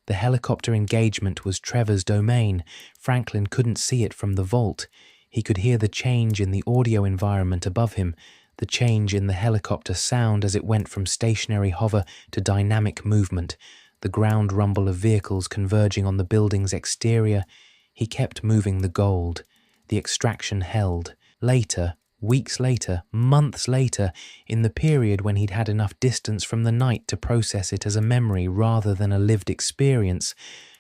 The helicopter engagement was Trevor's domain. Franklin couldn't see it from the vault. He could hear the change in the audio environment above him, the change in the helicopter sound as it went from stationary hover to dynamic movement, the ground rumble of vehicles converging on the building's exterior. He kept moving the gold. The extraction held. Later, weeks later, months later, in the period when he'd had enough distance from the night to process it as a memory rather than a lived experience,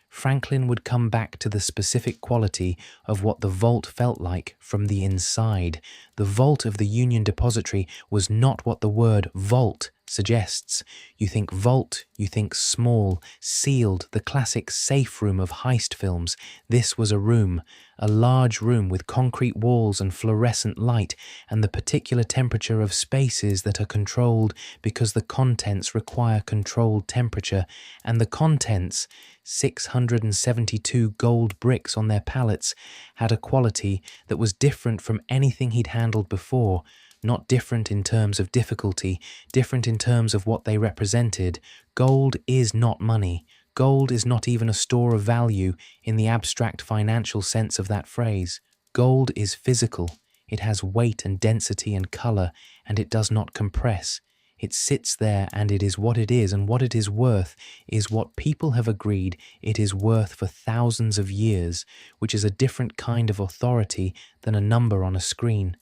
Franklin would come back to the specific quality of what the vault felt like from the inside. The vault of the Union Depository was not what the word vault suggests. You think vault, you think small, sealed, the classic safe room of heist films. This was a room, a large room with concrete walls and fluorescent light, and the particular temperature of spaces that are controlled because the contents require controlled temperature, and the contents, 672 gold bricks on their pallets, had a quality that was different from anything he'd handled before. Not different in terms of difficulty, different in terms of what they represented. Gold is not money. Gold is not even a store of value in the abstract financial sense of that phrase. Gold is physical. It has weight and density and color, and it does not compress. It sits there and it is what it is, and what it is worth is what people have agreed it is worth for thousands of years, which is a different kind of authority than a number on a screen.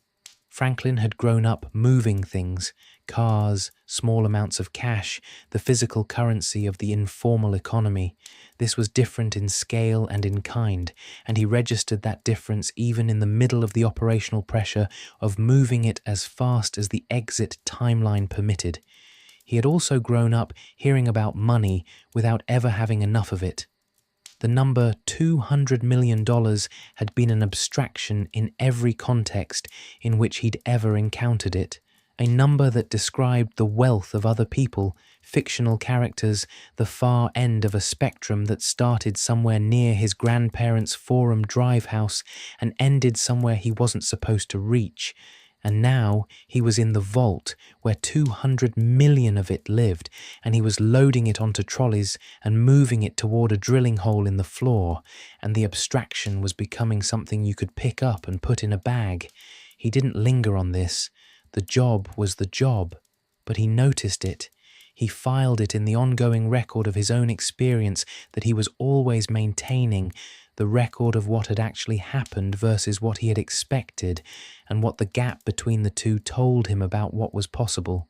Franklin had grown up moving things, cars, small amounts of cash, the physical currency of the informal economy. This was different in scale and in kind, and he registered that difference even in the middle of the operational pressure of moving it as fast as the exit timeline permitted. He had also grown up hearing about money without ever having enough of it. The number $200 million had been an abstraction in every context in which he'd ever encountered it, a number that described the wealth of other people, fictional characters, the far end of a spectrum that started somewhere near his grandparents' Forum Drive house and ended somewhere he wasn't supposed to reach. And now he was in the vault where 200 million of it lived, and he was loading it onto trolleys and moving it toward a drilling hole in the floor, and the abstraction was becoming something you could pick up and put in a bag. He didn't linger on this. The job was the job, but he noticed it. He filed it in the ongoing record of his own experience that he was always maintaining, the record of what had actually happened versus what he had expected, and what the gap between the two told him about what was possible.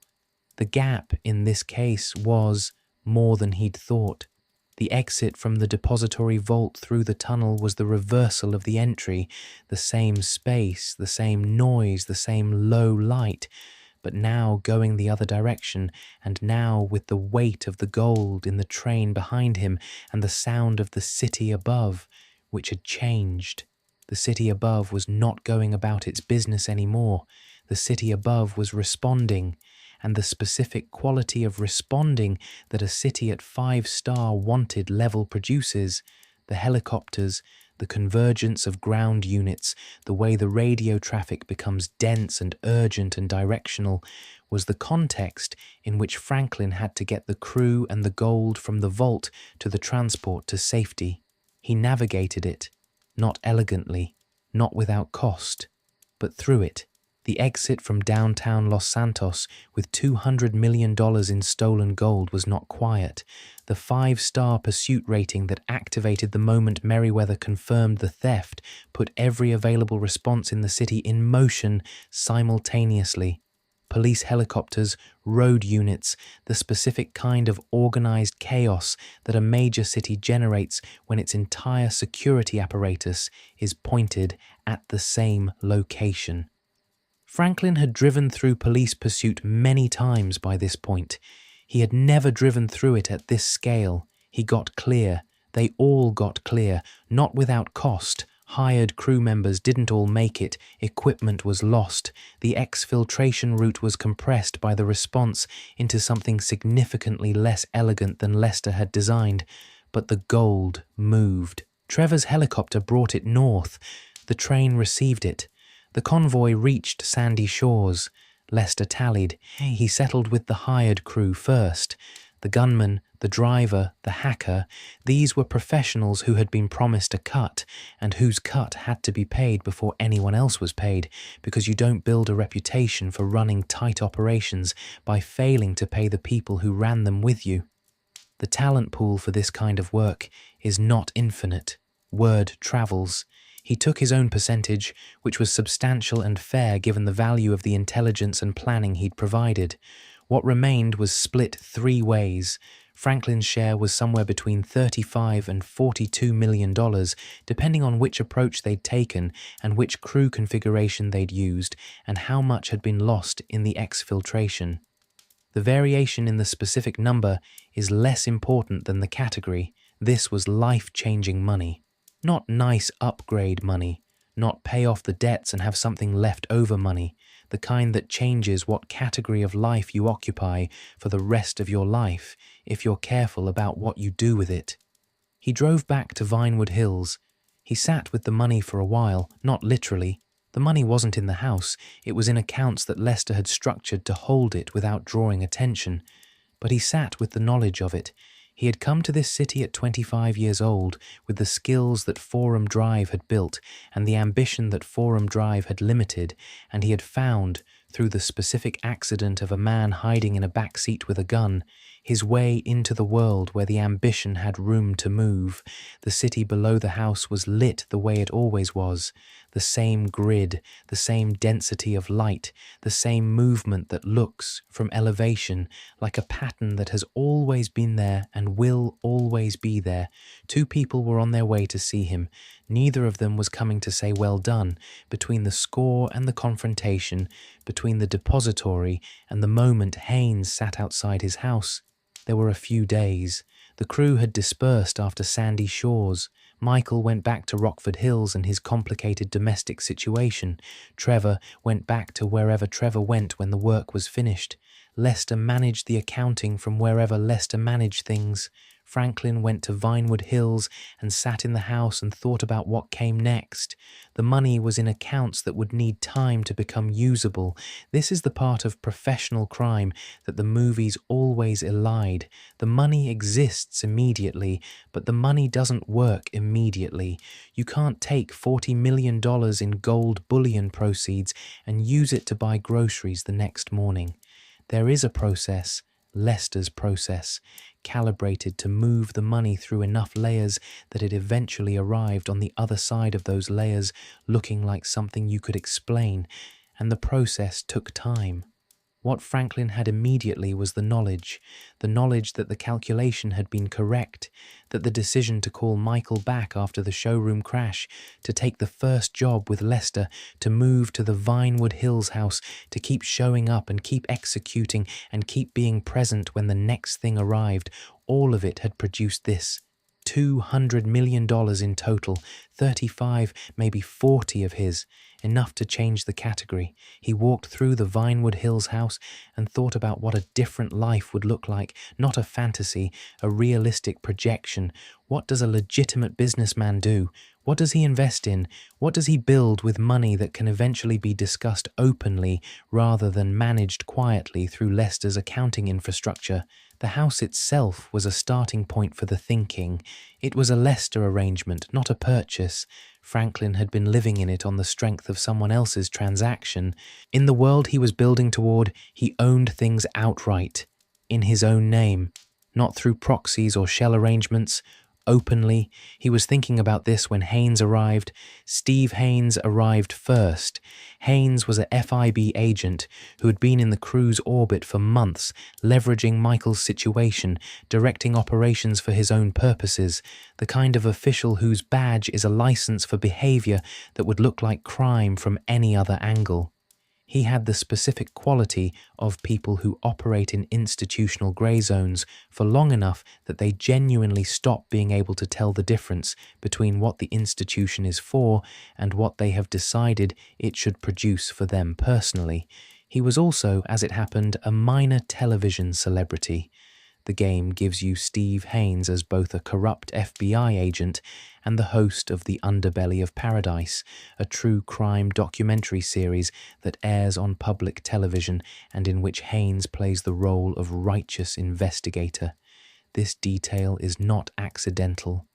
The gap, in this case, was more than he'd thought. The exit from the depository vault through the tunnel was the reversal of the entry, the same space, the same noise, the same low light, but now going the other direction, and now with the weight of the gold in the train behind him and the sound of the city above, which had changed. The city above was not going about its business anymore. The city above was responding, and the specific quality of responding that a city at 5-star wanted level produces, the helicopters, the convergence of ground units, the way the radio traffic becomes dense and urgent and directional, was the context in which Franklin had to get the crew and the gold from the vault to the transport to safety. He navigated it, not elegantly, not without cost, but through it. The exit from downtown Los Santos with $200 million in stolen gold was not quiet. The 5-star pursuit rating that activated the moment Merriweather confirmed the theft put every available response in the city in motion simultaneously. Police helicopters, road units, the specific kind of organized chaos that a major city generates when its entire security apparatus is pointed at the same location. Franklin had driven through police pursuit many times by this point. He had never driven through it at this scale. He got clear. They all got clear, not without cost, Hired crew members didn't all make it, equipment was lost, the exfiltration route was compressed by the response into something significantly less elegant than Lester had designed, but the gold moved. Trevor's helicopter brought it north. The train received it. The convoy reached sandy shores. Lester tallied. He settled with the hired crew first. The gunman, the driver, the hacker, these were professionals who had been promised a cut, and whose cut had to be paid before anyone else was paid, because you don't build a reputation for running tight operations by failing to pay the people who ran them with you. The talent pool for this kind of work is not infinite. Word travels. He took his own percentage, which was substantial and fair given the value of the intelligence and planning he'd provided. What remained was split 3 ways. Franklin's share was somewhere between $35 and $42 million, depending on which approach they'd taken and which crew configuration they'd used and how much had been lost in the exfiltration. The variation in the specific number is less important than the category. This was life-changing money. Not nice upgrade money, not pay off the debts and have something left over money, the kind that changes what category of life you occupy for the rest of your life if you're careful about what you do with it. He drove back to Vinewood Hills. He sat with the money for a while, not literally. The money wasn't in the house, it was in accounts that Lester had structured to hold it without drawing attention. But he sat with the knowledge of it. He had come to this city at 25 years old with the skills that Forum Drive had built and the ambition that Forum Drive had limited, and he had found, through the specific accident of a man hiding in a back seat with a gun, his way into the world where the ambition had room to move. The city below the house was lit the way it always was, the same grid, the same density of light, the same movement that looks, from elevation, like a pattern that has always been there and will always be there. 2 people were on their way to see him. Neither of them was coming to say well done. Between the score and the confrontation, between the depository and the moment Haynes sat outside his house, there were a few days. The crew had dispersed after Sandy Shores. Michael went back to Rockford Hills and his complicated domestic situation. Trevor went back to wherever Trevor went when the work was finished. Lester managed the accounting from wherever Lester managed things. Franklin went to Vinewood Hills and sat in the house and thought about what came next. The money was in accounts that would need time to become usable. This is the part of professional crime that the movies always elide. The money exists immediately, but the money doesn't work immediately. You can't take $40 million in gold bullion proceeds and use it to buy groceries the next morning. There is a process, Lester's process, calibrated to move the money through enough layers that it eventually arrived on the other side of those layers looking like something you could explain, and the process took time. What Franklin had immediately was the knowledge that the calculation had been correct, that the decision to call Michael back after the showroom crash, to take the first job with Lester, to move to the Vinewood Hills house, to keep showing up and keep executing and keep being present when the next thing arrived, all of it had produced this. $200 million in total, 35, maybe 40 of his, enough to change the category. He walked through the Vinewood Hills house and thought about what a different life would look like, not a fantasy, a realistic projection. What does a legitimate businessman do? What does he invest in? What does he build with money that can eventually be discussed openly rather than managed quietly through Lester's accounting infrastructure? The house itself was a starting point for the thinking. It was a Lester arrangement, not a purchase. Franklin had been living in it on the strength of someone else's transaction. In the world he was building toward, he owned things outright, in his own name, not through proxies or shell arrangements. Openly, he was thinking about this when Haynes arrived. Steve Haynes arrived first. Haynes was a FIB agent who had been in the crew's orbit for months, leveraging Michael's situation, directing operations for his own purposes, the kind of official whose badge is a license for behavior that would look like crime from any other angle. He had the specific quality of people who operate in institutional grey zones for long enough that they genuinely stop being able to tell the difference between what the institution is for and what they have decided it should produce for them personally. He was also, as it happened, a minor television celebrity. The game gives you Steve Haynes as both a corrupt FBI agent and the host of The Underbelly of Paradise, a true crime documentary series that airs on public television and in which Haynes plays the role of righteous investigator. This detail is not accidental.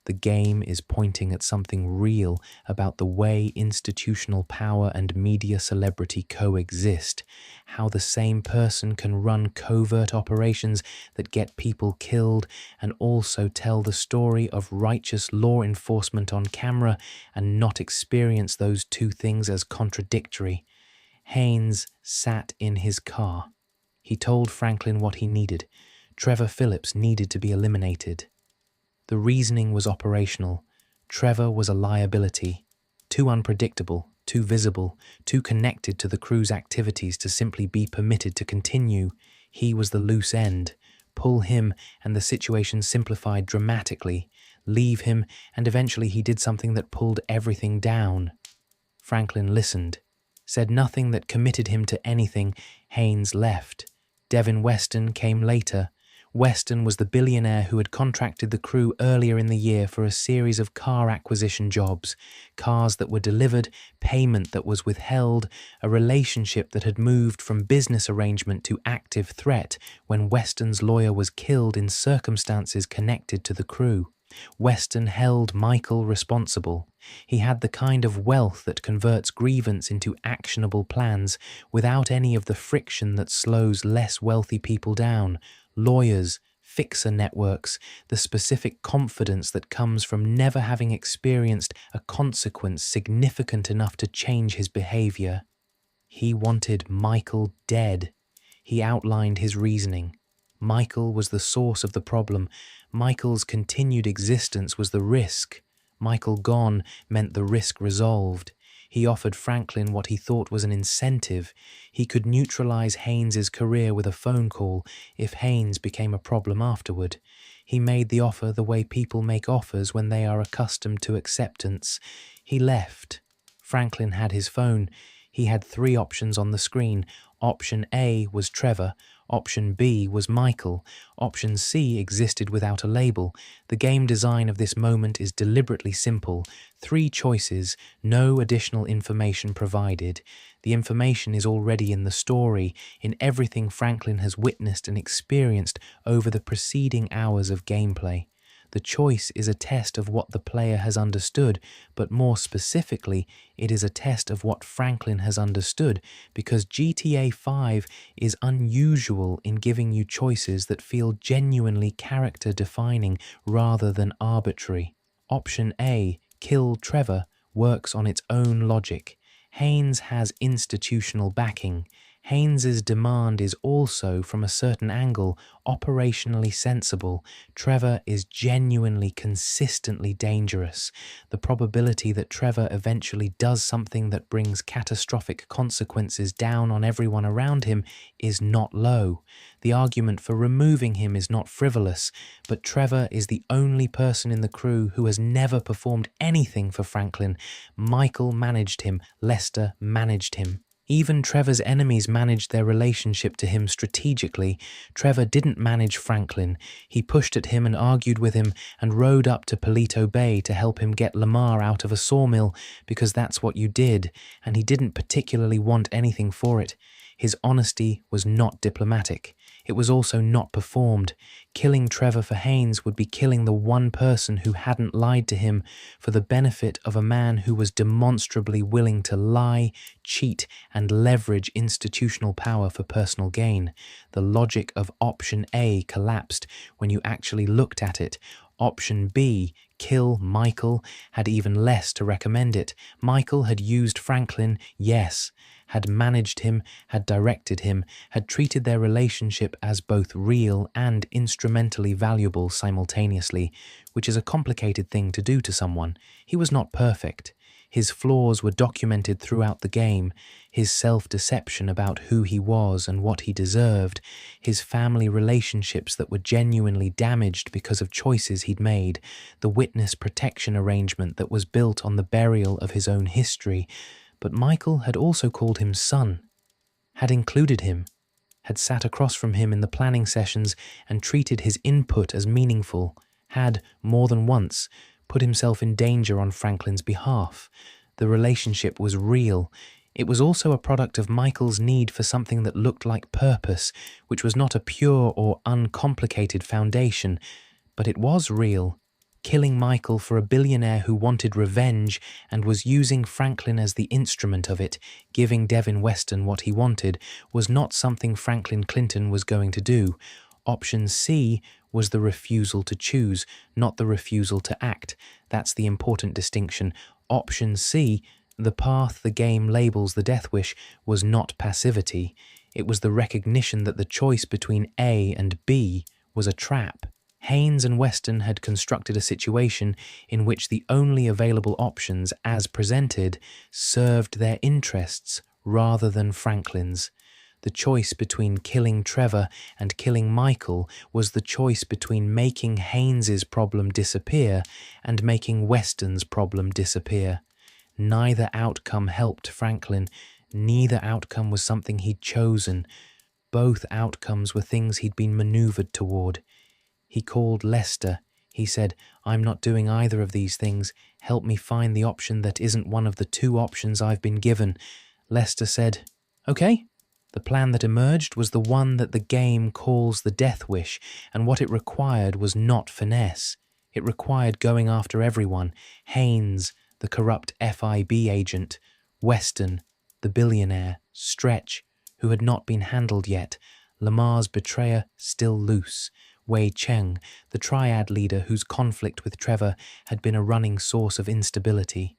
The game is pointing at something real about the way institutional power and media celebrity coexist, how the same person can run covert operations that get people killed and also tell the story of righteous law enforcement on camera and not experience those two things as contradictory. Haynes sat in his car. He told Franklin what he needed. Trevor Phillips needed to be eliminated. The reasoning was operational. Trevor was a liability, too unpredictable, too visible, too connected to the crew's activities to simply be permitted to continue. He was the loose end. Pull him and the situation simplified dramatically. Leave him and eventually he did something that pulled everything down. Franklin listened, said nothing that committed him to anything. Haynes left. Devin Weston came later. Weston was the billionaire who had contracted the crew earlier in the year for a series of car acquisition jobs, cars that were delivered, payment that was withheld, a relationship that had moved from business arrangement to active threat when Weston's lawyer was killed in circumstances connected to the crew. Weston held Michael responsible. He had the kind of wealth that converts grievance into actionable plans without any of the friction that slows less wealthy people down. Lawyers, fixer networks, the specific confidence that comes from never having experienced a consequence significant enough to change his behavior. He wanted Michael dead. He outlined his reasoning. Michael was the source of the problem. Michael's continued existence was the risk. Michael gone meant the risk resolved. He offered Franklin what he thought was an incentive. He could neutralize Haynes's career with a phone call if Haynes became a problem afterward. He made the offer the way people make offers when they are accustomed to acceptance. He left. Franklin had his phone. He had 3 options on the screen. Option A was Trevor. Option B was Michael. Option C existed without a label. The game design of this moment is deliberately simple. 3 choices, no additional information provided. The information is already in the story, in everything Franklin has witnessed and experienced over the preceding hours of gameplay. The choice is a test of what the player has understood, but more specifically, it is a test of what Franklin has understood, because GTA 5 is unusual in giving you choices that feel genuinely character-defining rather than arbitrary. Option A, kill Trevor, works on its own logic. Haynes has institutional backing. Haynes's demand is also, from a certain angle, operationally sensible. Trevor is genuinely, consistently dangerous. The probability that Trevor eventually does something that brings catastrophic consequences down on everyone around him is not low. The argument for removing him is not frivolous, but Trevor is the only person in the crew who has never performed anything for Franklin. Michael managed him. Lester managed him. Even Trevor's enemies managed their relationship to him strategically. Trevor didn't manage Franklin. He pushed at him and argued with him and rode up to Paleto Bay to help him get Lamar out of a sawmill because that's what you did, and he didn't particularly want anything for it. His honesty was not diplomatic. It was also not performed. Killing Trevor for Haynes would be killing the one person who hadn't lied to him for the benefit of a man who was demonstrably willing to lie, cheat, and leverage institutional power for personal gain. The logic of option A collapsed when you actually looked at it. Option B, kill Michael, had even less to recommend it. Michael had used Franklin, yes, had managed him, had directed him, had treated their relationship as both real and instrumentally valuable simultaneously, which is a complicated thing to do to someone. He was not perfect. His flaws were documented throughout the game, his self-deception about who he was and what he deserved, his family relationships that were genuinely damaged because of choices he'd made, the witness protection arrangement that was built on the burial of his own history. But Michael had also called him son, had included him, had sat across from him in the planning sessions and treated his input as meaningful, had, more than once, put himself in danger on Franklin's behalf. The relationship was real. It was also a product of Michael's need for something that looked like purpose, which was not a pure or uncomplicated foundation, but it was real. Killing Michael for a billionaire who wanted revenge and was using Franklin as the instrument of it, giving Devin Weston what he wanted, was not something Franklin Clinton was going to do. Option C was the refusal to choose, not the refusal to act. That's the important distinction. Option C, the path the game labels the Deathwish, was not passivity. It was the recognition that the choice between A and B was a trap. Haynes and Weston had constructed a situation in which the only available options, as presented, served their interests rather than Franklin's. The choice between killing Trevor and killing Michael was the choice between making Haynes's problem disappear and making Weston's problem disappear. Neither outcome helped Franklin. Neither outcome was something he'd chosen. Both outcomes were things he'd been maneuvered toward. He called Lester. He said, "I'm not doing either of these things. Help me find the option that isn't one of the two options I've been given." Lester said, "Okay." The plan that emerged was the one that the game calls the Deathwish, and what it required was not finesse. It required going after everyone: Haynes, the corrupt FIB agent; Weston, the billionaire; Stretch, who had not been handled yet; Lamar's betrayer, still loose; Wei Cheng, the triad leader whose conflict with Trevor had been a running source of instability.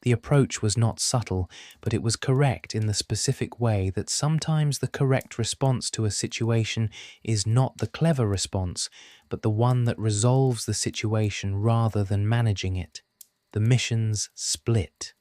The approach was not subtle, but it was correct in the specific way that sometimes the correct response to a situation is not the clever response, but the one that resolves the situation rather than managing it. The missions split.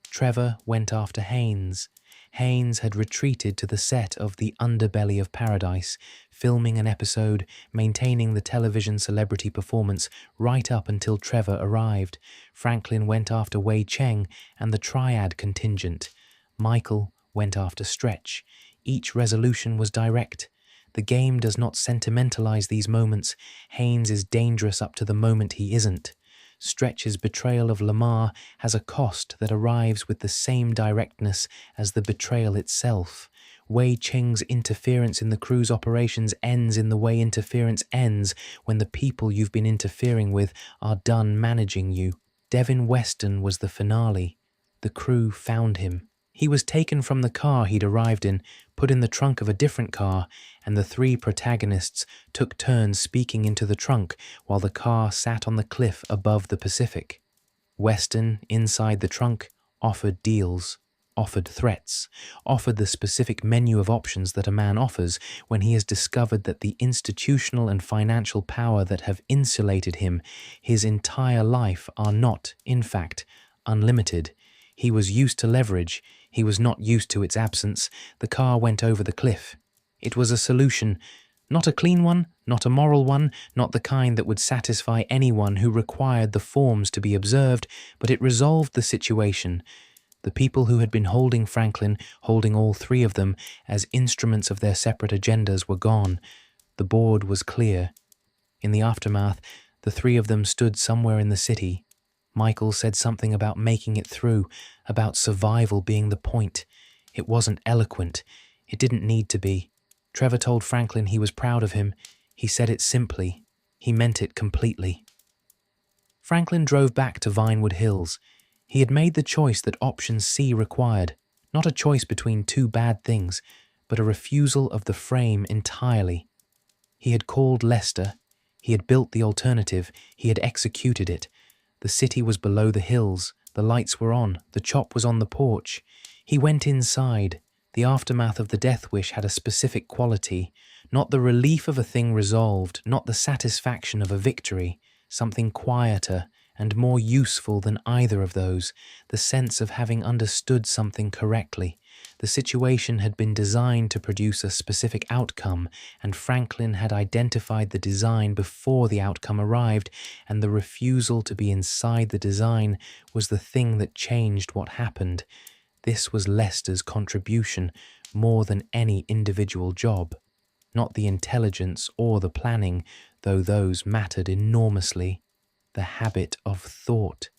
Trevor went after Haynes. Haynes had retreated to the set of The Underbelly of Paradise, filming an episode, maintaining the television celebrity performance right up until Trevor arrived. Franklin went after Wei Cheng and the Triad contingent. Michael went after Stretch. Each resolution was direct. The game does not sentimentalize these moments. Haynes is dangerous up to the moment he isn't. Stretch's betrayal of Lamar has a cost that arrives with the same directness as the betrayal itself. Wei Cheng's interference in the crew's operations ends in the way interference ends when the people you've been interfering with are done managing you. Devin Weston was the finale. The crew found him. He was taken from the car he'd arrived in, put in the trunk of a different car, and the three protagonists took turns speaking into the trunk while the car sat on the cliff above the Pacific. Weston, inside the trunk, offered deals, offered threats, offered the specific menu of options that a man offers when he has discovered that the institutional and financial power that have insulated him his entire life are not, in fact, unlimited. He was used to leverage. He was not used to its absence. The car went over the cliff. It was a solution, not a clean one, not a moral one, not the kind that would satisfy anyone who required the forms to be observed, but it resolved the situation. The people who had been holding Franklin, holding all three of them, as instruments of their separate agendas were gone. The board was clear. In the aftermath, the three of them stood somewhere in the city. Michael said something about making it through, about survival being the point. It wasn't eloquent. It didn't need to be. Trevor told Franklin he was proud of him. He said it simply. He meant it completely. Franklin drove back to Vinewood Hills. He had made the choice that option C required, not a choice between two bad things, but a refusal of the frame entirely. He had called Lester. He had built the alternative. He had executed it. The city was below the hills. The lights were on. The chop was on the porch. He went inside. The aftermath of the Deathwish had a specific quality, not the relief of a thing resolved, not the satisfaction of a victory, something quieter and more useful than either of those, the sense of having understood something correctly. The situation had been designed to produce a specific outcome, and Franklin had identified the design before the outcome arrived, and the refusal to be inside the design was the thing that changed what happened. This was Lester's contribution more than any individual job. Not the intelligence or the planning, though those mattered enormously. The habit of thought,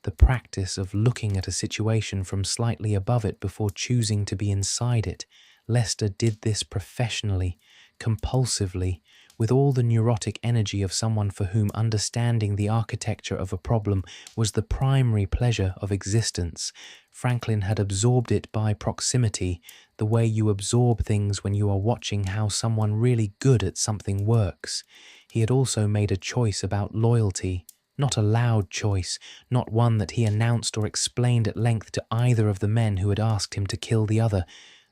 the practice of looking at a situation from slightly above it before choosing to be inside it. Lester did this professionally, compulsively, with all the neurotic energy of someone for whom understanding the architecture of a problem was the primary pleasure of existence. Franklin had absorbed it by proximity, the way you absorb things when you are watching how someone really good at something works. He had also made a choice about loyalty, not a loud choice, not one that he announced or explained at length to either of the men who had asked him to kill the other.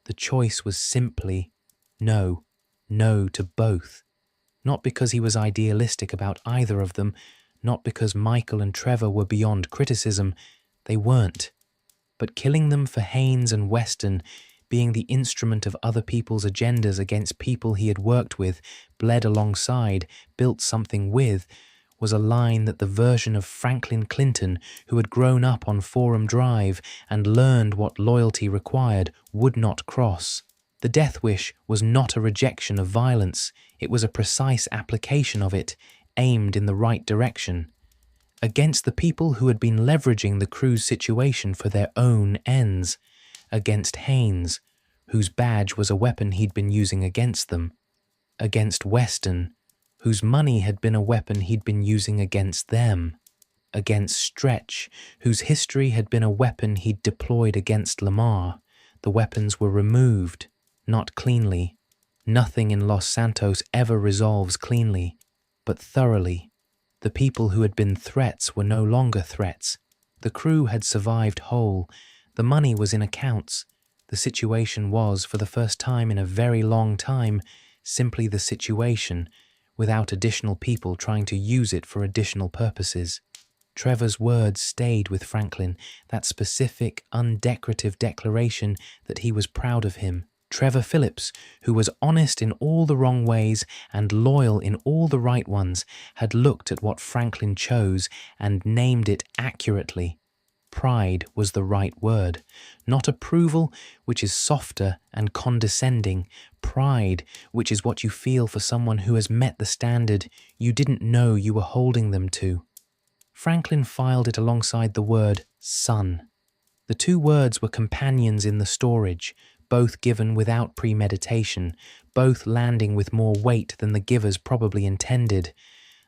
The choice was simply no, no to both. Not because he was idealistic about either of them, not because Michael and Trevor were beyond criticism. They weren't. But killing them for Haynes and Weston, being the instrument of other people's agendas against people he had worked with, bled alongside, built something with, was a line that the version of Franklin Clinton, who had grown up on Forum Drive and learned what loyalty required, would not cross. The Deathwish was not a rejection of violence, it was a precise application of it, aimed in the right direction. Against the people who had been leveraging the crew's situation for their own ends. Against Haynes, whose badge was a weapon he'd been using against them. Against Weston, whose money had been a weapon he'd been using against them. Against Stretch, whose history had been a weapon he'd deployed against Lamar. The weapons were removed, not cleanly. Nothing in Los Santos ever resolves cleanly, but thoroughly. The people who had been threats were no longer threats. The crew had survived whole. The money was in accounts. The situation was, for the first time in a very long time, simply the situation, without additional people trying to use it for additional purposes. Trevor's words stayed with Franklin, that specific, undecorative declaration that he was proud of him. Trevor Phillips, who was honest in all the wrong ways and loyal in all the right ones, had looked at what Franklin chose and named it accurately. Pride was the right word, not approval, which is softer and condescending. Pride, which is what you feel for someone who has met the standard you didn't know you were holding them to. Franklin filed it alongside the word son. The two words were companions in the storage, both given without premeditation, both landing with more weight than the givers probably intended.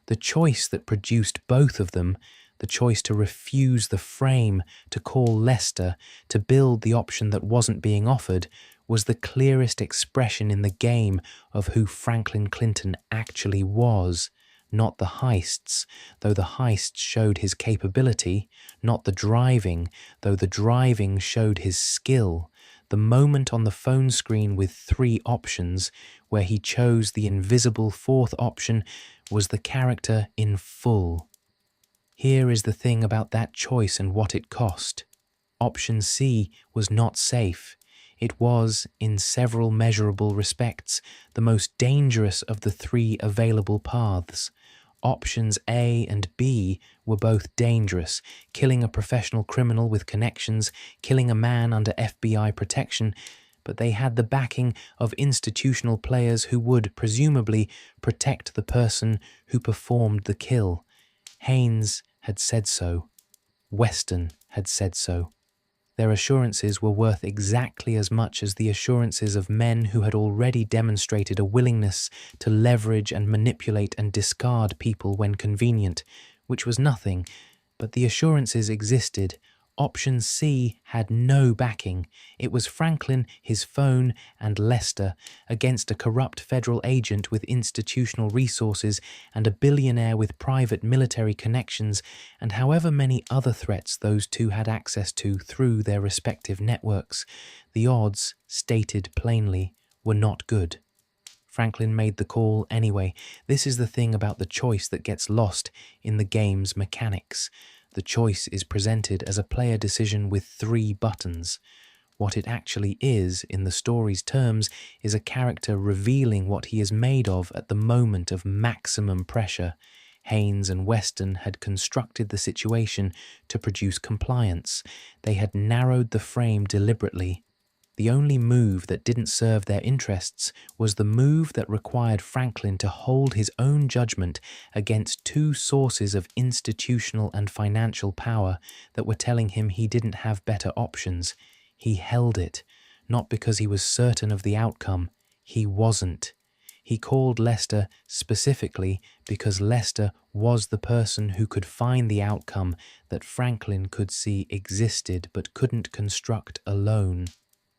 The choice that produced both of them, the choice to refuse the frame, to call Lester, to build the option that wasn't being offered, was the clearest expression in the game of who Franklin Clinton actually was. Not the heists, though the heists showed his capability, not the driving, though the driving showed his skill. The moment on the phone screen with 3 options, where he chose the invisible 4th option, was the character in full. Here is the thing about that choice and what it cost. Option C was not safe. It was, in several measurable respects, the most dangerous of the 3 available paths. Options A and B were both dangerous, killing a professional criminal with connections, killing a man under FBI protection, but they had the backing of institutional players who would, presumably, protect the person who performed the kill. Haynes had said so. Weston had said so. Their assurances were worth exactly as much as the assurances of men who had already demonstrated a willingness to leverage and manipulate and discard people when convenient, which was nothing, but the assurances existed. Option C had no backing. It was Franklin, his phone, and Lester against a corrupt federal agent with institutional resources and a billionaire with private military connections, and however many other threats those two had access to through their respective networks. The odds, stated plainly, were not good. Franklin made the call anyway. This is the thing about the choice that gets lost in the game's mechanics. The choice is presented as a player decision with 3 buttons. What it actually is, in the story's terms, is a character revealing what he is made of at the moment of maximum pressure. Haynes and Weston had constructed the situation to produce compliance. They had narrowed the frame deliberately. The only move that didn't serve their interests was the move that required Franklin to hold his own judgment against 2 sources of institutional and financial power that were telling him he didn't have better options. He held it, not because he was certain of the outcome. He wasn't. He called Lester specifically because Lester was the person who could find the outcome that Franklin could see existed but couldn't construct alone.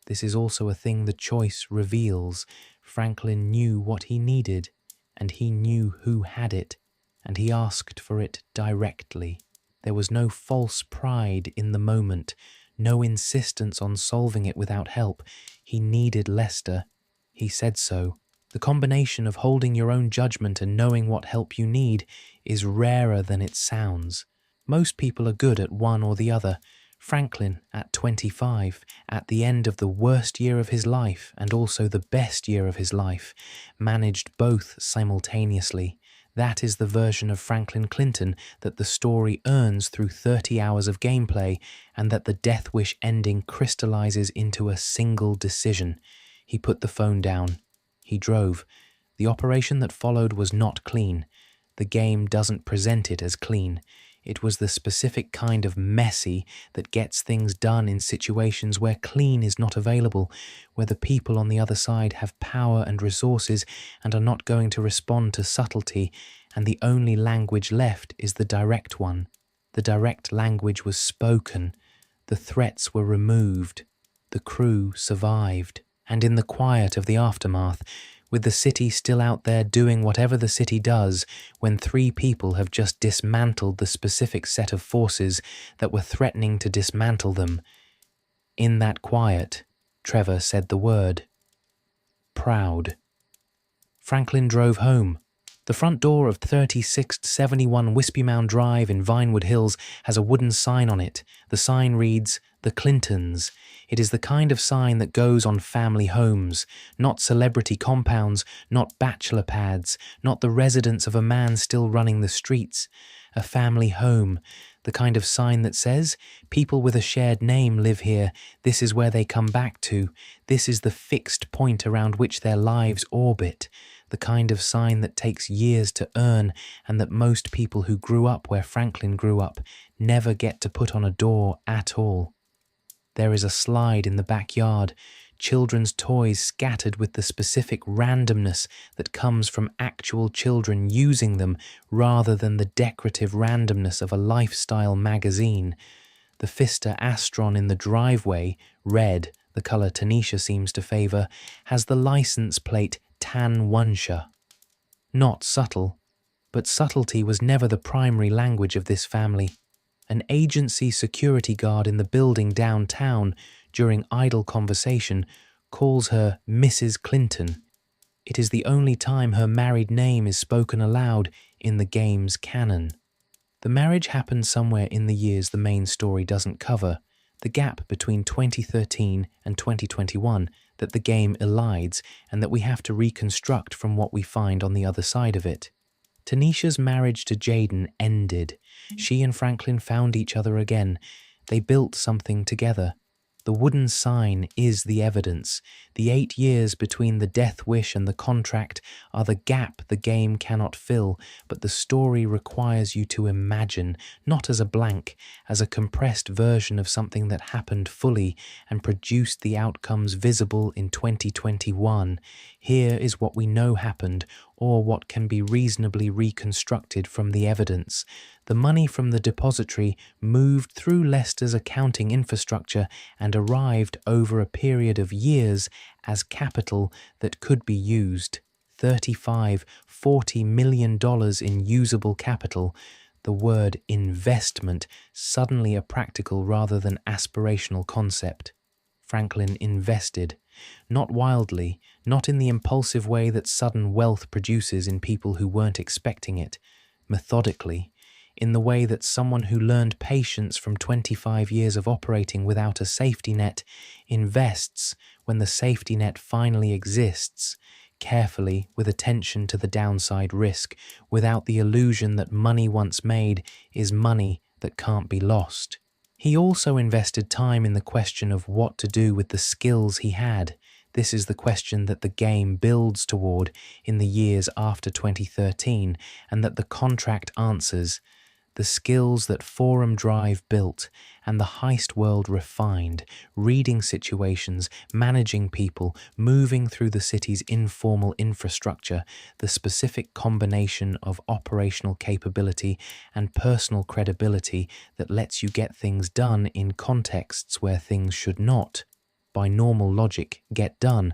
This is also a thing the choice reveals. Franklin knew what he needed, and he knew who had it, and he asked for it directly. There was no false pride in the moment, no insistence on solving it without help. He needed Lester. He said so. The combination of holding your own judgment and knowing what help you need is rarer than it sounds. Most people are good at one or the other. Franklin, at 25, at the end of the worst year of his life and also the best year of his life, managed both simultaneously. That is the version of Franklin Clinton that the story earns through 30 hours of gameplay, and that the Deathwish ending crystallizes into a single decision. He put the phone down. He drove. The operation that followed was not clean. The game doesn't present it as clean. It was the specific kind of messy that gets things done in situations where clean is not available, where the people on the other side have power and resources and are not going to respond to subtlety, and the only language left is the direct one. The direct language was spoken. The threats were removed. The crew survived. And in the quiet of the aftermath, with the city still out there doing whatever the city does when 3 people have just dismantled the specific set of forces that were threatening to dismantle them. In that quiet, Trevor said the word. Proud. Franklin drove home. The front door of 3671 Wispy Mound Drive in Vinewood Hills has a wooden sign on it. The sign reads, The Clintons. It is the kind of sign that goes on family homes, not celebrity compounds, not bachelor pads, not the residence of a man still running the streets. A family home, the kind of sign that says, people with a shared name live here, this is where they come back to, this is the fixed point around which their lives orbit. The kind of sign that takes years to earn and that most people who grew up where Franklin grew up never get to put on a door at all. There is a slide in the backyard, children's toys scattered with the specific randomness that comes from actual children using them rather than the decorative randomness of a lifestyle magazine. The Pfister Astron in the driveway, red, the colour Tanisha seems to favour, has the license plate Tan Wunsha. Not subtle, but subtlety was never the primary language of this family. An agency security guard in the building downtown, during idle conversation, calls her Mrs. Clinton. It is the only time her married name is spoken aloud in the game's canon. The marriage happened somewhere in the years the main story doesn't cover, the gap between 2013 and 2021 that the game elides and that we have to reconstruct from what we find on the other side of it. Tanisha's marriage to Jaden ended. She and Franklin found each other again. They built something together. The wooden sign is the evidence. The 8 years between the death wish and the contract are the gap the game cannot fill, but the story requires you to imagine, not as a blank, as a compressed version of something that happened fully and produced the outcomes visible in 2021. Here is what we know happened, or what can be reasonably reconstructed from the evidence. The money from the depository moved through Lester's accounting infrastructure and arrived over a period of years as capital that could be used. $35–40 million in usable capital. The word investment, suddenly a practical rather than aspirational concept. Franklin invested. Not wildly, not in the impulsive way that sudden wealth produces in people who weren't expecting it, methodically, in the way that someone who learned patience from 25 years of operating without a safety net invests when the safety net finally exists, carefully with attention to the downside risk, without the illusion that money once made is money that can't be lost. He also invested time in the question of what to do with the skills he had. This is the question that the game builds toward in the years after 2013, and that the contract answers. The skills that Forum Drive built and the Heist world refined, reading situations, managing people, moving through the city's informal infrastructure, the specific combination of operational capability and personal credibility that lets you get things done in contexts where things should not, by normal logic, get done.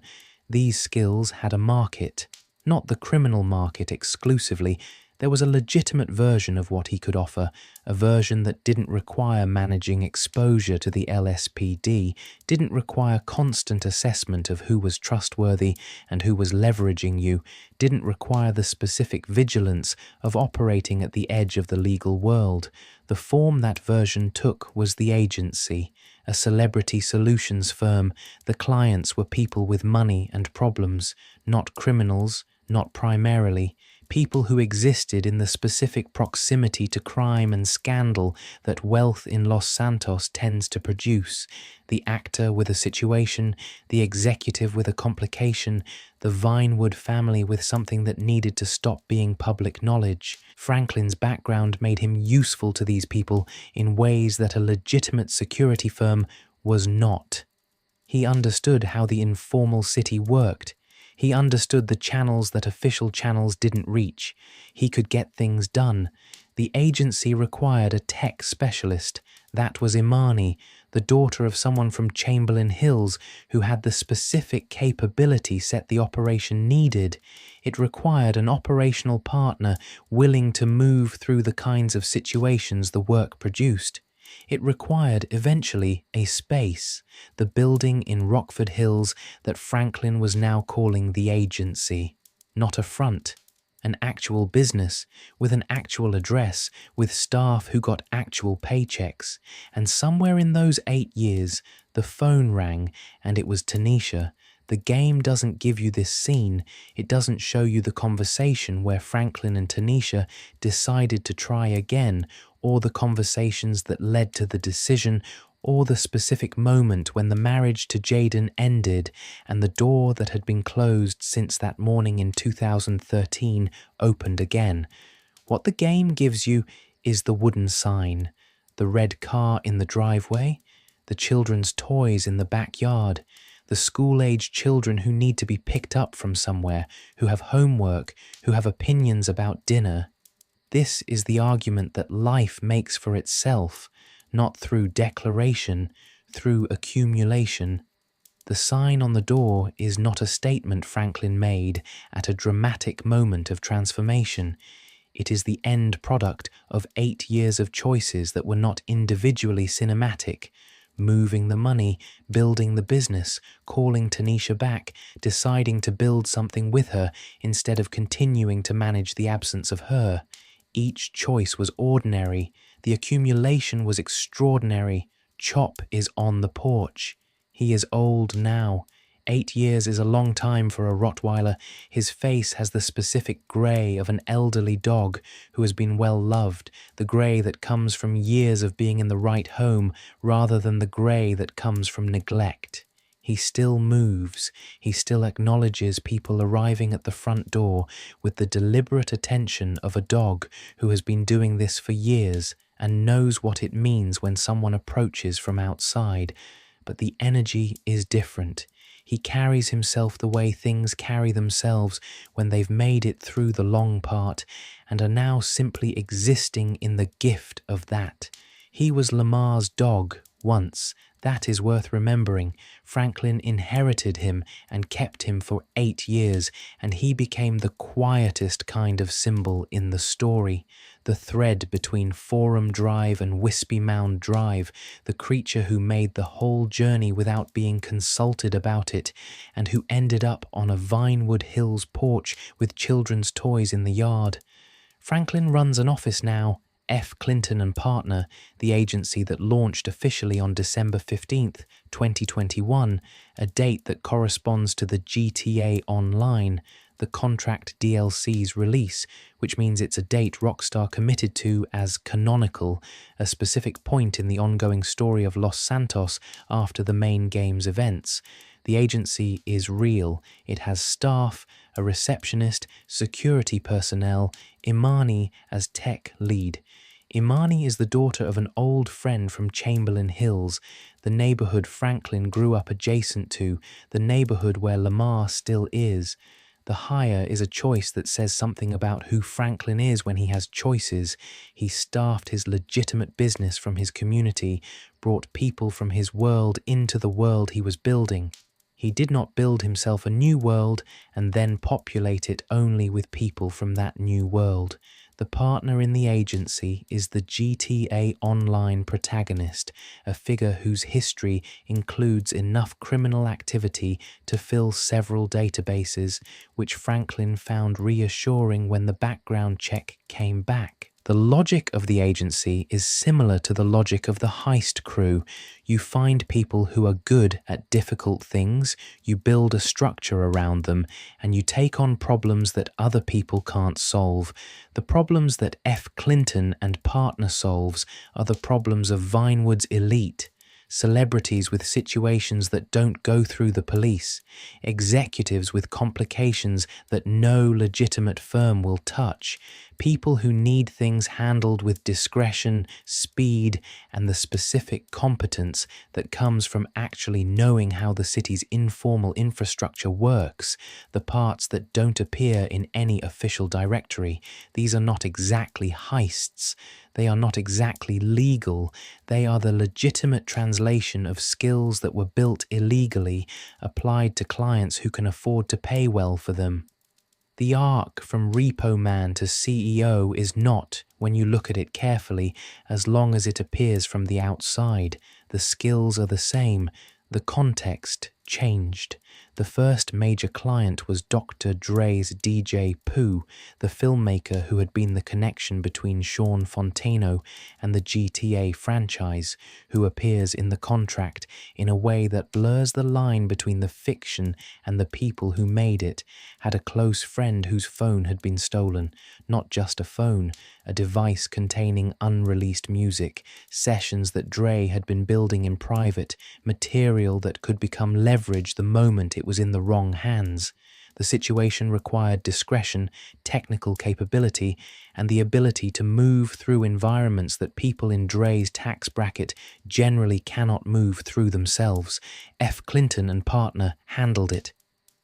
These skills had a market, not the criminal market exclusively. There was a legitimate version of what he could offer, a version that didn't require managing exposure to the LSPD, didn't require constant assessment of who was trustworthy and who was leveraging you, didn't require the specific vigilance of operating at the edge of the legal world. The form that version took was the agency, a celebrity solutions firm. The clients were people with money and problems, not criminals, not primarily. People who existed in the specific proximity to crime and scandal that wealth in Los Santos tends to produce. The actor with a situation, the executive with a complication, the Vinewood family with something that needed to stop being public knowledge. Franklin's background made him useful to these people in ways that a legitimate security firm was not. He understood how the informal city worked. He understood the channels that official channels didn't reach. He could get things done. The agency required a tech specialist. That was Imani, the daughter of someone from Chamberlain Hills who had the specific capability set the operation needed. It required an operational partner willing to move through the kinds of situations the work produced. It required, eventually, a space, the building in Rockford Hills that Franklin was now calling the agency. Not a front, an actual business, with an actual address, with staff who got actual paychecks. And somewhere in those 8 years, the phone rang, and it was Tanisha. The game doesn't give you this scene. It doesn't show you the conversation where Franklin and Tanisha decided to try again, or the conversations that led to the decision, or the specific moment when the marriage to Jaden ended and the door that had been closed since that morning in 2013 opened again. What the game gives you is the wooden sign, the red car in the driveway, the children's toys in the backyard, the school-age children who need to be picked up from somewhere, who have homework, who have opinions about dinner. This is the argument that life makes for itself, not through declaration, through accumulation. The sign on the door is not a statement Franklin made at a dramatic moment of transformation. It is the end product of 8 years of choices that were not individually cinematic. Moving the money, building the business, calling Tanisha back, deciding to build something with her instead of continuing to manage the absence of her. Each choice was ordinary. The accumulation was extraordinary. Chop is on the porch. He is old now. 8 years is a long time for a Rottweiler. His face has the specific grey of an elderly dog who has been well loved, the grey that comes from years of being in the right home rather than the grey that comes from neglect. He still moves. He still acknowledges people arriving at the front door with the deliberate attention of a dog who has been doing this for years and knows what it means when someone approaches from outside. But the energy is different. He carries himself the way things carry themselves when they've made it through the long part and are now simply existing in the gift of that. He was Lamar's dog once. That is worth remembering. Franklin inherited him and kept him for 8 years, and he became the quietest kind of symbol in the story. The thread between Forum Drive and Wispy Mound Drive, the creature who made the whole journey without being consulted about it, and who ended up on a Vinewood Hills porch with children's toys in the yard. Franklin runs an office now, F. Clinton and Partner, the agency that launched officially on December 15th, 2021, a date that corresponds to the GTA Online, the contract DLC's release, which means it's a date Rockstar committed to as canonical, a specific point in the ongoing story of Los Santos after the main game's events. The agency is real. It has staff, a receptionist, security personnel, Imani as tech lead. Imani is the daughter of an old friend from Chamberlain Hills, the neighborhood Franklin grew up adjacent to, the neighborhood where Lamar still is. The hire is a choice that says something about who Franklin is when he has choices. He staffed his legitimate business from his community, brought people from his world into the world he was building. He did not build himself a new world and then populate it only with people from that new world. The partner in the agency is the GTA Online protagonist, a figure whose history includes enough criminal activity to fill several databases, which Franklin found reassuring when the background check came back. The logic of the agency is similar to the logic of the Heist crew. You find people who are good at difficult things, you build a structure around them, and you take on problems that other people can't solve. The problems that F. Clinton and Partner solves are the problems of Vinewood's elite. Celebrities with situations that don't go through the police, executives with complications that no legitimate firm will touch, people who need things handled with discretion, speed, and the specific competence that comes from actually knowing how the city's informal infrastructure works, the parts that don't appear in any official directory. These are not exactly heists. They are not exactly legal. They are the legitimate translation of skills that were built illegally, applied to clients who can afford to pay well for them. The arc from repo man to CEO is not, when you look at it carefully, as long as it appears from the outside. The skills are the same. The context changed. The first major client was Dr. Dre's DJ Pooh, the filmmaker who had been the connection between Sean Fontano and the GTA franchise, who appears in the contract in a way that blurs the line between the fiction and the people who made it, had a close friend whose phone had been stolen, not just a phone, a device containing unreleased music, sessions that Dre had been building in private, material that could become leverage the moment it was in the wrong hands. The situation required discretion, technical capability, and the ability to move through environments that people in Dre's tax bracket generally cannot move through themselves. F. Clinton and Partner handled it.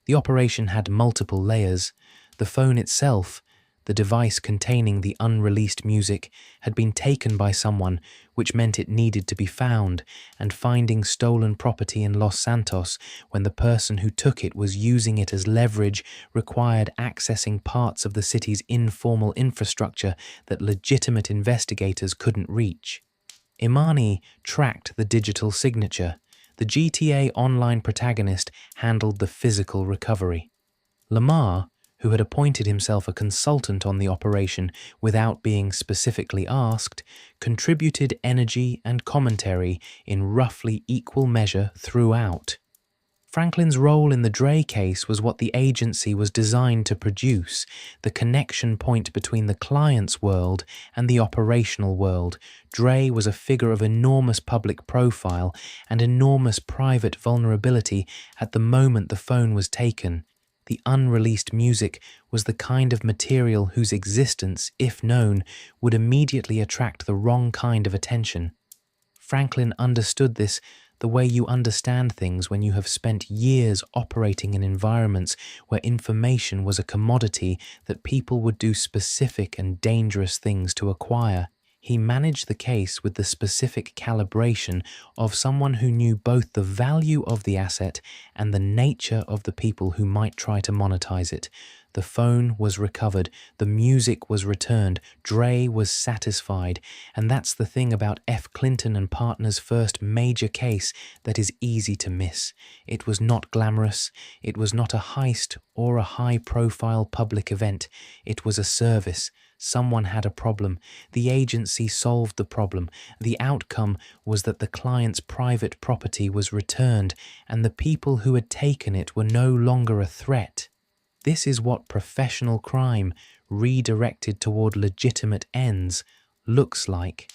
The operation had multiple layers. The phone itself, the device containing the unreleased music, had been taken by someone, which meant it needed to be found, and finding stolen property in Los Santos when the person who took it was using it as leverage required accessing parts of the city's informal infrastructure that legitimate investigators couldn't reach. Imani tracked the digital signature. The GTA Online protagonist handled the physical recovery. Lamar, who had appointed himself a consultant on the operation without being specifically asked, contributed energy and commentary in roughly equal measure throughout. Franklin's role in the Dre case was what the agency was designed to produce, the connection point between the client's world and the operational world. Dre was a figure of enormous public profile and enormous private vulnerability at the moment the phone was taken. The unreleased music was the kind of material whose existence, if known, would immediately attract the wrong kind of attention. Franklin understood this the way you understand things when you have spent years operating in environments where information was a commodity that people would do specific and dangerous things to acquire. He managed the case with the specific calibration of someone who knew both the value of the asset and the nature of the people who might try to monetize it. The phone was recovered, the music was returned, Dre was satisfied, and that's the thing about F. Clinton and Partners' first major case that is easy to miss. It was not glamorous, it was not a heist or a high-profile public event, it was a service. Someone had a problem. The agency solved the problem. The outcome was that the client's private property was returned and the people who had taken it were no longer a threat. This is what professional crime, redirected toward legitimate ends, looks like.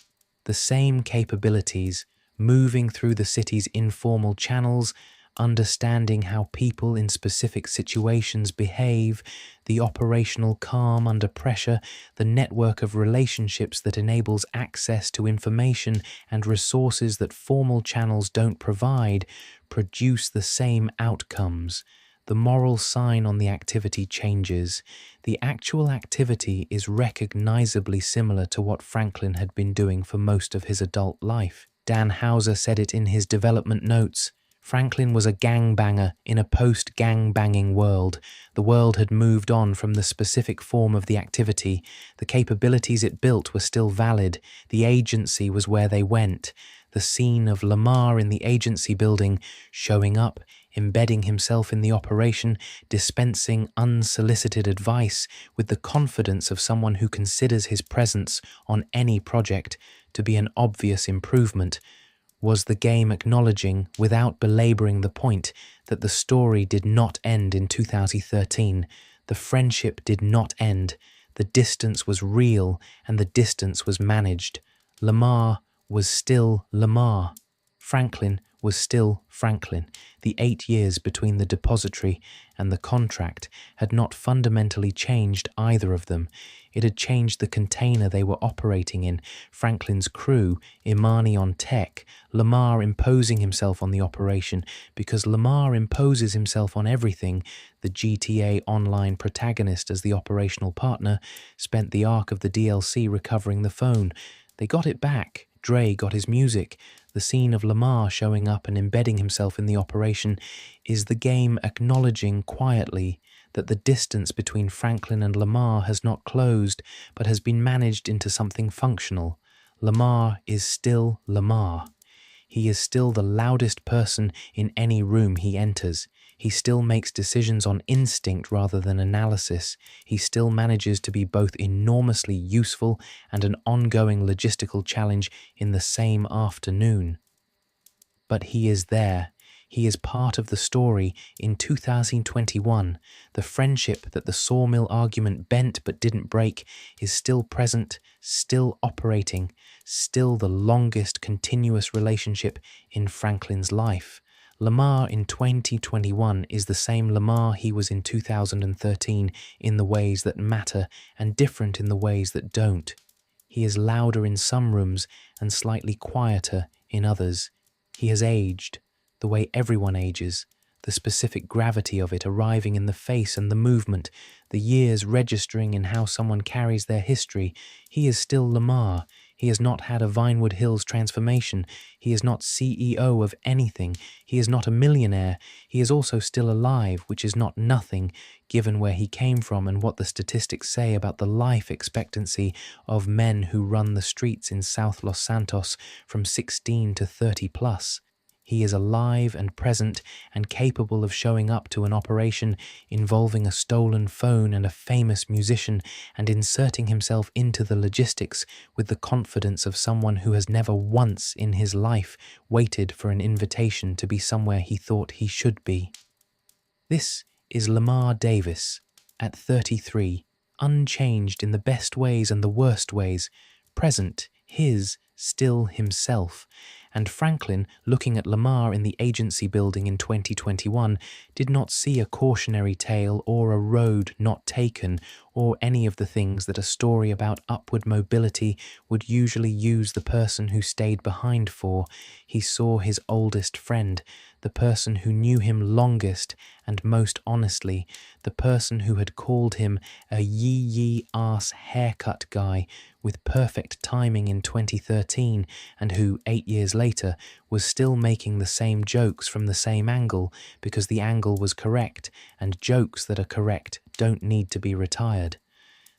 The same capabilities, moving through the city's informal channels, understanding how people in specific situations behave, the operational calm under pressure, the network of relationships that enables access to information and resources that formal channels don't provide, produce the same outcomes. The moral sign on the activity changes. The actual activity is recognizably similar to what Franklin had been doing for most of his adult life. Dan Houser said it in his development notes. Franklin was a gangbanger in a post-gang-banging world. The world had moved on from the specific form of the activity. The capabilities it built were still valid. The agency was where they went. The scene of Lamar in the agency building, showing up, embedding himself in the operation, dispensing unsolicited advice with the confidence of someone who considers his presence on any project to be an obvious improvement, was the game acknowledging, without belaboring the point, that the story did not end in 2013. The friendship did not end. The distance was real and the distance was managed. Lamar was still Lamar. Franklin was still Franklin. The 8 years between the depository and the contract had not fundamentally changed either of them. It had changed the container they were operating in, Franklin's crew, Imani on tech, Lamar imposing himself on the operation, because Lamar imposes himself on everything. The GTA Online protagonist, as the operational partner, spent the arc of the DLC recovering the phone. They got it back. Dre got his music. The scene of Lamar showing up and embedding himself in the operation is the game acknowledging quietly that the distance between Franklin and Lamar has not closed, but has been managed into something functional. Lamar is still Lamar. He is still the loudest person in any room he enters. He still makes decisions on instinct rather than analysis. He still manages to be both enormously useful and an ongoing logistical challenge in the same afternoon. But he is there. He is part of the story in 2021. The friendship that the sawmill argument bent but didn't break is still present, still operating, still the longest continuous relationship in Franklin's life. Lamar in 2021 is the same Lamar he was in 2013 in the ways that matter and different in the ways that don't. He is louder in some rooms and slightly quieter in others. He has aged, the way everyone ages, the specific gravity of it arriving in the face and the movement, the years registering in how someone carries their history. He is still Lamar. He has not had a Vinewood Hills transformation. He is not CEO of anything. He is not a millionaire. He is also still alive, which is not nothing, given where he came from and what the statistics say about the life expectancy of men who run the streets in South Los Santos from 16 to 30 plus. He is alive and present and capable of showing up to an operation involving a stolen phone and a famous musician and inserting himself into the logistics with the confidence of someone who has never once in his life waited for an invitation to be somewhere he thought he should be. This is Lamar Davis, at 33, unchanged in the best ways and the worst ways, present, his, still himself. And Franklin, looking at Lamar in the agency building in 2021, did not see a cautionary tale or a road not taken or any of the things that a story about upward mobility would usually use the person who stayed behind for. He saw his oldest friend, the person who knew him longest and most honestly, the person who had called him a Yee-Yee ass haircut guy with perfect timing in 2013 and who, 8 years later, was still making the same jokes from the same angle because the angle was correct, and jokes that are correct don't need to be retired.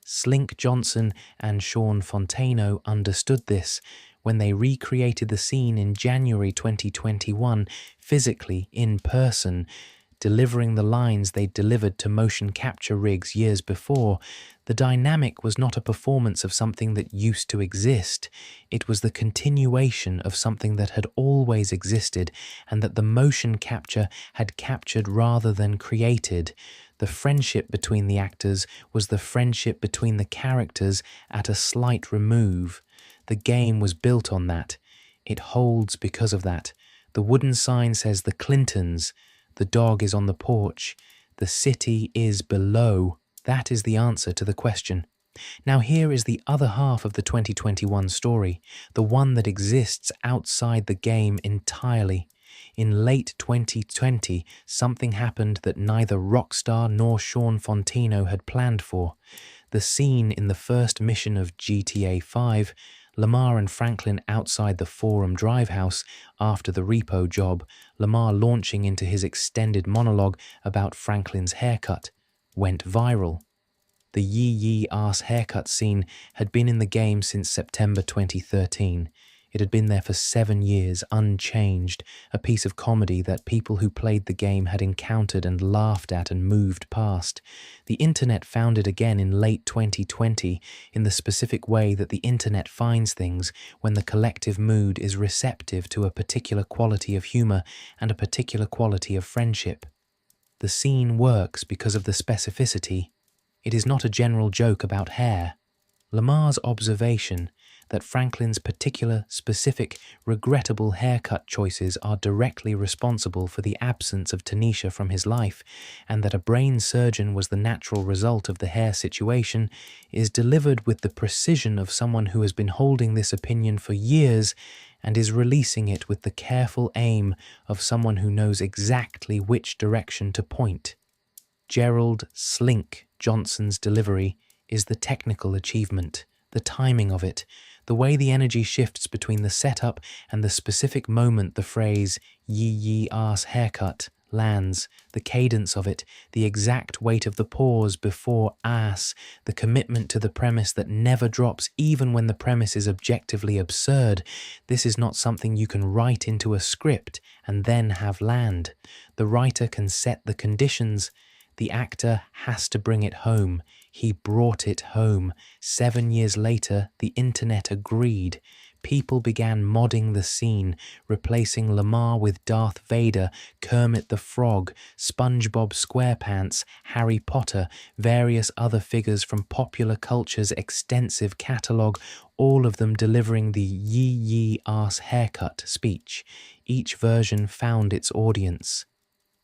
Slink Johnson and Sean Fontano understood this when they recreated the scene in January 2021 physically in person, delivering the lines they'd delivered to motion capture rigs years before. The dynamic was not a performance of something that used to exist. It was the continuation of something that had always existed and that the motion capture had captured rather than created. The friendship between the actors was the friendship between the characters at a slight remove. The game was built on that. It holds because of that. The wooden sign says The Clintons. The dog is on the porch. The city is below. That is the answer to the question. Now here is the other half of the 2021 story, the one that exists outside the game entirely. In late 2020, something happened that neither Rockstar nor Sean Fontino had planned for. The scene in the first mission of GTA 5, Lamar and Franklin outside the Forum Drive house after the repo job, Lamar launching into his extended monologue about Franklin's haircut, went viral. The Yee-Yee ass haircut scene had been in the game since September 2013. It had been there for 7 years, unchanged, a piece of comedy that people who played the game had encountered and laughed at and moved past. The internet found it again in late 2020 in the specific way that the internet finds things when the collective mood is receptive to a particular quality of humor and a particular quality of friendship. The scene works because of the specificity. It is not a general joke about hair. Lamar's observation that Franklin's particular, specific, regrettable haircut choices are directly responsible for the absence of Tanisha from his life, and that a brain surgeon was the natural result of the hair situation, is delivered with the precision of someone who has been holding this opinion for years and is releasing it with the careful aim of someone who knows exactly which direction to point. Gerald Slink Johnson's delivery is the technical achievement, the timing of it, the way the energy shifts between the setup and the specific moment the phrase "Yee-Yee ass haircut" lands, the cadence of it, the exact weight of the pause before ass, the commitment to the premise that never drops even when the premise is objectively absurd. This is not something you can write into a script and then have land. The writer can set the conditions. The actor has to bring it home. He brought it home. 7 years later, the internet agreed. People began modding the scene, replacing Lamar with Darth Vader, Kermit the Frog, SpongeBob SquarePants, Harry Potter, various other figures from popular culture's extensive catalogue, all of them delivering the Yee-Yee ass haircut speech. Each version found its audience.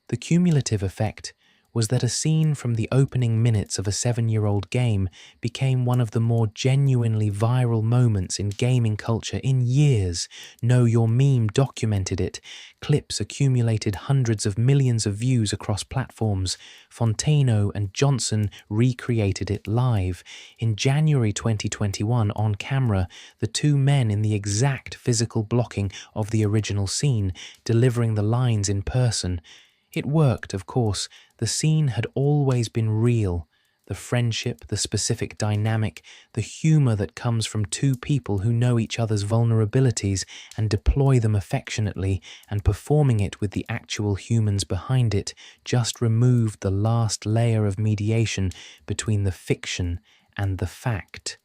The cumulative effect was that a scene from the opening minutes of a 7-year-old game became one of the more genuinely viral moments in gaming culture in years. Know Your Meme documented it. Clips accumulated hundreds of millions of views across platforms. Fontano and Johnson recreated it live. In January 2021, on camera, the two men in the exact physical blocking of the original scene, delivering the lines in person. It worked, of course. The scene had always been real. The friendship, the specific dynamic, the humor that comes from two people who know each other's vulnerabilities and deploy them affectionately, and performing it with the actual humans behind it, just removed the last layer of mediation between the fiction and the fact.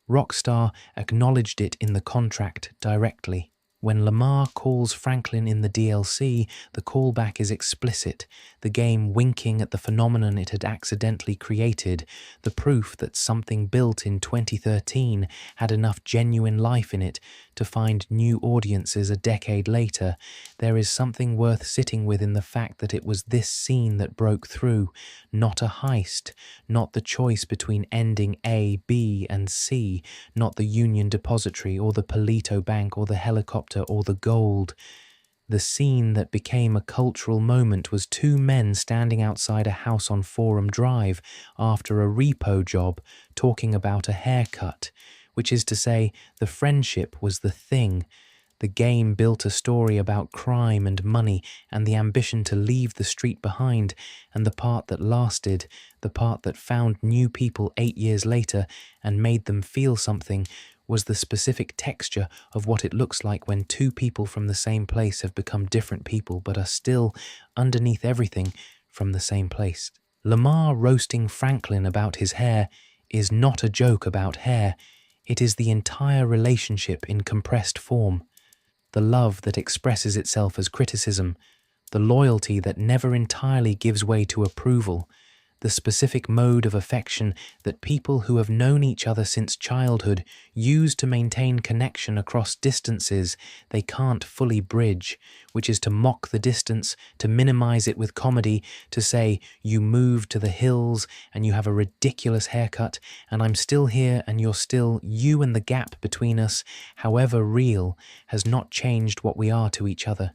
Rockstar acknowledged it in the contract directly. When Lamar calls Franklin in the DLC, the callback is explicit, the game winking at the phenomenon it had accidentally created, the proof that something built in 2013 had enough genuine life in it to find new audiences a decade later. There is something worth sitting with in the fact that it was this scene that broke through, not a heist, not the choice between ending A, B, and C, not the Union Depository or the Paleto Bank or the helicopter or the gold. The scene that became a cultural moment was two men standing outside a house on Forum Drive after a repo job talking about a haircut, which is to say, the friendship was the thing. The game built a story about crime and money and the ambition to leave the street behind, and the part that lasted, the part that found new people 8 years later and made them feel something, was the specific texture of what it looks like when two people from the same place have become different people but are still, underneath everything, from the same place. Lamar roasting Franklin about his hair is not a joke about hair. It is the entire relationship in compressed form. The love that expresses itself as criticism, the loyalty that never entirely gives way to approval, the specific mode of affection that people who have known each other since childhood use to maintain connection across distances they can't fully bridge, which is to mock the distance, to minimize it with comedy, to say, you moved to the hills and you have a ridiculous haircut and I'm still here and you're still, you and the gap between us, however real, has not changed what we are to each other.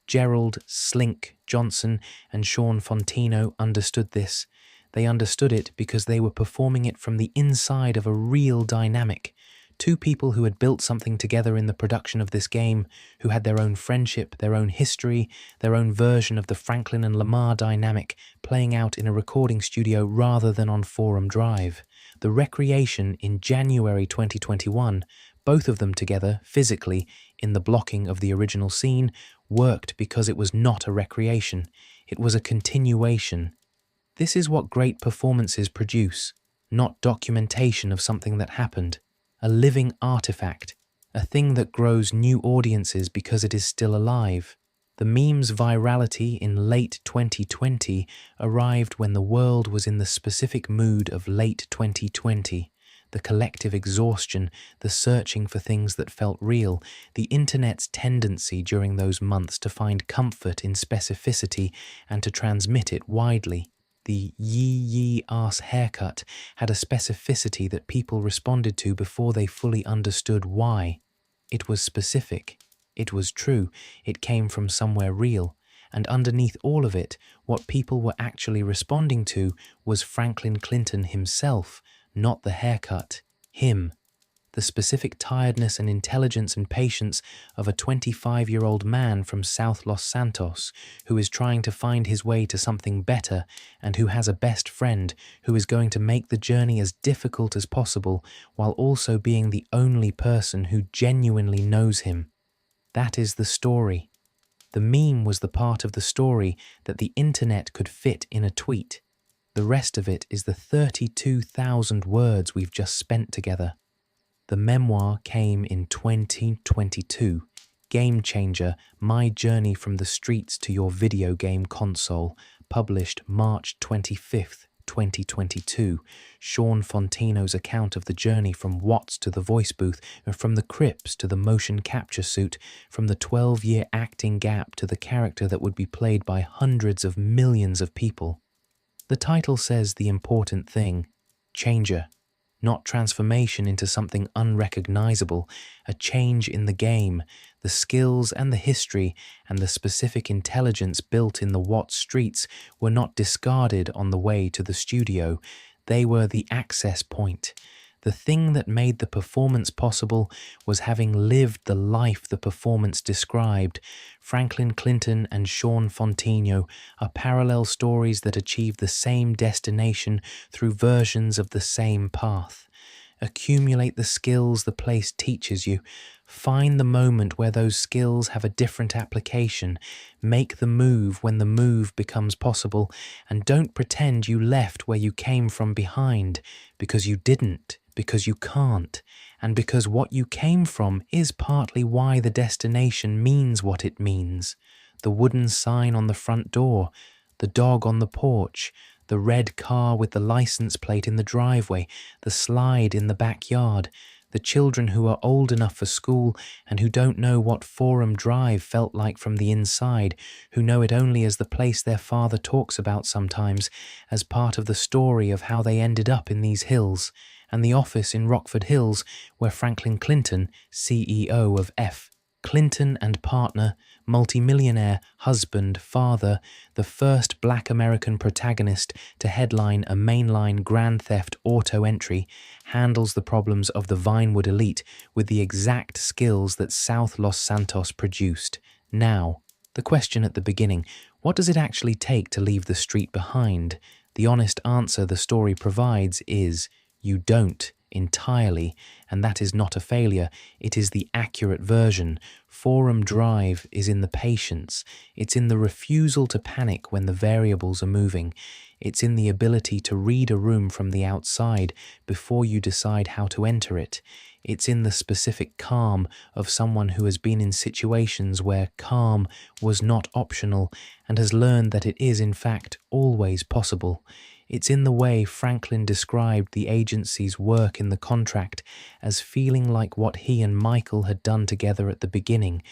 Gerald, Slink, Johnson and Sean Fontino understood this. They understood it because they were performing it from the inside of a real dynamic. Two people who had built something together in the production of this game, who had their own friendship, their own history, their own version of the Franklin and Lamar dynamic playing out in a recording studio rather than on Forum Drive. The recreation in January 2021, both of them together physically in the blocking of the original scene, worked because it was not a recreation. It was a continuation. This is what great performances produce, not documentation of something that happened, a living artifact, a thing that grows new audiences because it is still alive. The meme's virality in late 2020 arrived when the world was in the specific mood of late 2020, the collective exhaustion, the searching for things that felt real, the internet's tendency during those months to find comfort in specificity and to transmit it widely. The Yee-Yee ass haircut had a specificity that people responded to before they fully understood why. It was specific. It was true. It came from somewhere real. And underneath all of it, what people were actually responding to was Franklin Clinton himself, not the haircut. Him. The specific tiredness and intelligence and patience of a 25-year-old man from South Los Santos who is trying to find his way to something better and who has a best friend who is going to make the journey as difficult as possible while also being the only person who genuinely knows him. That is the story. The meme was the part of the story that the internet could fit in a tweet. The rest of it is the 32,000 words we've just spent together. The memoir came in 2022, Game Changer, My Journey from the Streets to Your Video Game Console, published March 25th, 2022. Sean Fontino's account of the journey from Watts to the voice booth, and from the Crips to the motion capture suit, from the 12-year acting gap to the character that would be played by hundreds of millions of people. The title says the important thing, changer. Not transformation into something unrecognizable, a change in the game, the skills and the history and the specific intelligence built in the Watts streets were not discarded on the way to the studio. They were the access point. The thing that made the performance possible was having lived the life the performance described. Franklin Clinton and Sean Fontino are parallel stories that achieve the same destination through versions of the same path. Accumulate the skills the place teaches you. Find the moment where those skills have a different application. Make the move when the move becomes possible. And don't pretend you left where you came from behind, because you didn't. Because you can't, and because what you came from is partly why the destination means what it means. The wooden sign on the front door, the dog on the porch, the red car with the license plate in the driveway, the slide in the backyard, the children who are old enough for school and who don't know what Forum Drive felt like from the inside, who know it only as the place their father talks about sometimes, as part of the story of how they ended up in these hills, and the office in Rockford Hills where Franklin Clinton, CEO of F. Clinton and partner, multimillionaire, husband, father, the first Black American protagonist to headline a mainline Grand Theft Auto entry, handles the problems of the Vinewood elite with the exact skills that South Los Santos produced. Now, the question at the beginning, what does it actually take to leave the street behind? The honest answer the story provides is, you don't entirely, and that is not a failure, it is the accurate version. Forum drive is in the patience, it's in the refusal to panic when the variables are moving, it's in the ability to read a room from the outside before you decide how to enter it. It's in the specific calm of someone who has been in situations where calm was not optional and has learned that it is in fact always possible. It's in the way Franklin described the agency's work in the contract as feeling like what he and Michael had done together at the beginning.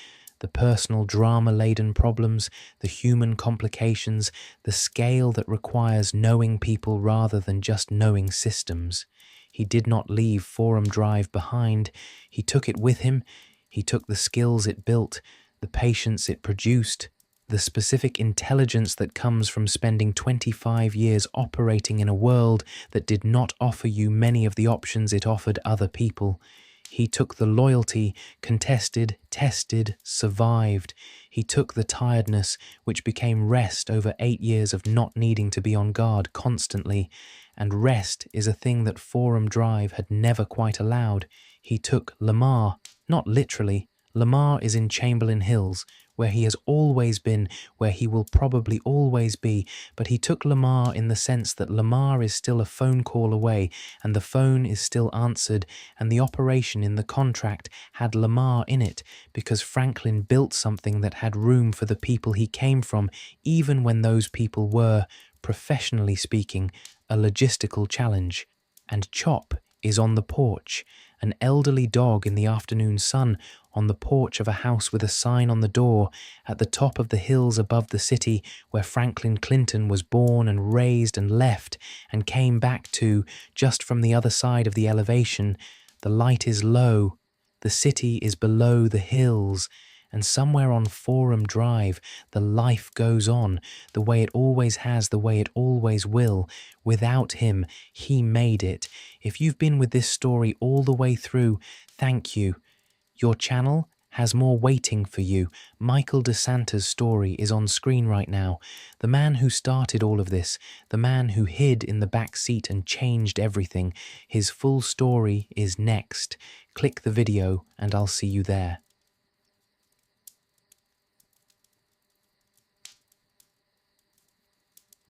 The personal drama-laden problems, the human complications, the scale that requires knowing people rather than just knowing systems. He did not leave Forum Drive behind. He took it with him. He took the skills it built, the patience it produced, the specific intelligence that comes from spending 25 years operating in a world that did not offer you many of the options it offered other people. He took the loyalty, contested, tested, survived. He took the tiredness, which became rest over 8 years of not needing to be on guard constantly. And rest is a thing that Forum Drive had never quite allowed. He took Lamar, not literally. Lamar is in Chamberlain Hills, where he has always been, where he will probably always be, but he took Lamar in the sense that Lamar is still a phone call away, and the phone is still answered, and the operation in the contract had Lamar in it, because Franklin built something that had room for the people he came from, even when those people were, professionally speaking, a logistical challenge. And Chop is on the porch, an elderly dog in the afternoon sun, on the porch of a house with a sign on the door, at the top of the hills above the city where Franklin Clinton was born and raised and left and came back to, just from the other side of the elevation. The light is low, the city is below the hills, and somewhere on Forum Drive, the life goes on, the way it always has, the way it always will. Without him, he made it. If you've been with this story all the way through, thank you. Your channel has more waiting for you. Michael DeSanta's story is on screen right now. The man who started all of this, the man who hid in the back seat and changed everything. His full story is next. Click the video and I'll see you there.